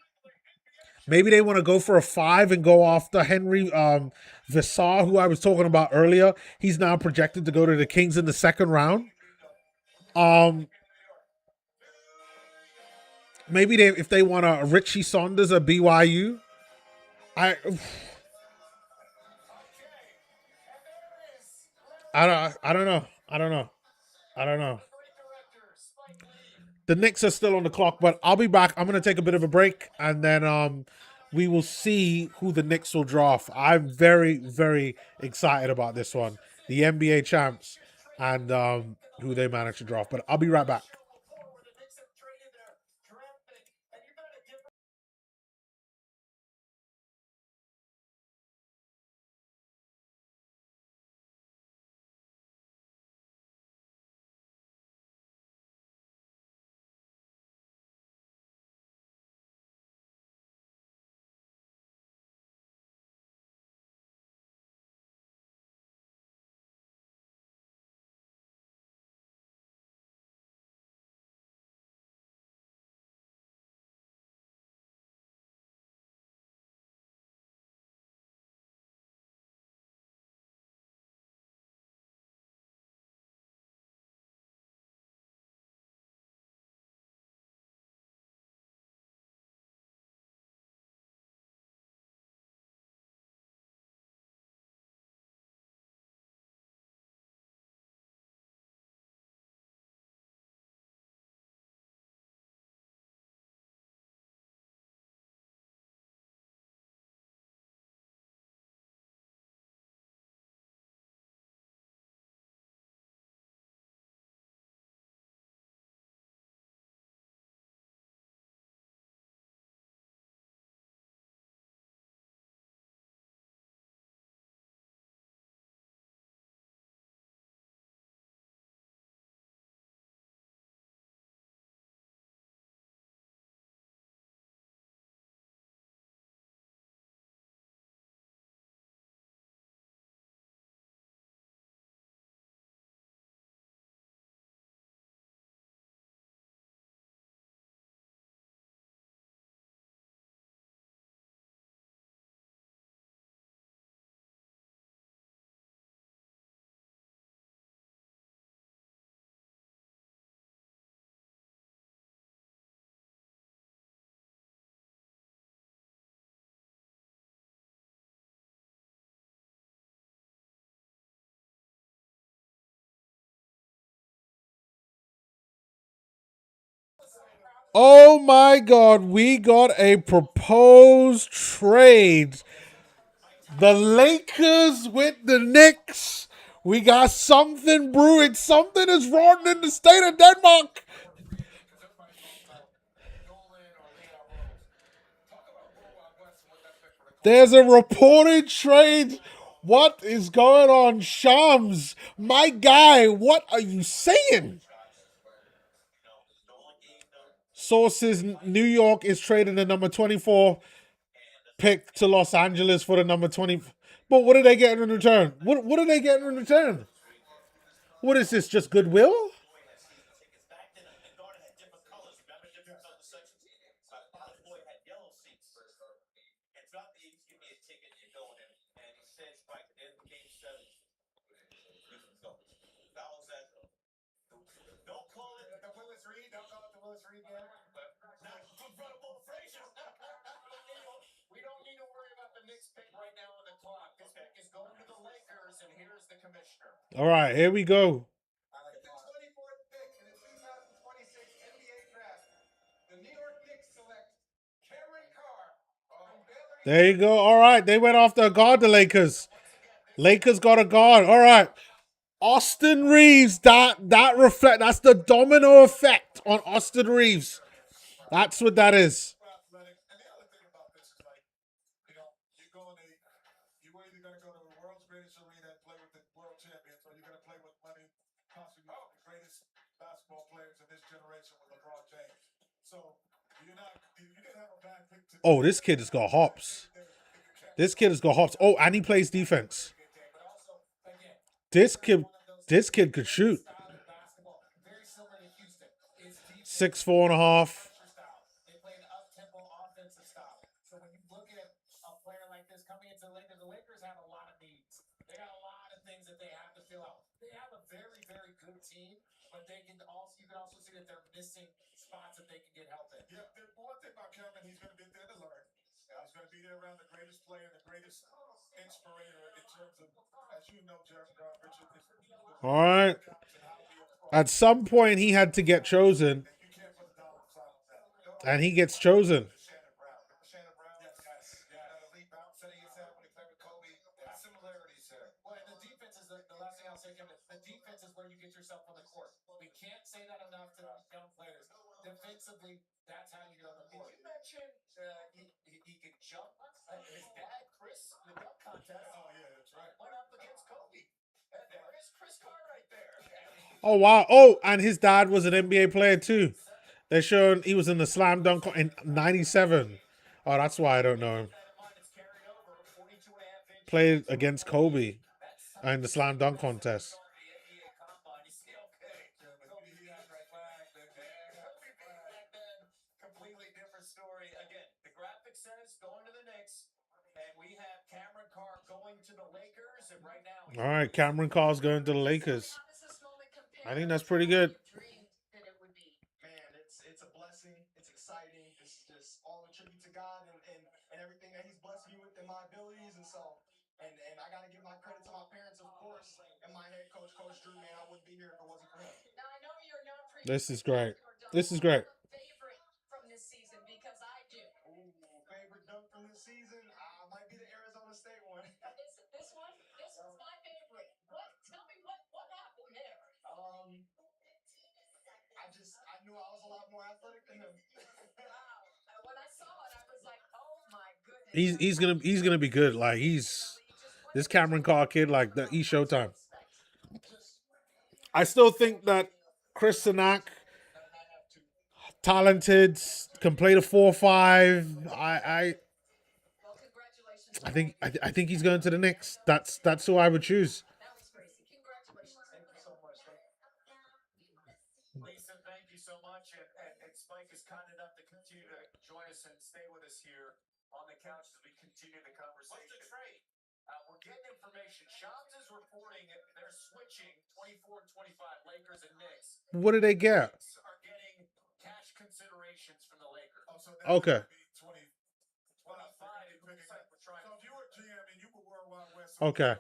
Maybe they want to go for a 5 and go after Henry Visar, who I was talking about earlier. He's now projected to go to the Kings in the second round. Maybe if they want a Richie Saunders or BYU. I I don't know. I don't know. I don't know. The Knicks are still on the clock, but I'll be back. I'm gonna take a bit of a break, and then we will see who the Knicks will draft. I'm very, very excited about this one. The NBA champs and who they manage to draft. But I'll be right back. Oh my God, we got a proposed trade. The Lakers with the Knicks. We got something brewing. Something is wrong in the state of Denmark. There's a reported trade. What is going on, Shams? My guy, what are you saying? Sources: New York is trading the number 24 pick to Los Angeles for the number 20. But what are they getting in return? What are they getting in return? What is this? Just goodwill? All right, here we go. There you go. All right, they went after a guard, the Lakers. Lakers got a guard. All right. Austin Reeves, that's the domino effect on Austin Reeves. That's what that is. Oh, this kid has got hops. This kid has got hops. Oh, and he plays defense. This kid, this kid could shoot. 6'4.5". All right. At some point, he had to get chosen, and he gets chosen. Oh wow! Oh, and his dad was an NBA player too. They showed he was in the slam dunk in '97. Oh, that's why I don't know him. Played against Kobe in the slam dunk contest. All right, Cameron Carr's going to the Lakers. I think that's pretty good. This is great. This is great. He's gonna be good. Like he's this Cameron Carr kid. Like that, he's Showtime. I still think that Chris Sinak, talented, can play the 4-5. I think he's going to the Knicks. That's who I would choose. What did they get? Okay. Okay.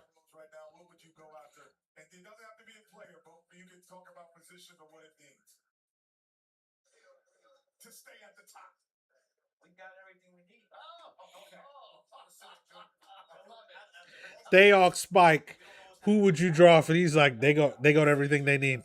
They ask Spike, who would you draft? And he's like, they got everything they need.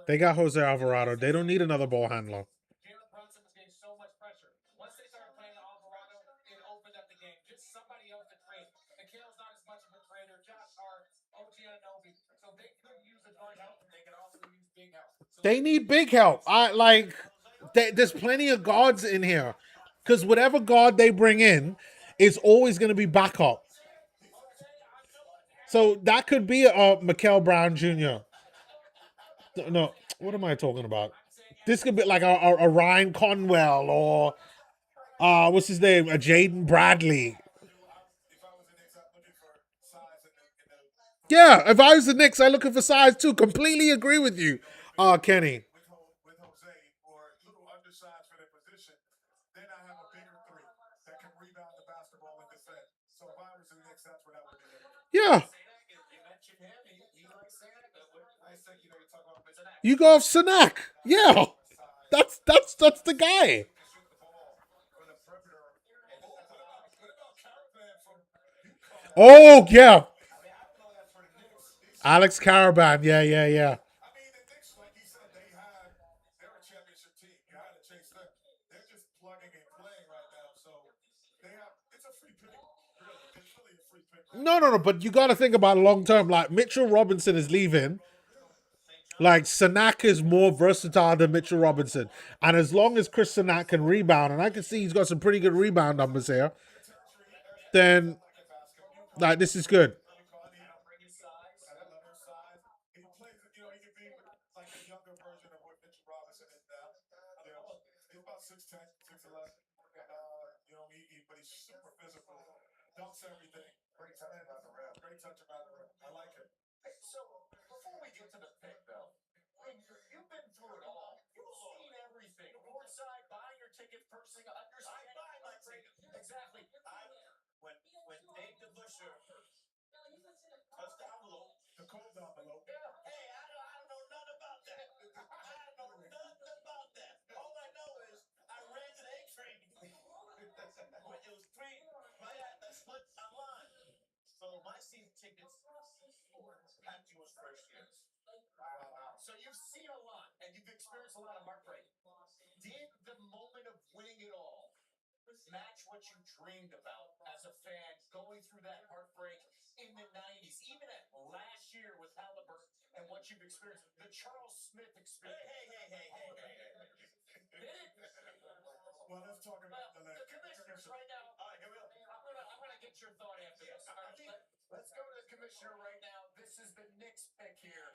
They got Jose Alvarado. They don't need another ball handler. They need big help. I like. There's plenty of guards in here, because whatever guard they bring in is always going to be backup. So that could be a Mikael Brown Jr. No, what am I talking about? This could be like a Ryan Conwell or what's his name? A Jaden Bradley. Yeah, if I was the Knicks, I'm looking for size too. Completely agree with you, Kenny. Yeah, you go off Sanak. Yeah, that's the guy. Oh yeah, Alex Caravan. Yeah, yeah, yeah. No, no, no. But you got to think about long term. Like Mitchell Robinson is leaving. Like Sanak is more versatile than Mitchell Robinson, and as long as Chris Sanak can rebound, and I can see he's got some pretty good rebound numbers here, then like this is good.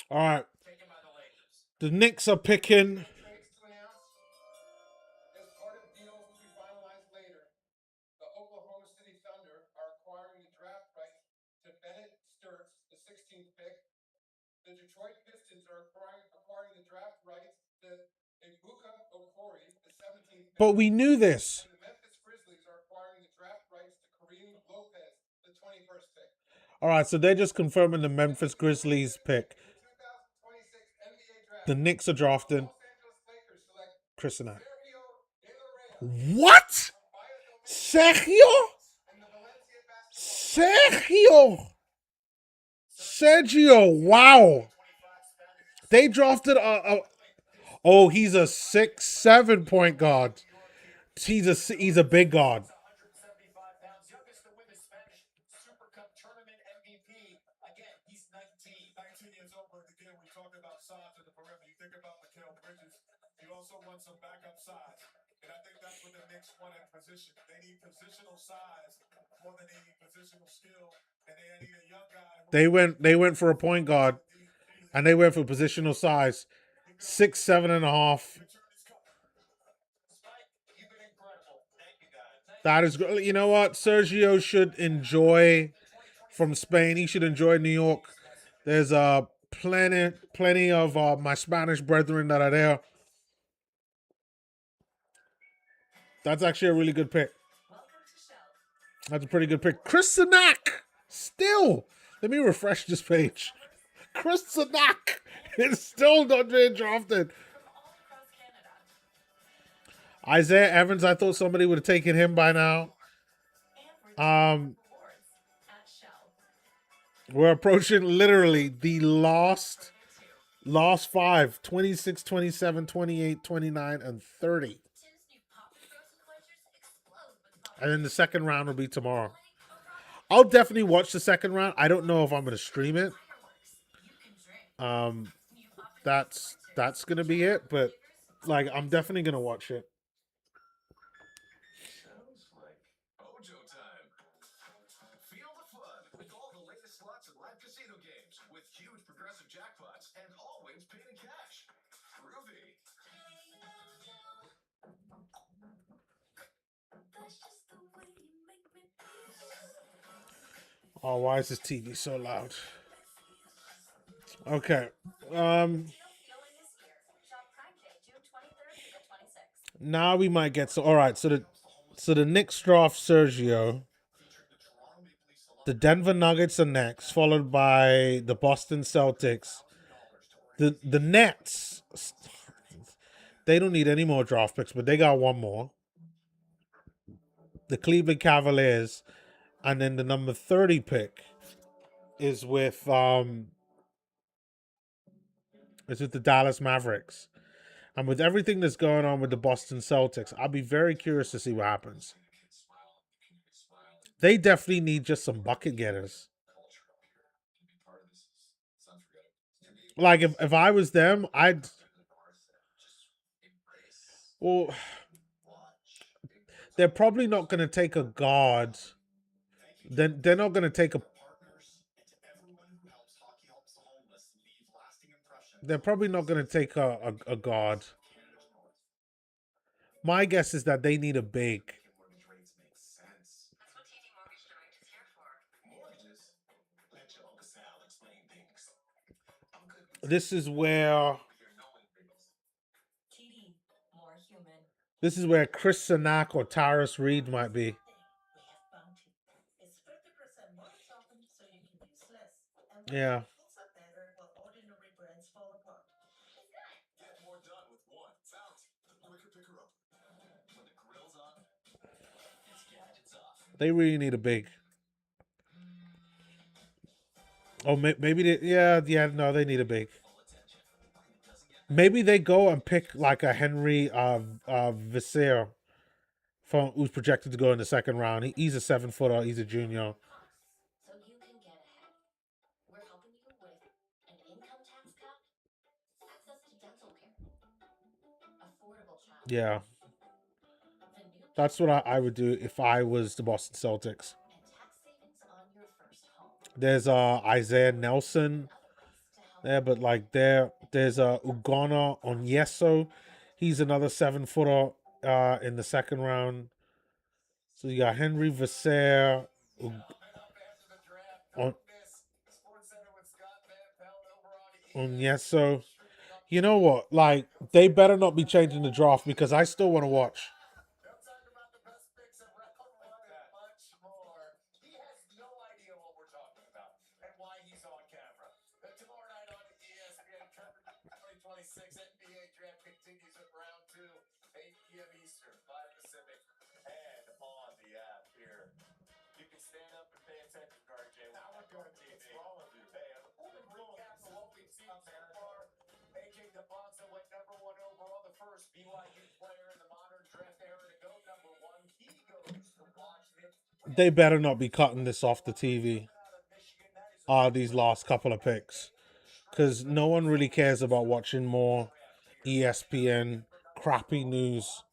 All right, the Knicks are picking. But we knew this. All right, so they're just confirming the Memphis Grizzlies pick. The Knicks are drafting Chris and I. What? Sergio? Sergio? Sergio, wow. They drafted oh, he's a 6'7" point guard. He's a big guard. They went for a point guard. And they went for positional size 6, 7.5. That is good. You know what? Sergio should enjoy from Spain. He should enjoy New York. There's plenty of my Spanish brethren that are there. That's actually a really good pick. That's a pretty good pick. Chris Sanak. Still. Let me refresh this page. Chris Sanak is still not being drafted. Isaiah Evans, I thought somebody would have taken him by now. We're approaching literally the last five: 26, 27, 28, 29, and 30. And then the second round will be tomorrow. I'll definitely watch the second round. I don't know if I'm going to stream it. That's going to be it. But like, I'm definitely going to watch it. Oh, why is this TV so loud? Okay. Now we might get all right. So the Knicks draft Sergio. The Denver Nuggets are next, followed by the Boston Celtics. The Nets. They don't need any more draft picks, but they got one more. The Cleveland Cavaliers, and then the number 30 pick is with the Dallas Mavericks. And with everything that's going on with the Boston Celtics, I'll be very curious to see what happens. They definitely need just some bucket getters. Like if I was them, I'd well, they're probably not going to take a guard. They're not going to take a. They're probably not going to take a guard. My guess is that they need a big. This is where Chris Sanak or Tyrus Reed might be. Yeah. They really need a big. Oh, maybe they. Yeah. No, they need a big. Maybe they go and pick like a Henry Vasseur from who's projected to go in the second round. He's a 7-footer. He's a junior. Yeah. That's what I would do if I was the Boston Celtics. There's Isaiah Nelson there, but like there's Ugonna Onyeso. He's another 7-footer in the second round. So you got Henry Vasseur, Onyeso. You know what? Like, they better not be changing the draft because I still want to watch. They better not be cutting this off the TV. These last couple of picks. Because no one really cares about watching more ESPN crappy news.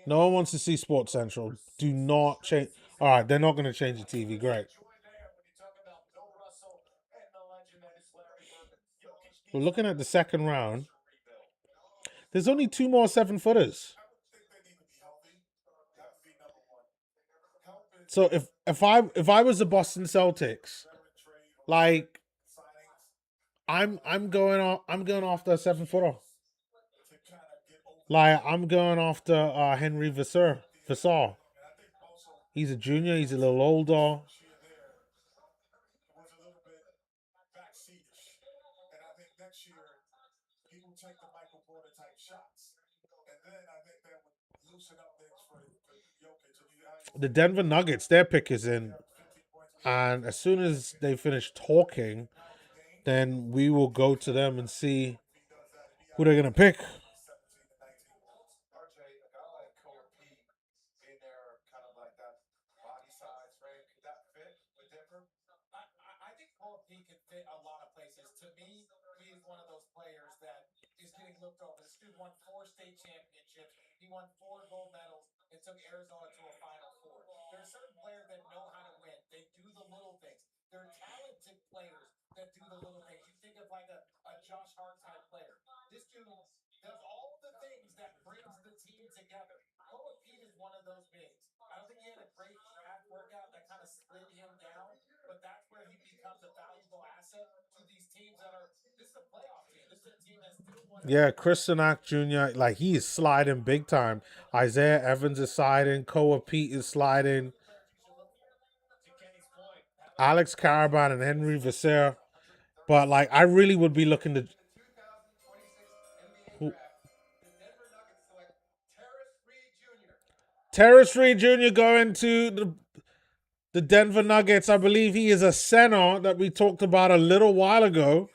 No one wants to see Sports Central. Do not change. All right, they're not going to change the TV. Great. We're looking at the second round. There's only two more 7-footers. So if I was the Boston Celtics, like I'm going off the 7-footer. Like I'm going after Henry Vassar. He's a junior. He's a little older. The Denver Nuggets, their pick is in, and as soon as they finish talking, then we will go to them and see who they're gonna pick. Yeah, Chris Sanak Jr. Like he is sliding big time. Isaiah Evans is sliding. Koa Pete is sliding. Alex Caravan and Henry Vassar. But like, I really would be looking to. Who, Terrence Reed Jr. going to the Denver Nuggets. I believe he is a center that we talked about a little while ago.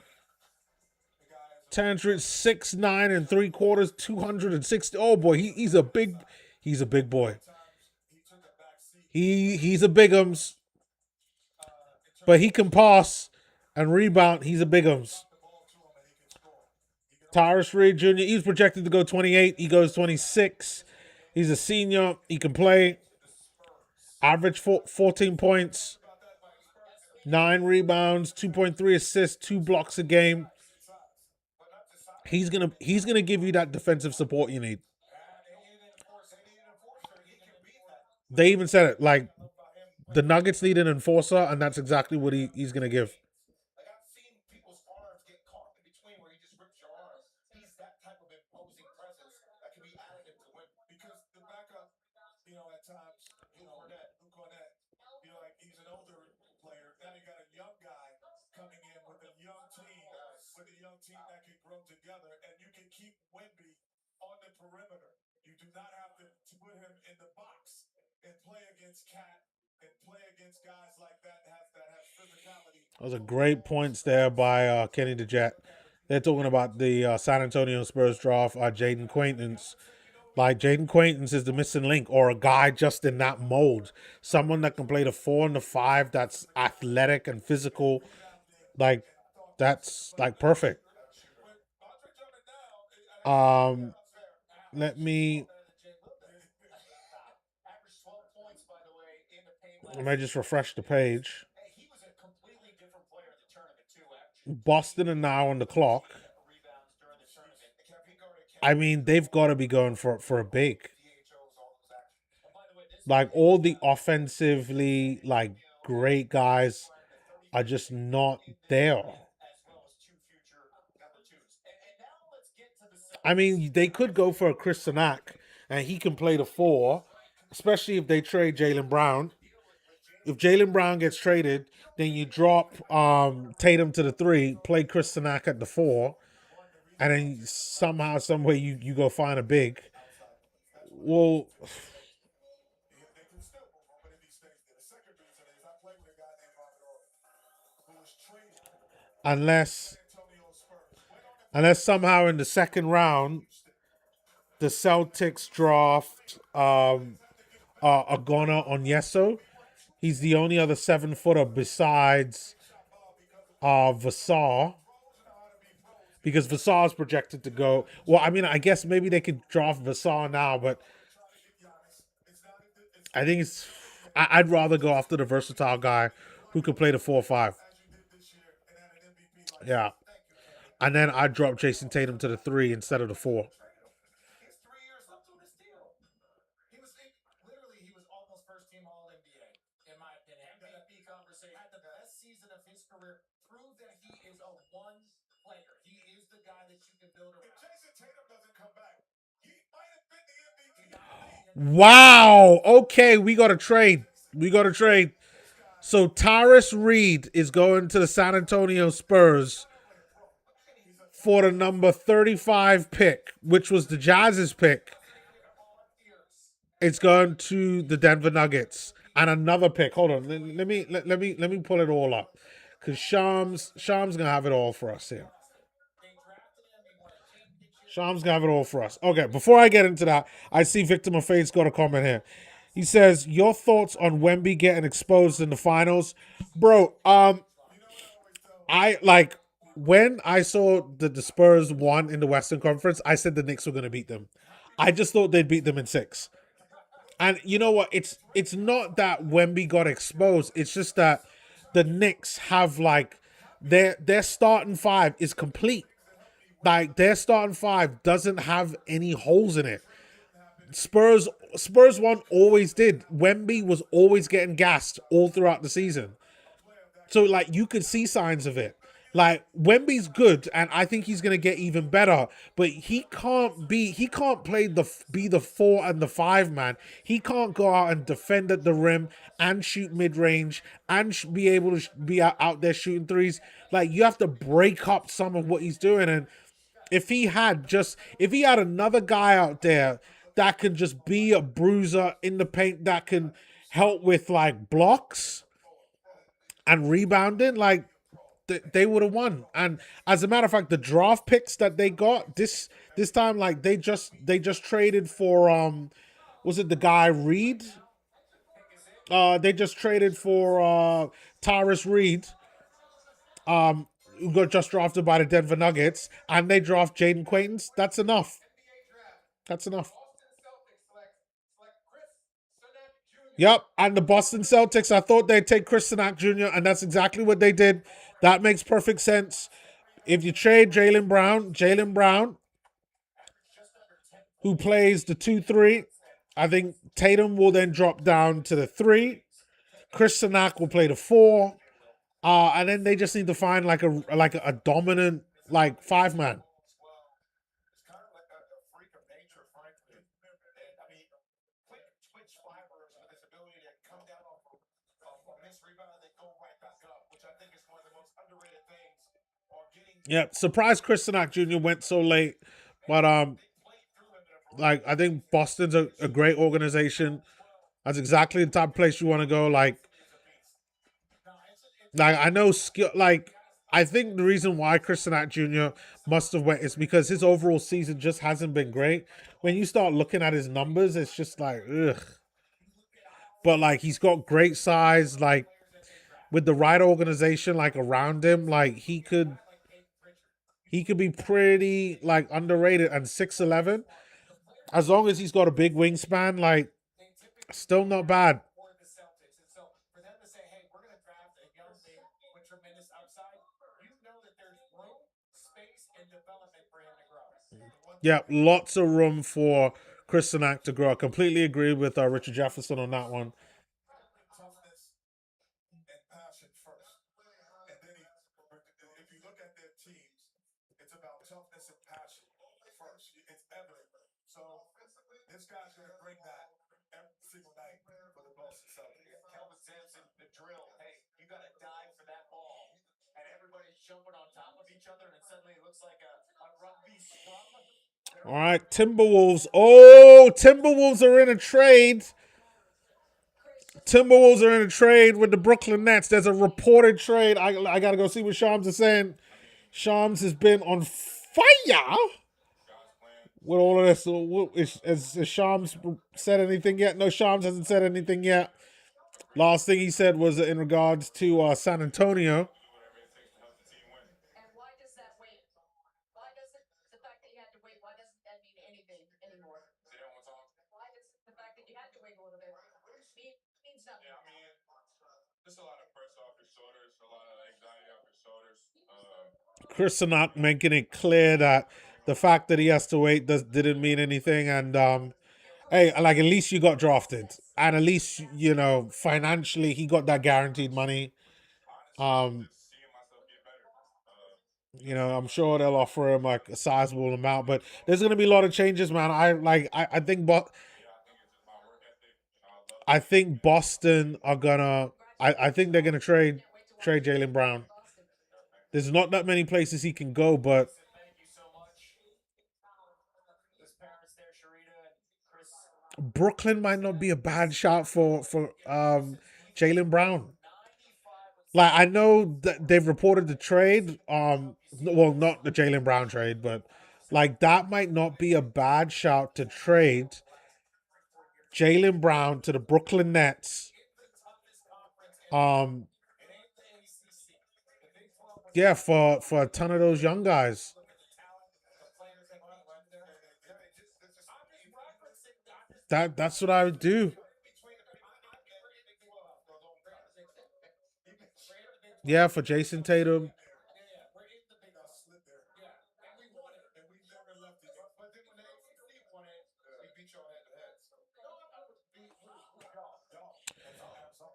Terrence Reed, 6'9 3/4, 260. Oh boy, he's a big boy. He's a bigums, but he can pass and rebound. He's a bigums. Tyrus Reed Jr. He's projected to go 28. He goes 26. He's a senior. He can play. Average 14 points, 9 rebounds, 2.3 assists, 2 blocks a game. He's gonna give you that defensive support you need. They even said it like the Nuggets need an enforcer, and that's exactly what he's gonna give. Those are great points there by Kenny the Jet. They're talking about the San Antonio Spurs draft, Jaden Quaintance. Like Jaden Quaintance is the missing link, or a guy just in that mold. Someone that can play the 4 and the 5, that's athletic and physical. Like that's like perfect. Um, let me just refresh the page. Boston are now on the clock. I mean, they've got to be going for a big. Like all the offensively like great guys are just not there. I mean, they could go for a Chris Sanak, and he can play the 4, especially if they trade Jaylen Brown. If Jaylen Brown gets traded, then you drop Tatum to the 3, play Chris Sanak at the 4, and then somehow, some way, you go find a big. Well, unless somehow in the second round the Celtics draft Agona Onyeso. He's the only other 7-footer besides Vassar, because Vassar is projected to go. Well, I mean, I guess maybe they could draft Vassar now, but I think I'd rather go after the versatile guy who could play the 4-5. Yeah, and then I drop Jason Tatum to the 3 instead of the 4. Wow. Okay, we got to trade. We got to trade. So Tyrus Reed is going to the San Antonio Spurs for the number 35 pick, which was the Jazz's pick. It's going to the Denver Nuggets and another pick. Hold on, let me pull it all up because Shams gonna have it all for us here. Shams gonna have it all for us. Okay, before I get into that, I see Victor Mafade's got a comment here. He says, "Your thoughts on Wemby getting exposed in the finals, bro?" I like when I saw the Spurs won in the Western Conference. I said the Knicks were gonna beat them. I just thought they'd beat them in 6. And you know what? It's not that Wemby got exposed. It's just that the Knicks have like their starting five is complete. Like their starting five doesn't have any holes in it. Spurs Spurs one always did. Wemby was always getting gassed all throughout the season. So like you could see signs of it. Like Wemby's good, and I think he's gonna get even better. But he can't play be the 4 and the 5 man. He can't go out and defend at the rim and shoot mid range and be able to be out there shooting threes. Like you have to break up some of what he's doing. And if he had another guy out there that can just be a bruiser in the paint that can help with like blocks and rebounding, like they would have won. And as a matter of fact, the draft picks that they got this time, like they just traded for was it the guy Reed? They just traded for Tyrus Reed, who got just drafted by the Denver Nuggets, and they draft Jaden Quaintance. That's enough. That's enough. Yep, and the Boston Celtics, I thought they'd take Chris Jr., and that's exactly what they did. That makes perfect sense. If you trade Jalen Brown, who plays the 2-3, I think Tatum will then drop down to the 3. Chris will play the 4. And then they just need to find like a dominant like 5 man. Yeah, surprised Chris Jr. went so late, but like I think Boston's a great organization. That's exactly the type of place you want to go. Like I know skill. Like I think the reason why Chris Jr. must have went is because his overall season just hasn't been great. When you start looking at his numbers, it's just like ugh. But like he's got great size. Like with the right organization, like around him, like he could be pretty like underrated. And 6'11", as long as he's got a big wingspan, like still not bad. Yeah, lots of room for Kristanak to grow. I completely agree with Richard Jefferson on that one. All right, Timberwolves. Oh, Timberwolves are in a trade. Timberwolves are in a trade with the Brooklyn Nets. There's a reported trade. I got to go see what Shams is saying. Shams has been on fire with all of this. So, has Shams said anything yet? No, Shams hasn't said anything yet. Last thing he said was in regards to San Antonio. Chris Sanak making it clear that the fact that he has to wait didn't mean anything. And hey, like at least you got drafted, and at least financially he got that guaranteed money. Um, I'm sure they'll offer him like a sizable amount, but there's gonna be a lot of changes, man. I think Boston are gonna. I think they're gonna trade Jaylen Brown. There's not that many places he can go, but Brooklyn might not be a bad shot for Jaylen Brown. Like I know that they've reported the trade. Well, not the Jaylen Brown trade, but like that might not be a bad shout to trade Jaylen Brown to the Brooklyn Nets. Um, yeah, for a ton of those young guys. That's what I would do. Yeah, for Jason Tatum.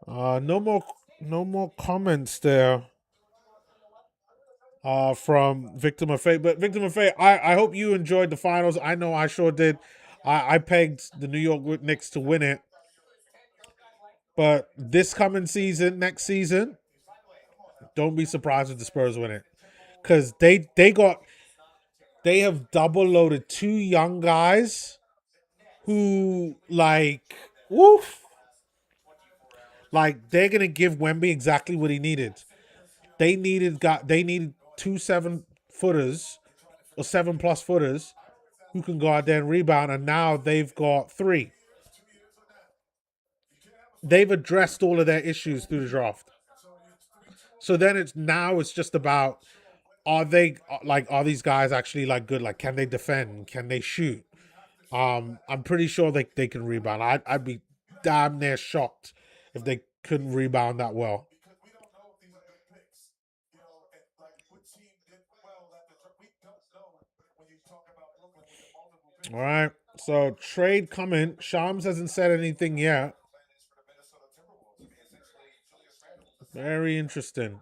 No more comments there. From Victor Maffei. But Victor Maffei, I hope you enjoyed the finals. I know I sure did. I pegged the New York Knicks to win it. But this coming season, next season, don't be surprised if the Spurs win it. Because they have double loaded two young guys who woof. Like they're gonna give Wemby exactly what he needed. They needed 2 7-footers or 7+ footers who can go out there and rebound, and now they've got three. They've addressed all of their issues through the draft. So then it's just about are these guys actually like good? Like can they defend? Can they shoot? I'm pretty sure they can rebound. I'd be damn near shocked if they couldn't rebound that well. All right. So trade coming. Shams hasn't said anything yet. Very interesting.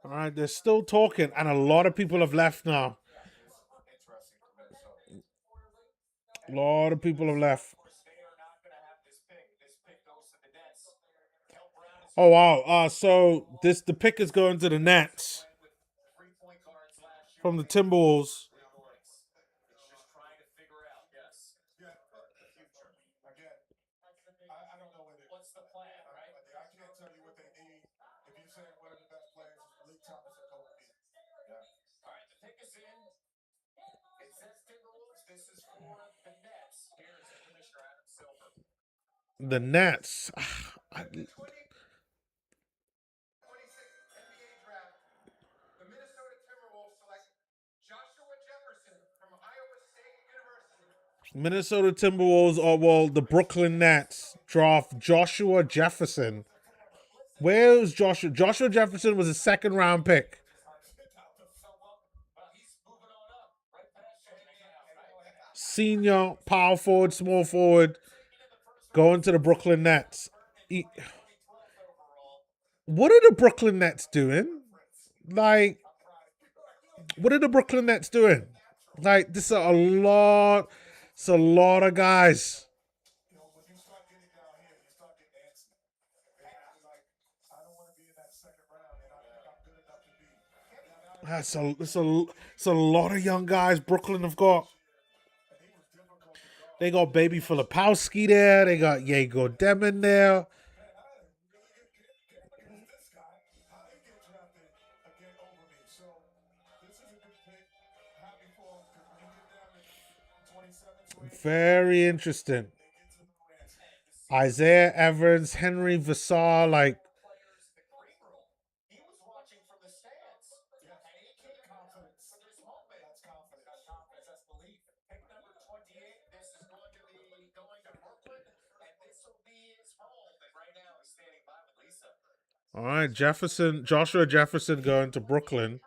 All right, they're still talking, and a lot of people have left now. A lot of people have left. Oh wow! So the pick is going to the Nets from the Timberwolves. The Nets. Minnesota Timberwolves, or well, the Brooklyn Nets draft Joshua Jefferson. Where was Joshua? Joshua Jefferson was a second round pick. Senior, power forward, small forward. going to the Brooklyn Nets. What are the Brooklyn Nets doing? Like, what are the Brooklyn Nets doing? Like, this is a lot. It's a lot of guys. It's a lot of young guys Brooklyn have got. They got Baby Filipowski there. They got Diego Demon there. Very interesting. Isaiah Evans, Henry Vassar, like all right, Joshua Jefferson going to Brooklyn.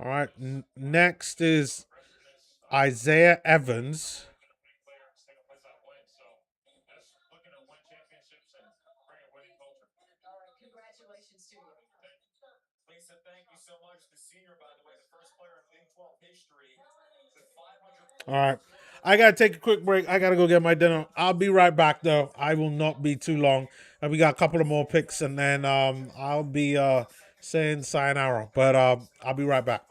All right, next is Isaiah Evans. All right. I gotta take a quick break. I gotta go get my dinner. I'll be right back though. I will not be too long. We got a couple of more picks and then I'll be saying sayonara. But I'll be right back.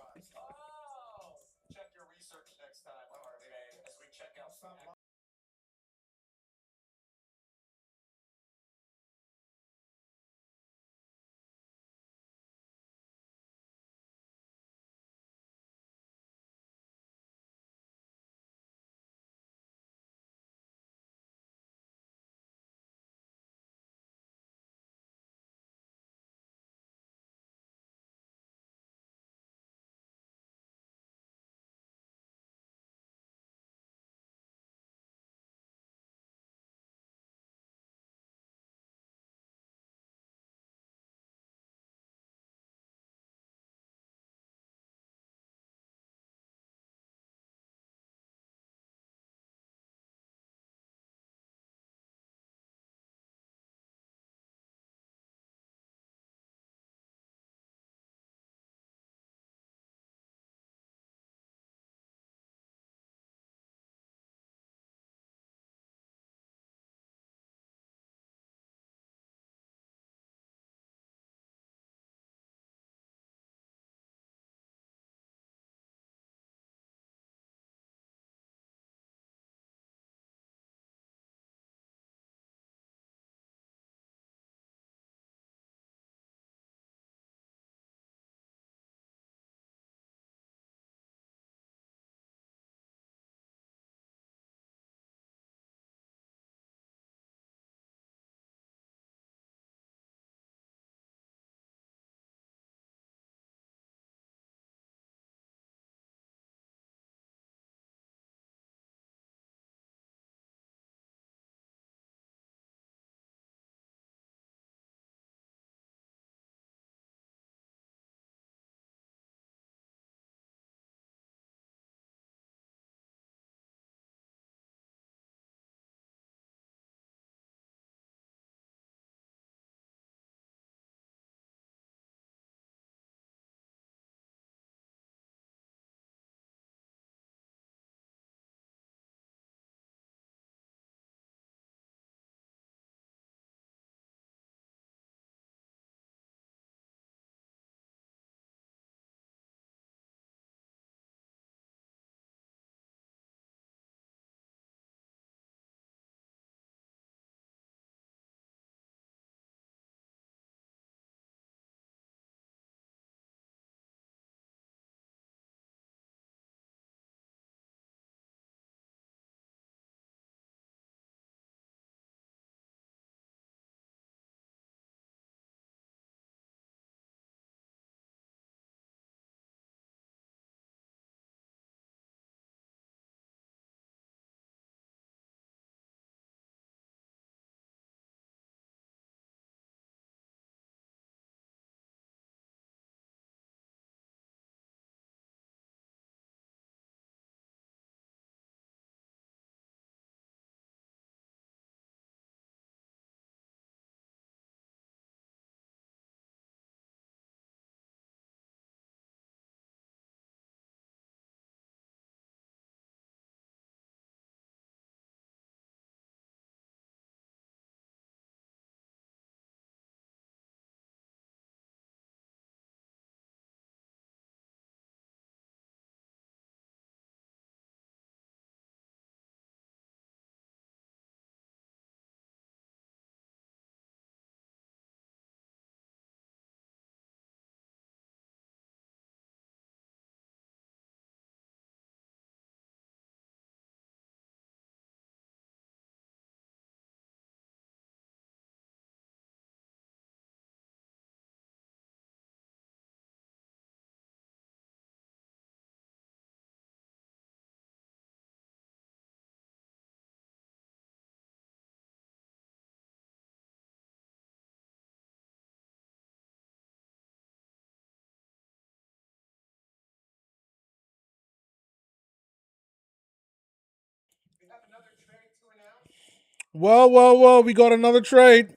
Well, we got another trade.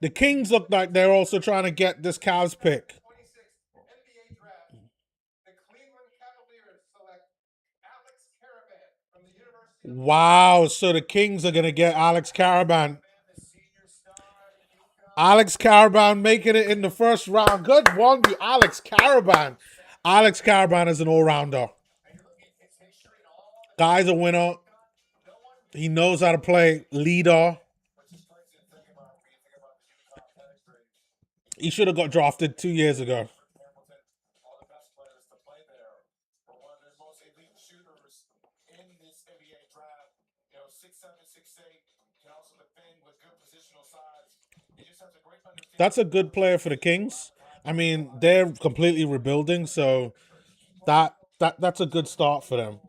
The Kings look like they're also trying to get this Cavs pick. Wow, so the Kings are going to get Alex Caravan. Alex Caravan making it in the first round. Good one, you Alex Caravan. Alex Caravan is an all-rounder. Guy's a winner. He knows how to play leader. He should have got drafted 2 years ago. That's a good player for the Kings. I mean, they're completely rebuilding, so that's a good start for them.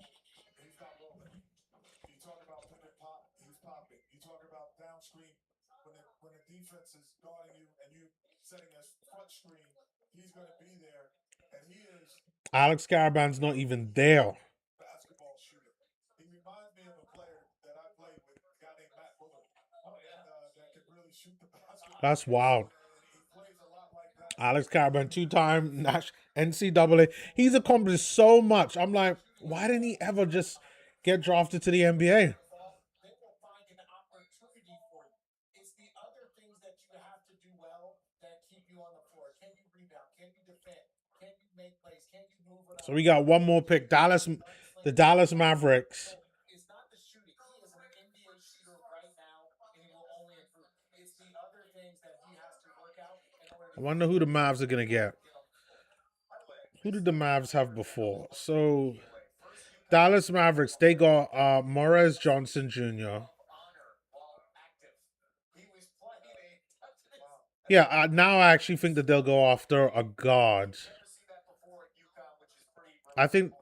Alex Caravan's not even there. That's wild. Alex Caravan, two-time NCAA. He's accomplished so much. I'm like, why didn't he ever just get drafted to the NBA? So we got one more pick. The Dallas Mavericks. I wonder who the Mavs are gonna get. Who did the Mavs have before? So Dallas Mavericks, they got Morez Johnson Jr. Yeah, now I actually think that they'll go after a guard. I think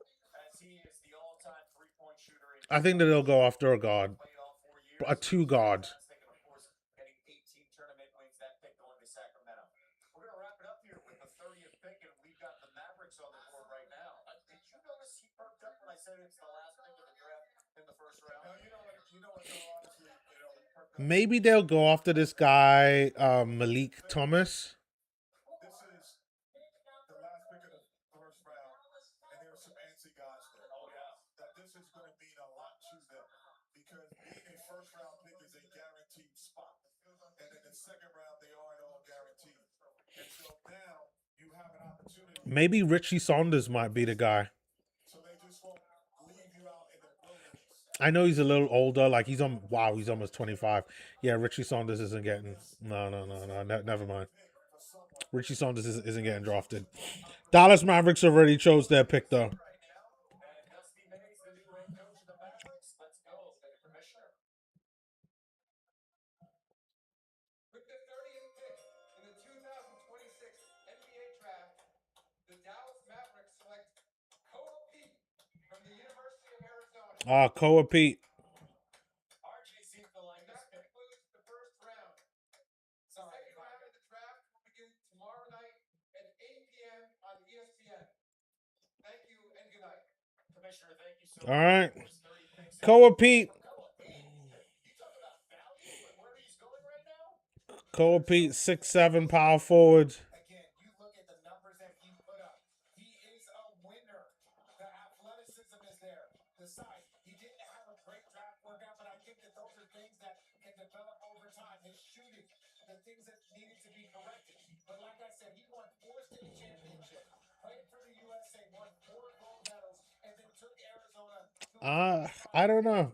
I think that they'll go after a guard, a two guard. Maybe they'll go after this guy, Malik Thomas. Maybe Richie Saunders might be the guy. I know he's a little older. Like he's on. Wow, he's almost 25. Yeah, Richie Saunders isn't getting. No. Never mind. Richie Saunders isn't getting drafted. Dallas Mavericks already chose their pick though. Koa Pete. All right. Koa Pete. Koa Pete, 6'7" power forward. I don't know.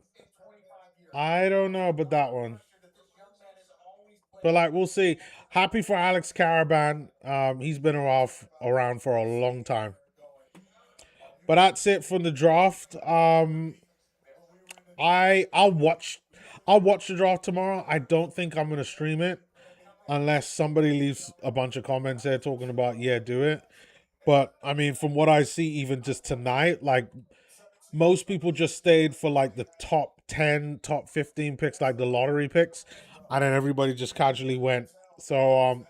I don't know about that one. But like we'll see. Happy for Alex Caravan. He's been around for a long time. But that's it from the draft. I'll watch the draft tomorrow. I don't think I'm gonna stream it unless somebody leaves a bunch of comments there talking about do it. But I mean, from what I see, even just tonight, like most people just stayed for like the top 10, top 15 picks, like the lottery picks, and then everybody just casually went. So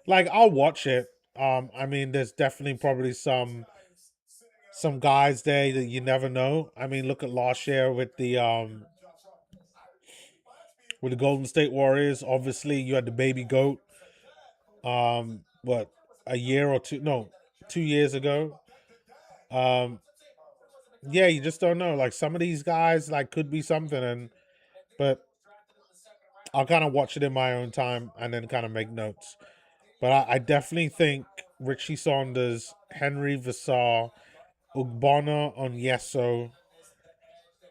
Like I'll watch it. I mean, there's definitely probably some guys there that you never know. I mean, look at last year with the Golden State Warriors. Obviously, you had the baby goat. What, a year or two? No, 2 years ago. Um, yeah, you just don't know. Like some of these guys, like could be something, but I'll kind of watch it in my own time and then kind of make notes. But I definitely think Richie Saunders, Henry Vassar, Ugbonna on Yeso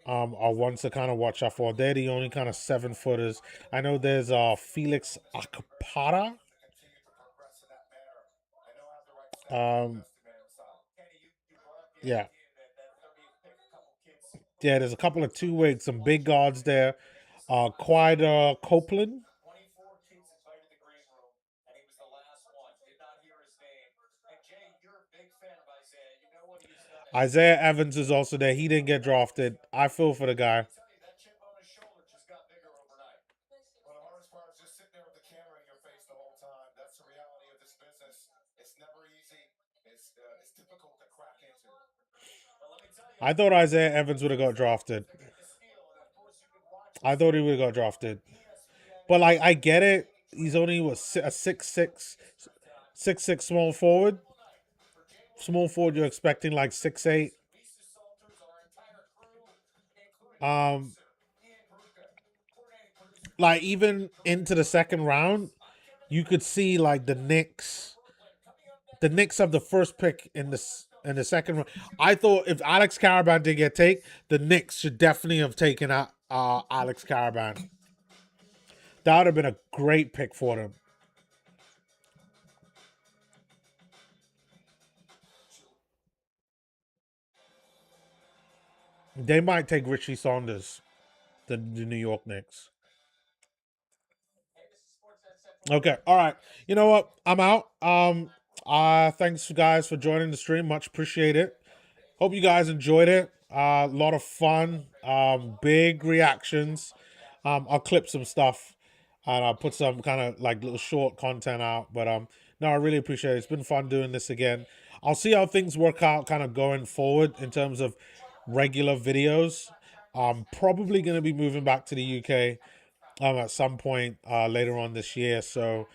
are ones to kind of watch out for. They're the only kind of 7-footers. I know there's Felix Akpara. Um, yeah, yeah. There's a couple of two-wigs, some big guards there. Quida Copeland. Isaiah Evans is also there. He didn't get drafted. I feel for the guy. I thought Isaiah Evans would have got drafted. I thought he would have got drafted. But like I get it. He's only a 6'6" small forward. Small forward, you're expecting like 6'8". Um, like even into the second round, you could see like the Knicks. The Knicks have the first pick in the second round. I thought if Alex Caravan didn't get taken, the Knicks should definitely have taken out Alex Caravan. That would have been a great pick for them. They might take Richie Saunders, the New York Knicks. Okay, all right. You know what? I'm out. Thanks guys for joining the stream. Much appreciate it. Hope you guys enjoyed it. A lot of fun. Big reactions. I'll clip some stuff and I'll put some kind of like little short content out. But no, I really appreciate it. It's been fun doing this again. I'll see how things work out kind of going forward in terms of regular videos. I'm probably going to be moving back to the UK at some point later on this year. So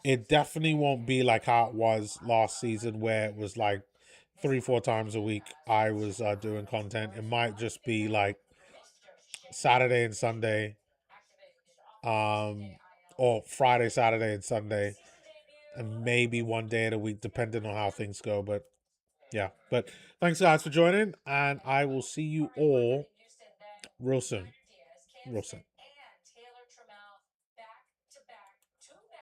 it definitely won't be like how it was last season where it was like 3-4 times a week I was doing content. It might just be like Saturday and Sunday, um, or Friday, Saturday, and Sunday, and maybe one day of the week, depending on how things go. But yeah, but thanks guys for joining, and I will see you all real soon. Real soon.